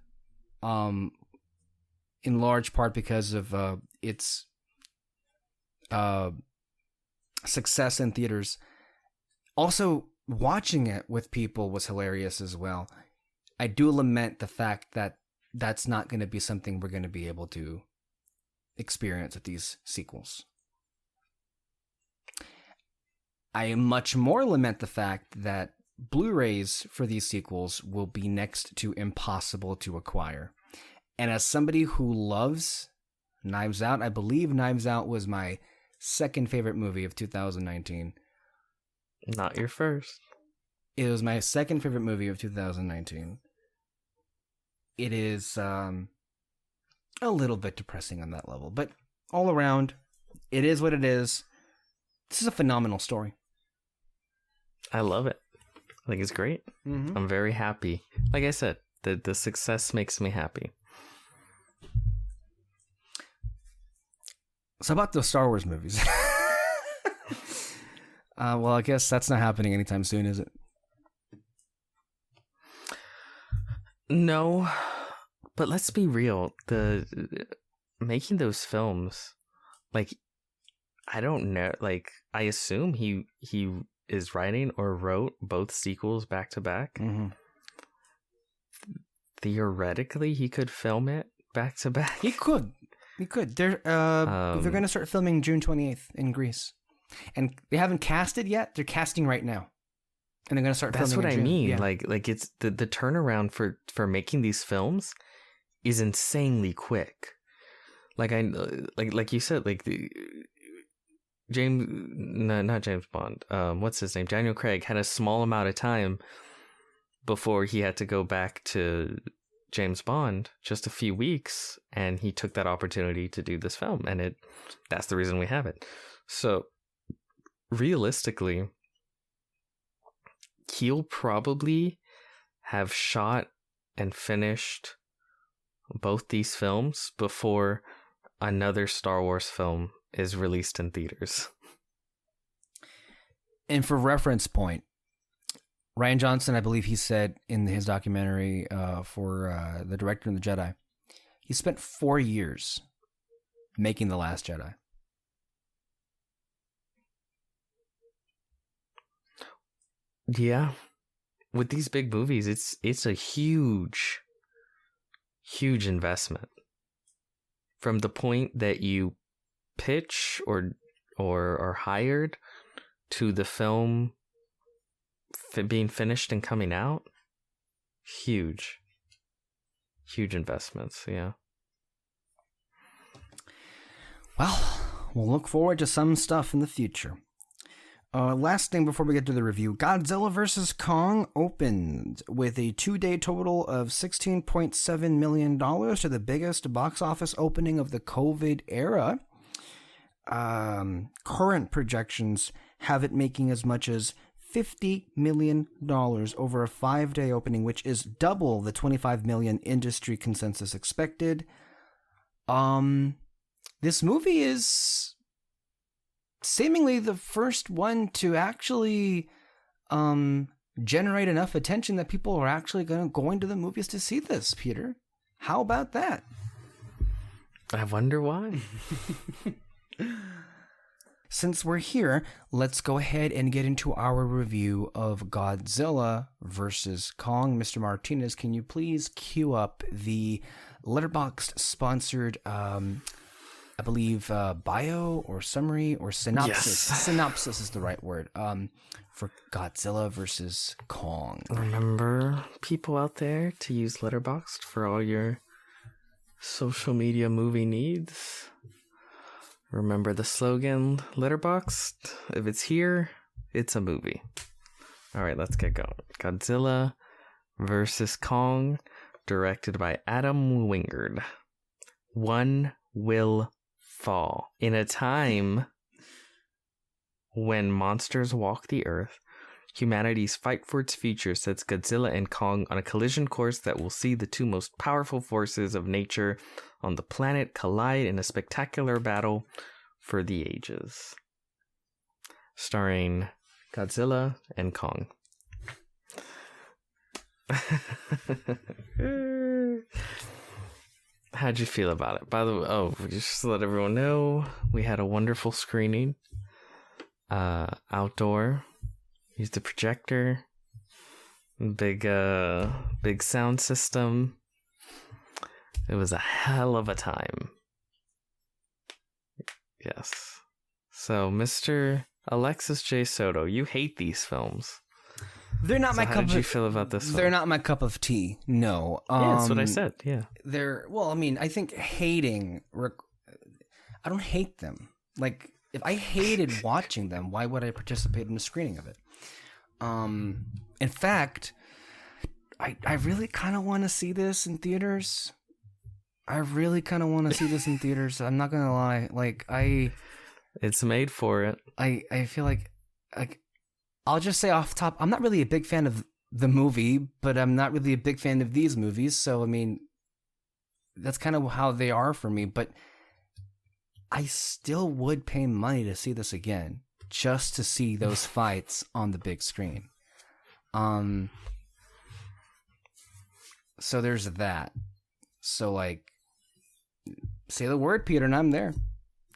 in large part because of its success in theaters. Also, watching it with people was hilarious as well. I do lament the fact that that's not going to be something we're going to be able to experience with these sequels. I much more lament the fact that Blu-rays for these sequels will be next to impossible to acquire. And as somebody who loves Knives Out, I believe Knives Out was my second favorite movie of 2019. Not your first. It was my second favorite movie of 2019. It is a little bit depressing on that level, but all around, it is what it is. This is a phenomenal story. I love it. I think it's great. Mm-hmm. I'm very happy. Like I said, the success makes me happy. So about those Star Wars movies. Well, I guess that's not happening anytime soon, is it? No, but let's be real. The making those films, like, I don't know. Like, I assume he is writing or wrote both sequels back to back. Mm-hmm. Theoretically, he could film it back to back. He could. They're going to start filming June 28th in Greece. And they haven't casted yet. They're casting right now. And they're going to start filming. That's what in I June. mean. Yeah. Like it's the turnaround for making these films is insanely quick. Like like you said, like not James Bond. What's his name? Daniel Craig had a small amount of time before he had to go back to James Bond, just a few weeks, and he took that opportunity to do this film, and that's the reason we have it. So realistically, he'll probably have shot and finished both these films before another Star Wars film is released in theaters. And for reference point, Rian Johnson, I believe he said in his documentary for The Director and the Jedi, he spent 4 years making The Last Jedi. Yeah. With these big movies, it's a huge investment. From the point that you pitch or are hired to the film being finished and coming out, huge investments. Yeah. Well, we'll look forward to some stuff in the future. Last thing before we get to the review, Godzilla vs. Kong opened with a 2-day total of $16.7 million to the biggest box office opening of the COVID era. Current projections have it making as much as $50 million over a 5-day opening, which is double the $25 million industry consensus expected. This movie is seemingly the first one to actually generate enough attention that people are actually going to the movies to see this, Peter. How about that? I wonder why. Since we're here, let's go ahead and get into our review of Godzilla vs. Kong. Mr. Martinez, can you please cue up the Letterboxd sponsored I believe bio or summary or synopsis. Yes. Synopsis is the right word. For Godzilla versus Kong. Remember, people out there, to use Letterboxd for all your social media movie needs. Remember the slogan, Letterboxd? If it's here, it's a movie. All right, let's get going. Godzilla versus Kong, directed by Adam Wingard. One will fall. In a time when monsters walk the earth, humanity's fight for its future sets Godzilla and Kong on a collision course that will see the two most powerful forces of nature on the planet collide in a spectacular battle for the ages. Starring Godzilla and Kong. How'd you feel about it? By the way, just to let everyone know, we had a wonderful screening. Outdoor. Used a projector. Big sound system. It was a hell of a time. Yes. So, Mr. Alexis J. Soto, you hate these films. They're not So my how cup did of you feel about this They're one? not my cup of tea. No. Yeah, that's what I said. Yeah. I think hating I don't hate them. Like, if I hated watching them, why would I participate in a screening of it? In fact, I really kind of want to see this in theaters. I'm not gonna lie. Like, It's made for it. I feel like I'll just say off top, I'm not really a big fan of the movie, but I'm not really a big fan of these movies. So I mean, that's kind of how they are for me. But I still would pay money to see this again, just to see those fights on the big screen. So there's that. So, like, say the word, Peter, and I'm there.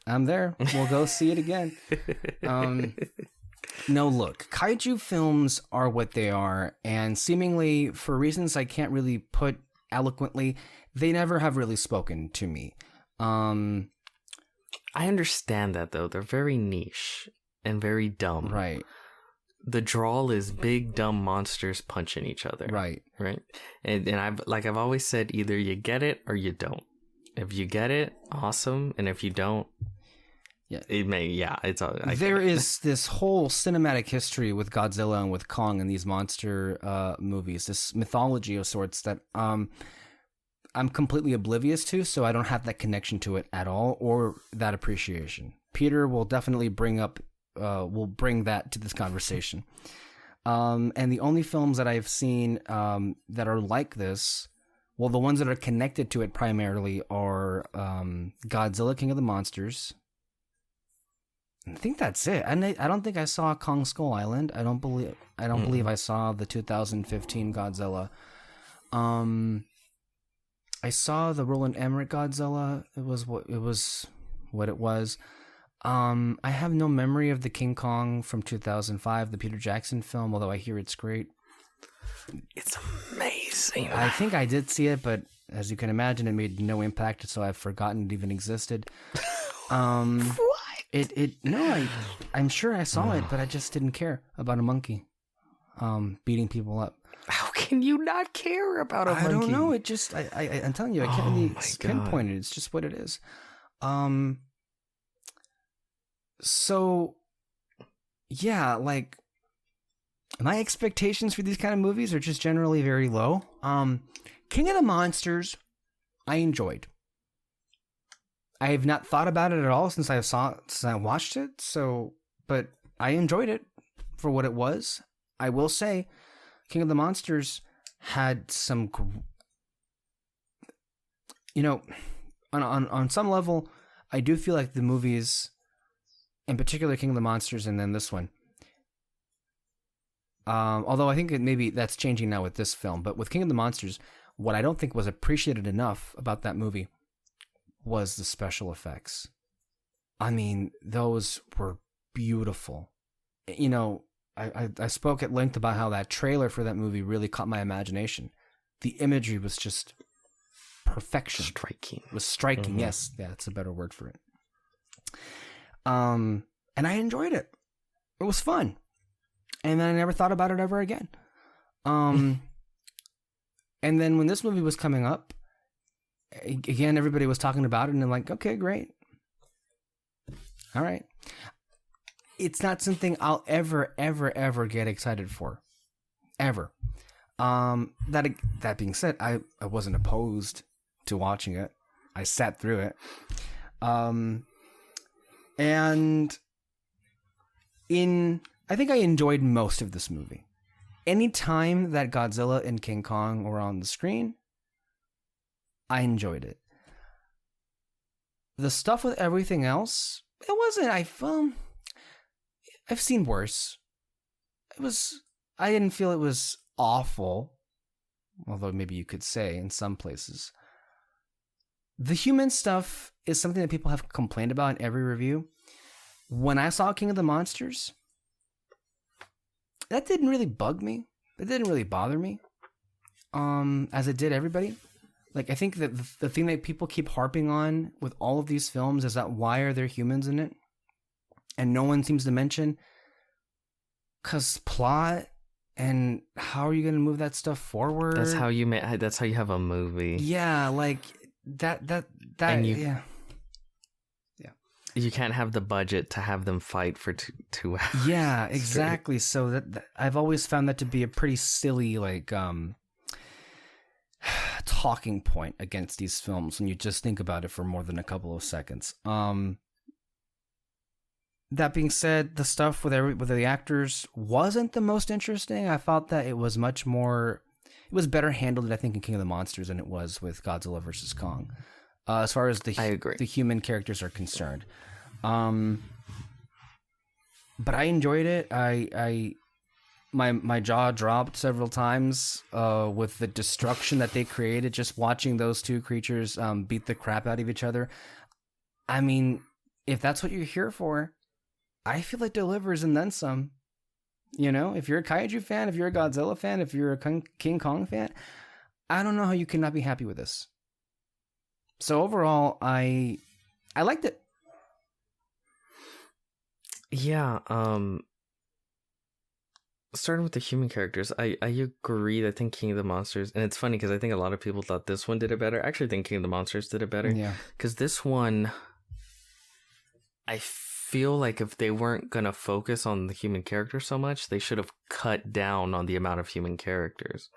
We'll go see it again. No, look, kaiju films are what they are, and seemingly, for reasons I can't really put eloquently, they never have really spoken to me. I understand that, though. They're very niche and very dumb. Right. The drawl is big, dumb monsters punching each other. Right. Right. And I've always said, either you get it or you don't. If you get it, awesome. And if you don't, it's all. There is this whole cinematic history with Godzilla and with Kong and these monster movies, this mythology of sorts that I'm completely oblivious to, so I don't have that connection to it at all, or that appreciation. Peter will definitely bring that to this conversation. And the only films that I've seen that are like this, well, the ones that are connected to it primarily are Godzilla, King of the Monsters. I think that's it. And I don't think I saw Kong Skull Island. I don't believe I saw the 2015 Godzilla. I saw the Roland Emmerich Godzilla. It was what it was. I have no memory of the King Kong from 2005, the Peter Jackson film, although I hear it's great. It's amazing. I think I did see it, but as you can imagine, it made no impact, so I've forgotten it even existed. What? I'm sure I saw it, but I just didn't care about a monkey beating people up. How can you not care about a monkey? I don't know. It just, I'm telling you, I can't really pinpoint it. It's just what it is. So, yeah, like, my expectations for these kind of movies are just generally very low. King of the Monsters, I enjoyed. I have not thought about it at all since I watched it. So, but I enjoyed it for what it was. I will say, King of the Monsters had some, on some level, I do feel like the movies, in particular King of the Monsters and then this one, although I think maybe that's changing now with this film, but with King of the Monsters, what I don't think was appreciated enough about that movie was the special effects. I mean, those were beautiful. I spoke at length about how that trailer for that movie really caught my imagination. The imagery was just perfection. Striking. It was striking, yes. Yeah, that's a better word for it. And I enjoyed it. It was fun. And then I never thought about it ever again. And then when this movie was coming up, again, everybody was talking about it, and I'm like, okay, great. All right. It's not something I'll ever get excited for. Ever. That being said, I wasn't opposed to watching it. I sat through it. And I think I enjoyed most of this movie. Any time that Godzilla and King Kong were on the screen, I enjoyed it. The stuff with everything else, it wasn't. I've seen worse. I didn't feel it was awful, although maybe you could say in some places. The human stuff is something that people have complained about in every review. When I saw King of the Monsters, that didn't really bug me. It didn't really bother me, as it did everybody. Like, I think that the thing that people keep harping on with all of these films is that why are there humans in it? And no one seems to mention, because plot And how are you going to move that stuff forward? That's how you have a movie. Yeah, like that And yeah. You can't have the budget to have them fight for 2 hours. Yeah, exactly. So that I've always found that to be a pretty silly like talking point against these films when you just think about it for more than a couple of seconds. That being said, the stuff with the actors wasn't the most interesting. I felt that it was better handled, I think, in King of the Monsters than it was with Godzilla versus Kong. As far as the human characters are concerned. But I enjoyed it. My jaw dropped several times with the destruction that they created, just watching those two creatures beat the crap out of each other. I mean, if that's what you're here for, I feel it delivers and then some. You know, if you're a kaiju fan, if you're a Godzilla fan, if you're a King Kong fan, I don't know how you cannot be happy with this. So overall, I liked it. Yeah, starting with the human characters, I agree. I think King of the Monsters, and it's funny because I think a lot of people thought this one did it better. I actually think King of the Monsters did it better. Yeah. Because this one, I feel like if they weren't going to focus on the human characters so much, they should have cut down on the amount of human characters.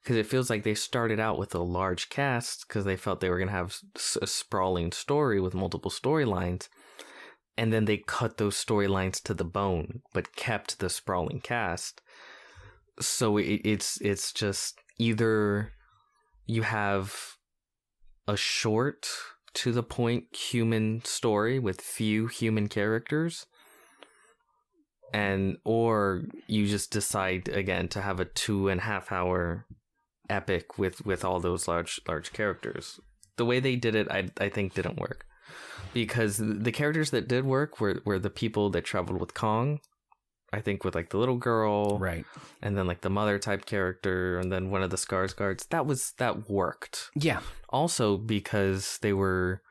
Because it feels like they started out with a large cast because they felt they were going to have a sprawling story with multiple storylines. And then they cut those storylines to the bone, but kept the sprawling cast. So it's just either you have a short, to the point human story with few human characters, or you just decide again to have a 2.5 hour epic with all those large characters. The way they did it, I think didn't work. Because the characters that did work were the people that traveled with Kong, I think, with like the little girl, right, and then like the mother type character, and then one of the Skarsgårds. That worked. Yeah. Also because they were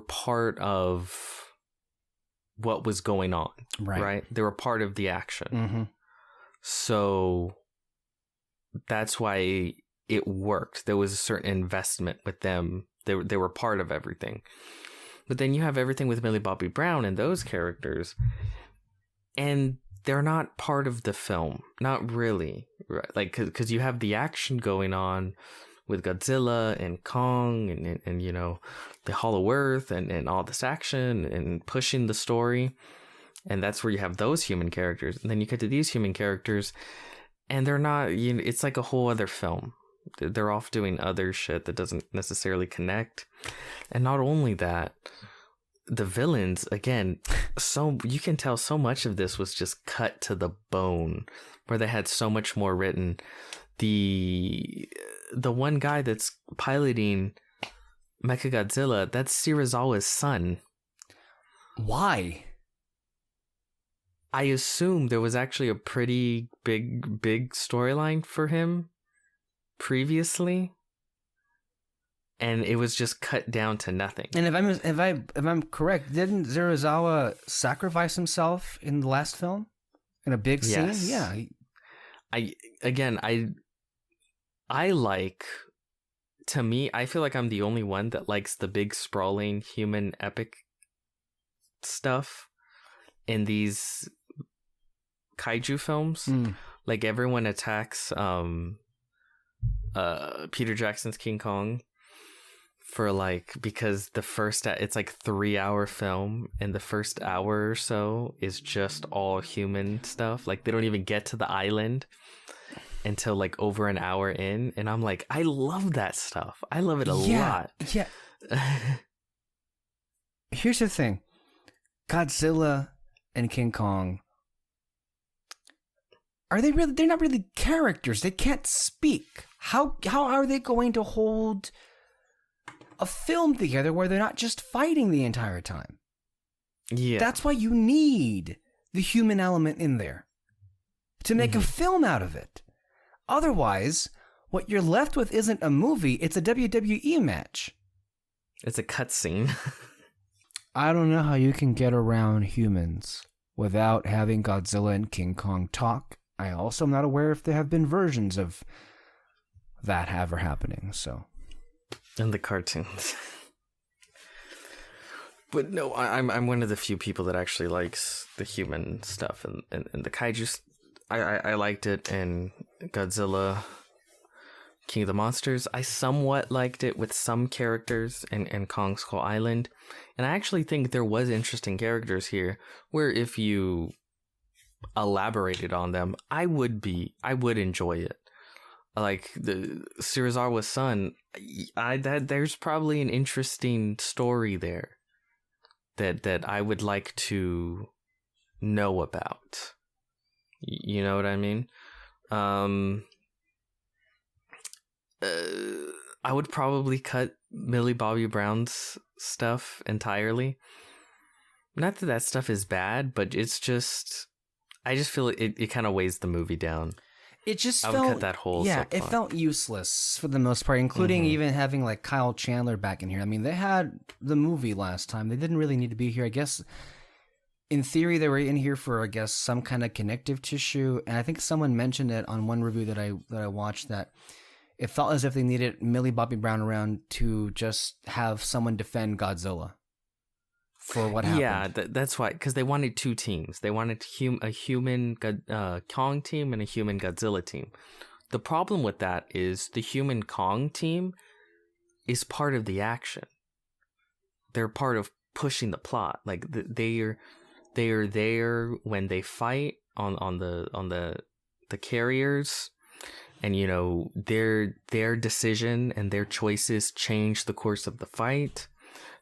part of what was going on, right? They were part of the action. Mm-hmm. So that's why it worked. There was a certain investment with them. They were part of everything. But then you have everything with Millie Bobby Brown and those characters, and they're not part of the film. Not really. Right? Like, because you have the action going on with Godzilla and Kong and you know, the Hollow Earth and all this action and pushing the story. And that's where you have those human characters. And then you get to these human characters, and they're not, you know, it's like a whole other film. They're off doing other shit that doesn't necessarily connect. And not only that, the villains, again, so you can tell so much of this was just cut to the bone, where they had so much more written. The one guy that's piloting Mechagodzilla, that's Serizawa's son. Why? I assume there was actually a pretty big storyline for him previously, and it was just cut down to nothing. And if I'm correct, didn't Serizawa sacrifice himself in the last film in a big scene? Yes. Yeah. I like, to me, I feel like I'm the only one that likes the big sprawling human epic stuff in these kaiju films. Like everyone attacks Peter Jackson's King Kong for like, because it's like 3-hour film, and the first hour or so is just all human stuff. Like they don't even get to the island until like over an hour in, and I'm like, I love that stuff. I love it a lot. Yeah. Here's the thing. Godzilla and King Kong, they're not really characters. They can't speak. How are they going to hold a film together where they're not just fighting the entire time? Yeah. That's why you need the human element in there to make a film out of it. Otherwise, what you're left with isn't a movie, it's a WWE match. It's a cutscene. I don't know how you can get around humans without having Godzilla and King Kong talk I also am not aware if there have been versions of that ever happening. So, in the cartoons. But no, I'm one of the few people that actually likes the human stuff and the kaiju. I liked it in Godzilla, King of the Monsters. I somewhat liked it with some characters in Kong Skull Island. And I actually think there was interesting characters here where if you elaborated on them, I would enjoy it. Like the Serizawa's son, there's probably an interesting story there that I would like to know about. You know what I mean? I would probably cut Millie Bobby Brown's stuff entirely. Not that stuff is bad, but it's just, I just feel it kind of weighs the movie down. It just I felt, would cut that whole yeah, subplot. It felt useless for the most part, including even having like Kyle Chandler back in here. I mean, they had the movie last time. They didn't really need to be here. I guess in theory they were in here for, I guess, some kind of connective tissue. And I think someone mentioned it on one review that I watched, that it felt as if they needed Millie Bobby Brown around to just have someone defend Godzilla for what happened. Yeah, that's why, because they wanted two teams. They wanted a human Kong team and a human Godzilla team. The problem with that is the human Kong team is part of the action. They're part of pushing the plot. Like they are there when they fight on the carriers, and you know their decision and their choices change the course of the fight.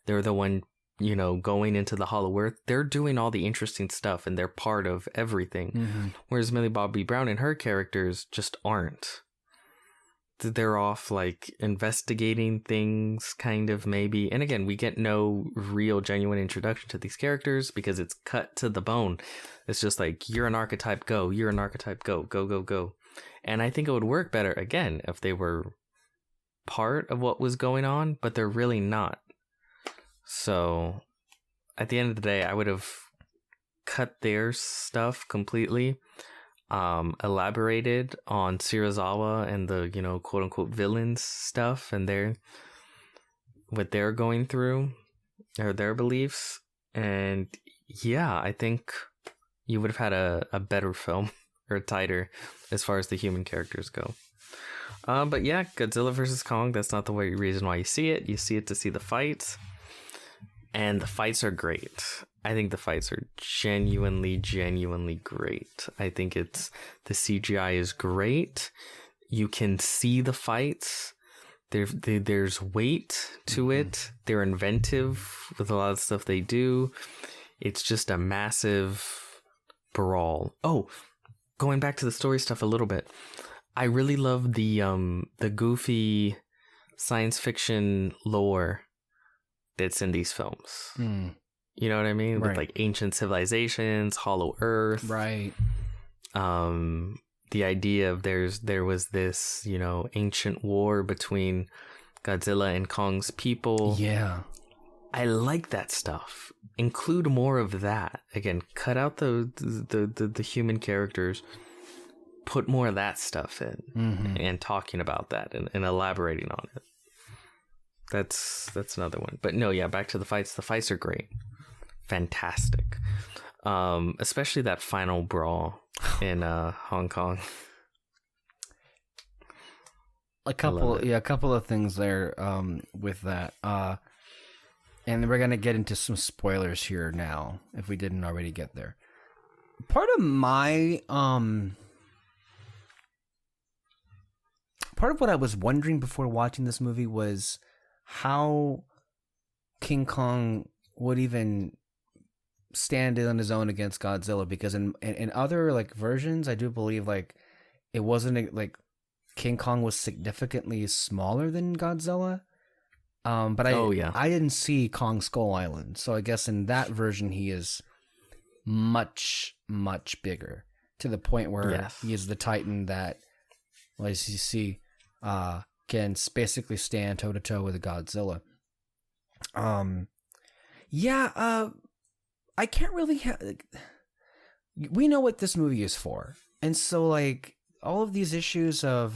They're the one, you know, going into the Hollow Earth. They're doing all the interesting stuff and they're part of everything. Whereas Millie Bobby Brown and her characters just aren't. They're off like investigating things, kind of, maybe. And again, we get no real genuine introduction to these characters because it's cut to the bone. It's just like, you're an archetype, go. You're an archetype, go. Go, go, go. And I think it would work better, again, if they were part of what was going on, but they're really not. So, at the end of the day, I would have cut their stuff completely, elaborated on Serizawa and the, you know, quote unquote villains stuff and what they're going through, or their beliefs. And yeah, I think you would have had a better film, or tighter, as far as the human characters go. But yeah, Godzilla vs. Kong, that's not the reason why you see it. You see it to see the fights. And the fights are great. I think the fights are genuinely great. I think the CGI is great. You can see the fights. There's weight to it. They're inventive with a lot of stuff they do. It's just a massive brawl. Oh, going back to the story stuff a little bit. I really love the goofy science fiction lore that's in these films. You know what I mean? Right. With like ancient civilizations, Hollow Earth. Right. The idea of there was this, you know, ancient war between Godzilla and Kong's people. Yeah. I like that stuff. Include more of that. Again, cut out the human characters. Put more of that stuff in, and talking about that and elaborating on it. That's another one. But no, yeah, back to the fights. The fights are great. Fantastic. Especially that final brawl in Hong Kong. A couple of things there with that. And we're going to get into some spoilers here now, if we didn't already get there. Part of what I was wondering before watching this movie was how King Kong would even stand on his own against Godzilla, because in other like versions, I do believe like it wasn't like King Kong was significantly smaller than Godzilla. But I didn't see Kong Skull Island, so I guess in that version he is much bigger, to the point where he is the Titan that, well, as you see, can basically stand toe to toe with Godzilla. I can't really we know what this movie is for. And so, like, all of these issues of,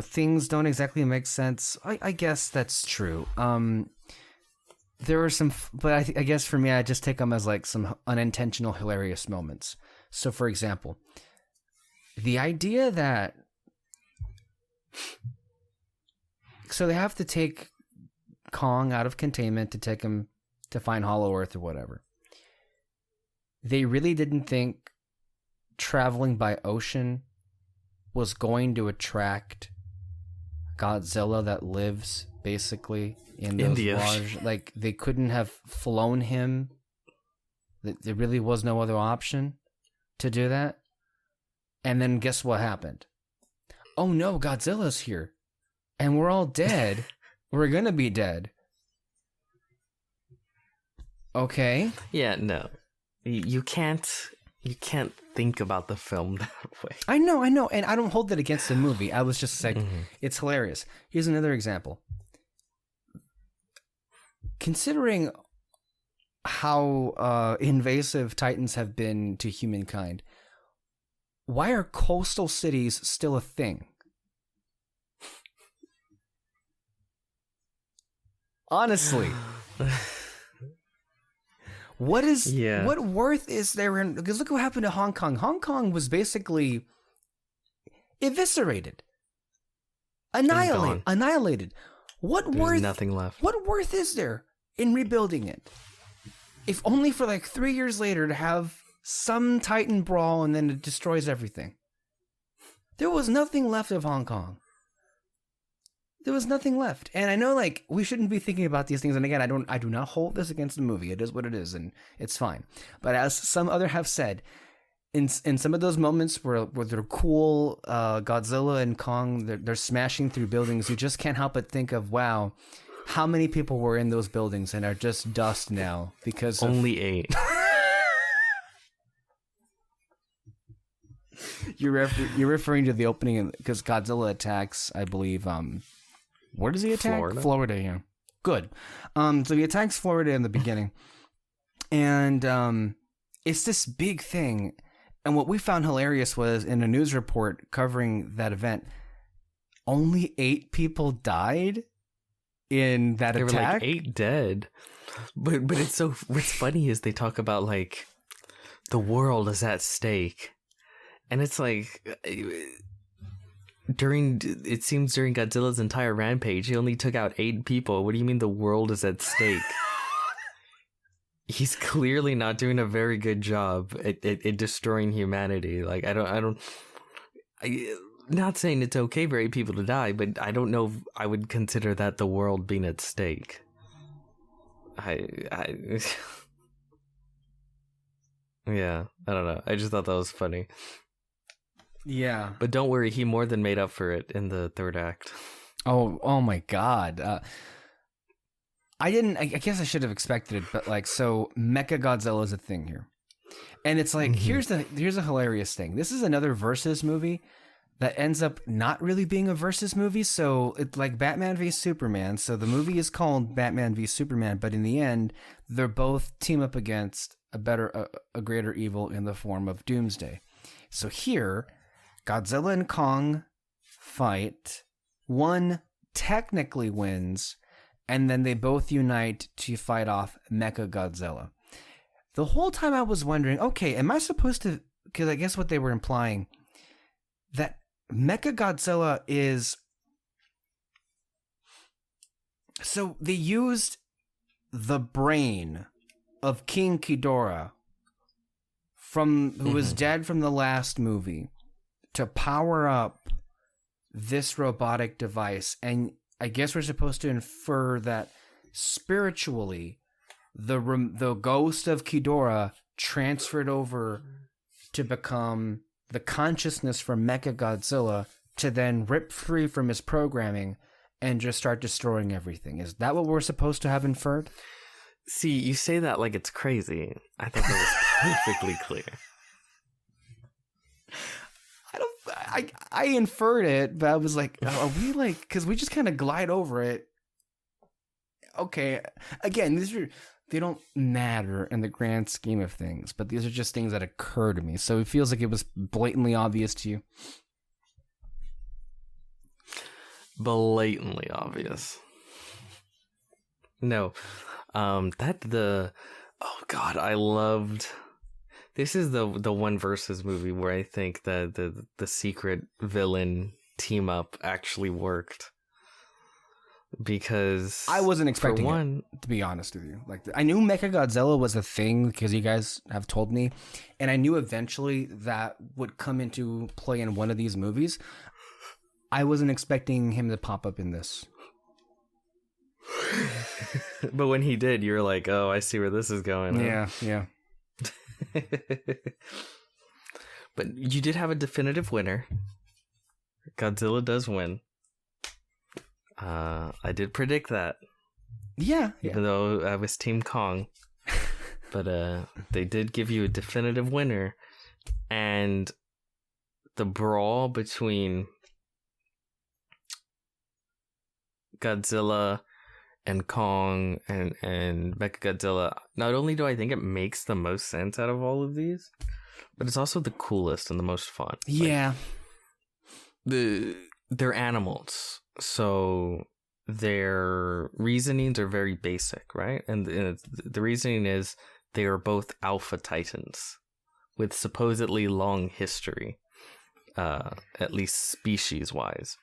things don't exactly make sense. I guess that's true. There were some, but I guess for me, I just take them as like some unintentional, hilarious moments. So, for example, the idea that, so they have to take Kong out of containment to take him to find Hollow Earth or whatever. They really didn't think traveling by ocean was going to attract Godzilla that lives basically in those large, like they couldn't have flown him. There really was no other option to do that. And then guess what happened? Oh no, Godzilla's here. And we're all dead. We're gonna be dead. Okay. Yeah, no. You can't think about the film that way. I know, and I don't hold that against the movie. I was just like, It's hilarious. Here's another example. Considering how invasive Titans have been to humankind, why are coastal cities still a thing? Honestly. What worth is there in, because look what happened to Hong Kong. Hong Kong was basically eviscerated. Annihilated. There's nothing left. What worth is there in rebuilding it? If only for like 3 years later to have some Titan brawl and then it destroys everything. There was nothing left of Hong Kong. There was nothing left. And I know, like, we shouldn't be thinking about these things. And again, I do not hold this against the movie. It is what it is, and it's fine. But as some other have said, in some of those moments where they're cool, Godzilla and Kong, they're smashing through buildings, you just can't help but think of, wow, how many people were in those buildings and are just dust now because only 8. You're referring to the opening because Godzilla attacks, I believe, where does he attack? Florida, yeah. Good. So he attacks Florida in the beginning. And it's this big thing. And what we found hilarious was in a news report covering that event, only 8 people died in that attack. There were like 8 dead. But it's so, what's funny is they talk about like the world is at stake. And it's like, during Godzilla's entire rampage, he only took out 8 people. What do you mean the world is at stake? He's clearly not doing a very good job at destroying humanity. Like, I'm not saying it's okay for 8 people to die, but I don't know if I would consider that the world being at stake. Yeah, I don't know. I just thought that was funny. Yeah. But don't worry, he more than made up for it in the 3rd act. Oh my God. I guess I should have expected it, but like, so Mecha Godzilla is a thing here. And it's like, here's a hilarious thing. This is another versus movie that ends up not really being a versus movie. So it's like Batman v Superman. So the movie is called Batman v Superman, but in the end, they're both team up against a greater evil in the form of Doomsday. So here, Godzilla and Kong fight. One technically wins, and then they both unite to fight off Mecha Godzilla. The whole time I was wondering, okay, am I supposed to, because I guess what they were implying, that Mecha Godzilla is, so they used the brain of King Ghidorah, who was dead from the last movie, to power up this robotic device. And I guess we're supposed to infer that spiritually the ghost of Ghidorah transferred over to become the consciousness for Mecha Godzilla to then rip free from his programming and just start destroying everything. Is that what we're supposed to have inferred? See, you say that like it's crazy. I thought that was perfectly clear. I inferred it, but I was like, are we like, because we just kind of glide over it. Okay, again, they don't matter in the grand scheme of things, but these are just things that occur to me. So it feels like it was blatantly obvious to you. Blatantly obvious. No. Oh God, I loved. This is the one versus movie where I think that the secret villain team up actually worked. Because I wasn't expecting it, to be honest with you. Like, I knew Mechagodzilla was a thing because you guys have told me, and I knew eventually that would come into play in one of these movies. I wasn't expecting him to pop up in this. But when he did, you were like, "Oh, I see where this is going." Yeah. But you did have a definitive winner. Godzilla does win. I did predict that. Yeah. Even though I was Team Kong. But they did give you a definitive winner. And the brawl between Godzilla and Kong and Mechagodzilla, not only do I think it makes the most sense out of all of these, but it's also the coolest and the most fun. Yeah. Like, they're animals, so their reasonings are very basic, right? And the reasoning is they are both alpha titans with supposedly long history, at least species-wise.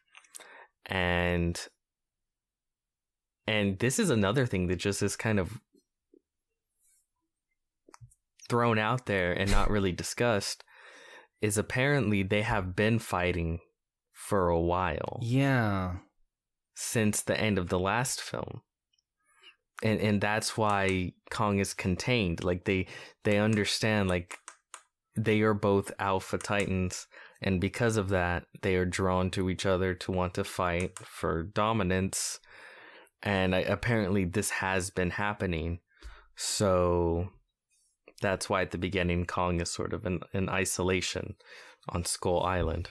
And this is another thing that just is kind of thrown out there and not really discussed, is apparently they have been fighting for a while. Yeah. Since the end of the last film. And that's why Kong is contained. Like, they understand, like, they are both alpha titans, and because of that, they are drawn to each other to want to fight for dominance. And apparently this has been happening. So that's why at the beginning Kong is sort of in isolation on Skull Island.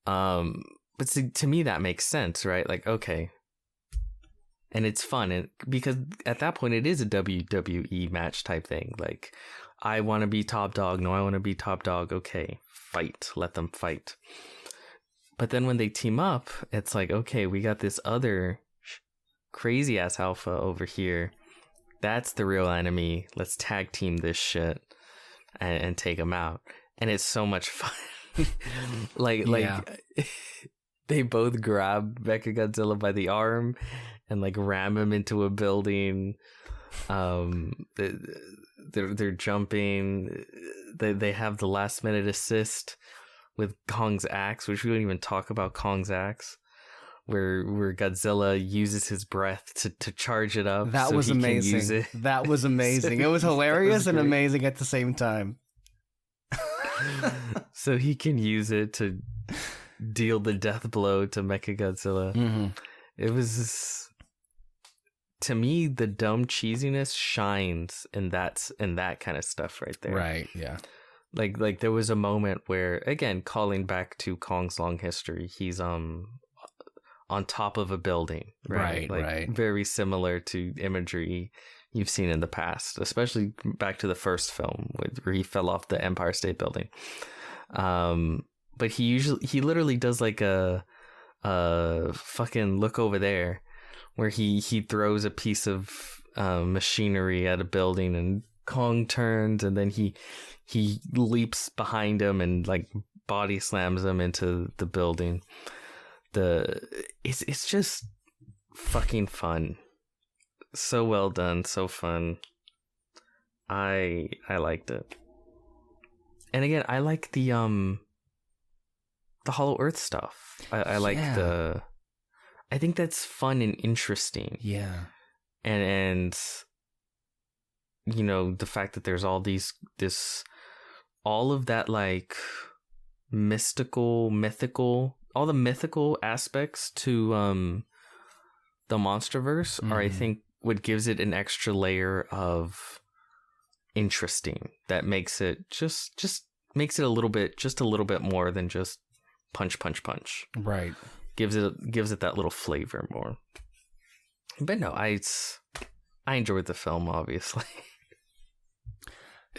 But to me that makes sense, right? Like, okay. And it's fun because at that point it is a WWE match type thing. Like, I want to be top dog. No, I want to be top dog. Okay, fight. Let them fight. But then when they team up, it's like, okay, we got this other crazy ass alpha over here. That's the real enemy. Let's tag team this shit and take him out. And it's so much fun. like they both grab Mechagodzilla by the arm and like ram him into a building. They're jumping. They have the last minute assist with Kong's axe, which we don't even talk about Kong's axe, where Godzilla uses his breath to charge it up. That was amazing. That was amazing. It was hilarious and amazing at the same time. So he can use it to deal the death blow to Mechagodzilla. Mm-hmm. It was, to me, the dumb cheesiness shines in that kind of stuff right there. Right, yeah. Like there was a moment where, again, calling back to Kong's long history, he's on top of a building, right? Right. Very similar to imagery you've seen in the past, especially back to the first film where he fell off the Empire State Building. But he literally does like a fucking look over there, where he throws a piece of machinery at a building and Kong turns, and then he leaps behind him and like body slams him into the building. It's just fucking fun. So well done, so fun. I liked it. And again, I like the Hollow Earth stuff. I like I think that's fun and interesting. Yeah. And you know, the fact that there's all of that like mythical, all the mythical aspects to the Monsterverse are, I think, what gives it an extra layer of interesting that makes it just makes it a little bit more than just punch. Right. Gives it that little flavor more. But no, I I enjoyed the film, obviously.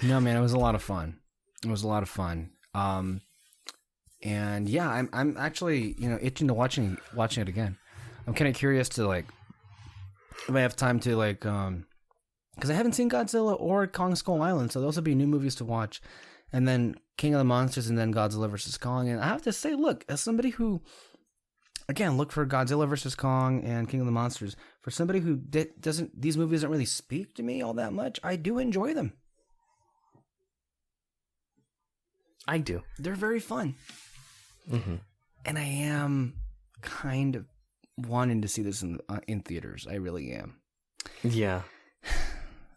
No, man, it was a lot of fun. It was a lot of fun. And yeah, I'm actually, itching to watching it again. I'm kind of curious to like, if I have time to like, because I haven't seen Godzilla or Kong Skull Island, so those would be new movies to watch. And then King of the Monsters, and then Godzilla versus Kong. And I have to say, look, as somebody who, again, look for Godzilla versus Kong and King of the Monsters. For somebody who doesn't, these movies don't really speak to me all that much. I do enjoy them. I do. They're very fun. Mm-hmm. And I am kind of wanting to see this in theaters. I really am. Yeah.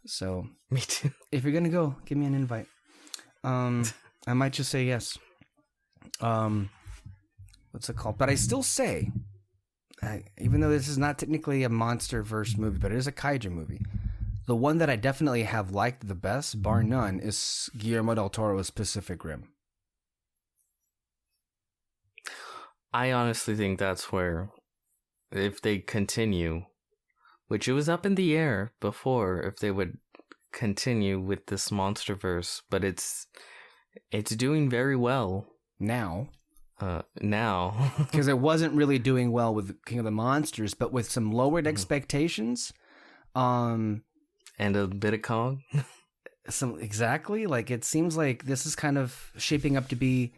So me too. If you're gonna go, give me an invite. I might just say yes. What's it called? But I still say, even though this is not technically a MonsterVerse movie, but it is a kaiju movie, the one that I definitely have liked the best, bar none, is Guillermo del Toro's Pacific Rim. I honestly think that's where, if they continue, which it was up in the air before, if they would continue with this MonsterVerse, but it's doing very well now. Because it wasn't really doing well with King of the Monsters, but with some lowered expectations, and a bit of Kong. Exactly, like it seems like this is kind of shaping up to be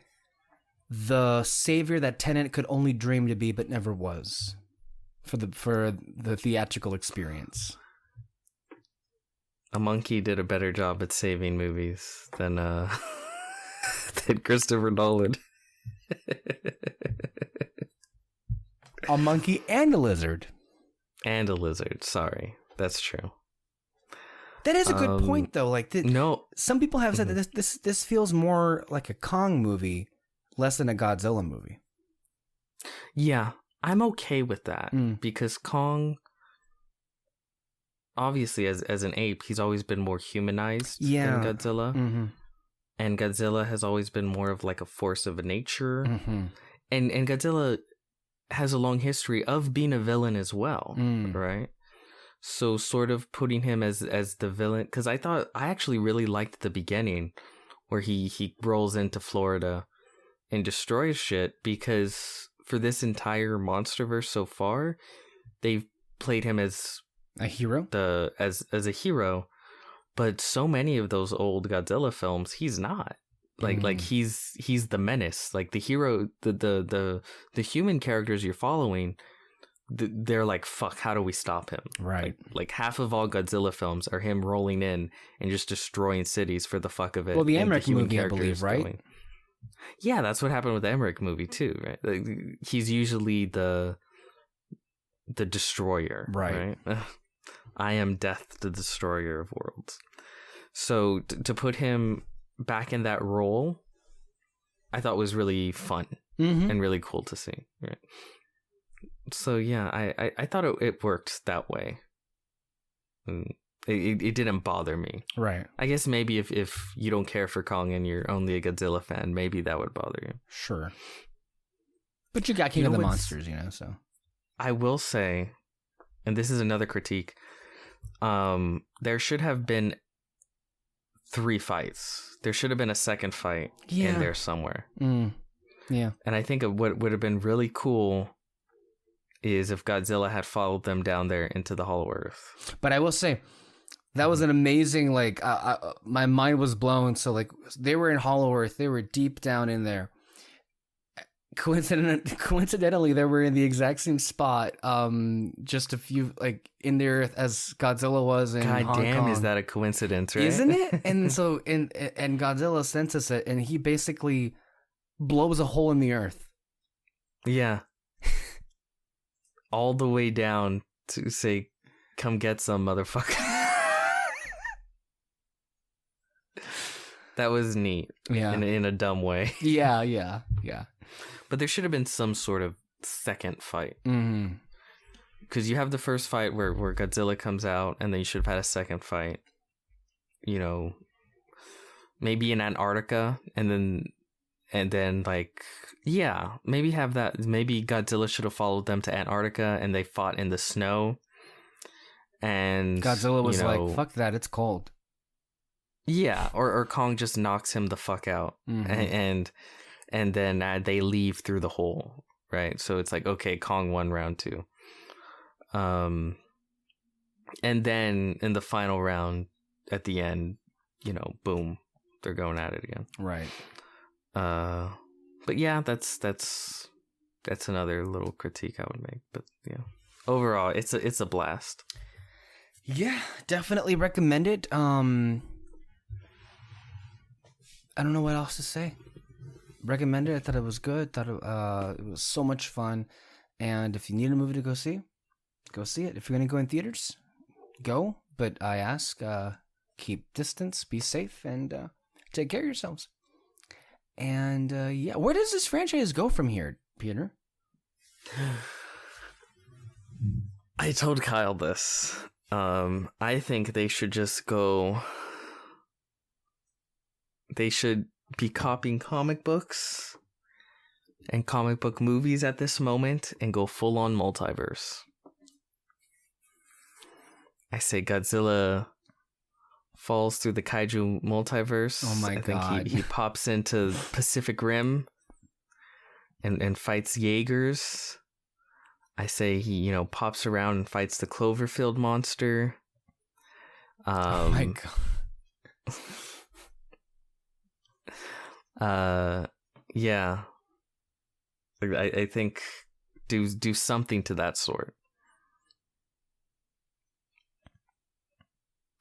the savior that Tenet could only dream to be, but never was, for the theatrical experience. A monkey did a better job at saving movies than than Christopher Nolan. A monkey and a lizard. And a lizard, sorry. That's true. That is a good point, though. Like, no, some people have said that this feels more like a Kong movie, less than a Godzilla movie. Yeah, I'm okay with that because Kong, obviously, as an ape, he's always been more humanized than Godzilla. Mm-hmm. And Godzilla has always been more of like a force of nature. Mm-hmm. And Godzilla has a long history of being a villain as well, right? So sort of putting him as the villain, because I actually really liked the beginning where he rolls into Florida and destroys shit, because for this entire MonsterVerse so far, they've played him as a hero, as a hero. But so many of those old Godzilla films, he's not. Like he's the menace. Like the hero, the human characters you're following, they're like, fuck, how do we stop him? Right. Like half of all Godzilla films are him rolling in and just destroying cities for the fuck of it. Well, the Emmerich movie, I believe, right? Yeah, that's what happened with the Emmerich movie too, right? Like, he's usually the destroyer, right? I am death, the destroyer of worlds. So to put him back in that role, I thought was really fun and really cool to see. Right? So yeah, I thought it worked that way. It didn't bother me. Right. I guess maybe if you don't care for Kong and you're only a Godzilla fan, maybe that would bother you. Sure. But you got King of the Monsters, so. I will say, and this is another critique, there should have been 3 fights. There should have been a second fight in there somewhere. Yeah. And I think what would have been really cool is if Godzilla had followed them down there into the Hollow Earth. But I will say, that was an amazing, like, my mind was blown. So, like, they were in Hollow Earth. They were deep down in there. Coincidentally, they were in the exact same spot, just a few, like, in there as Godzilla was in Hong Kong. God damn, is that a coincidence, right? Isn't it? And so, and Godzilla senses it, and he basically blows a hole in the earth. Yeah. All the way down to say, come get some, motherfucker. That was neat. Yeah. In a dumb way. Yeah. But there should have been some sort of second fight. Mm-hmm. Because you have the first fight where Godzilla comes out, and then you should have had a second fight. Maybe in Antarctica, and then like, yeah, maybe have that. Maybe Godzilla should have followed them to Antarctica, and they fought in the snow. and Godzilla was you know, like, fuck that, it's cold. Yeah, or Kong just knocks him the fuck out, and then they leave through the hole, right? So it's like, okay, Kong won round 2. And then in the final round, at the end, you know, boom, they're going at it again. Right. But yeah, that's another little critique I would make. But yeah, overall, it's a blast. Yeah, definitely recommend it. I don't know what else to say. Recommend it. I thought it was good. Thought it was so much fun. And if you need a movie to go see it. If you're gonna go in theaters, go. But I ask, keep distance, be safe, and take care of yourselves. And yeah, where does this franchise go from here, Peter? I told Kyle this. I think they should just go. They should be copying comic books and comic book movies at this moment and go full on multiverse. I say Godzilla falls through the kaiju multiverse. Oh my God. I think he pops into Pacific Rim and fights Jaegers. I say he, you know, pops around and fights the Cloverfield monster. Oh my God. Yeah. I think do something to that sort.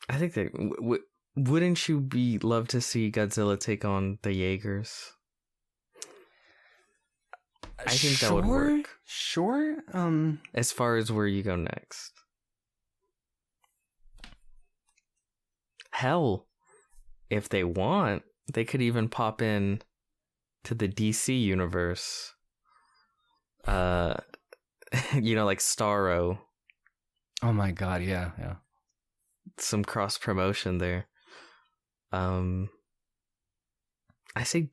I think that wouldn't you love to see Godzilla take on the Jaegers? I think that would work. Sure. As far as where you go next. Hell, if they want, they could even pop in to the DC universe. You know, like Starro. Oh my God, yeah. Some cross promotion there. I say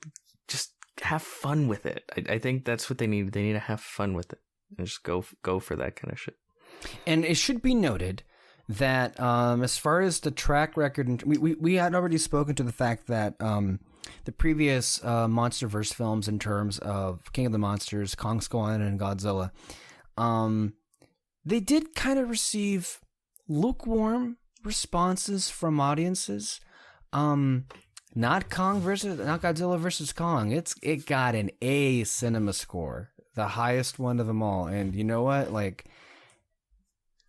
just have fun with it. I think that's what they need. They need to have fun with it and just go for that kind of shit. And it should be noted that as far as the track record, and we had already spoken to the fact that the previous MonsterVerse films, in terms of King of the Monsters, Kong Skull Island, and Godzilla, they did kind of receive lukewarm responses from audiences. Not Godzilla versus Kong. It got an A cinema score, the highest one of them all. And you know what? Like,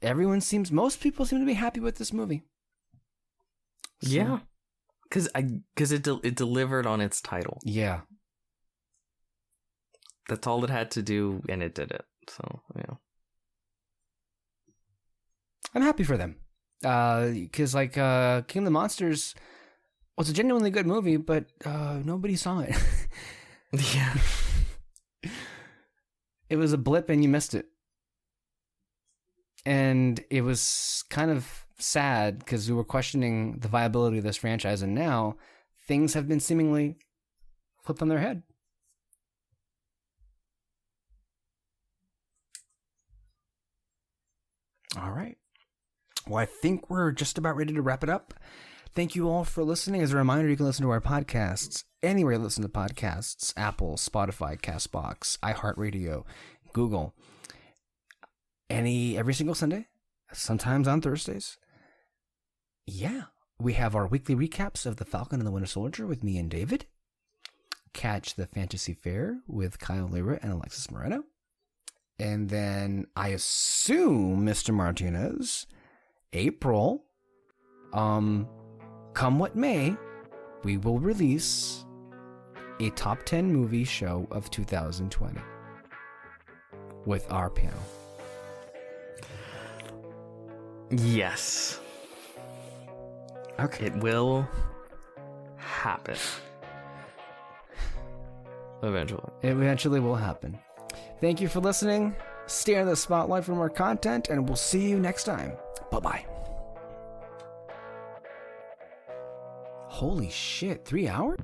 most people seem to be happy with this movie. So, yeah, because it delivered on its title. Yeah, that's all it had to do, and it did it. So yeah, I'm happy for them. Because like King of the Monsters was a genuinely good movie, but nobody saw it. Yeah. It was a blip and you missed it. And it was kind of sad because we were questioning the viability of this franchise, and now things have been seemingly flipped on their head. All right. Well, I think we're just about ready to wrap it up. Thank you all for listening. As a reminder, you can listen to our podcasts anywhere you listen to podcasts: Apple, Spotify, CastBox, iHeartRadio, Google. Every single Sunday, sometimes on Thursdays. Yeah, we have our weekly recaps of The Falcon and the Winter Soldier with me and David. Catch the Fantasy Fair with Kyle, Lira, and Alexis Moreno. And then I assume, Mr. Martinez, April, come what may, we will release a top 10 movie show of 2020 with our panel. Yes. Okay. It will happen. Eventually. It eventually will happen. Thank you for listening. Stay in the spotlight for more content, and we'll see you next time. Bye-bye. Holy shit, 3 hours?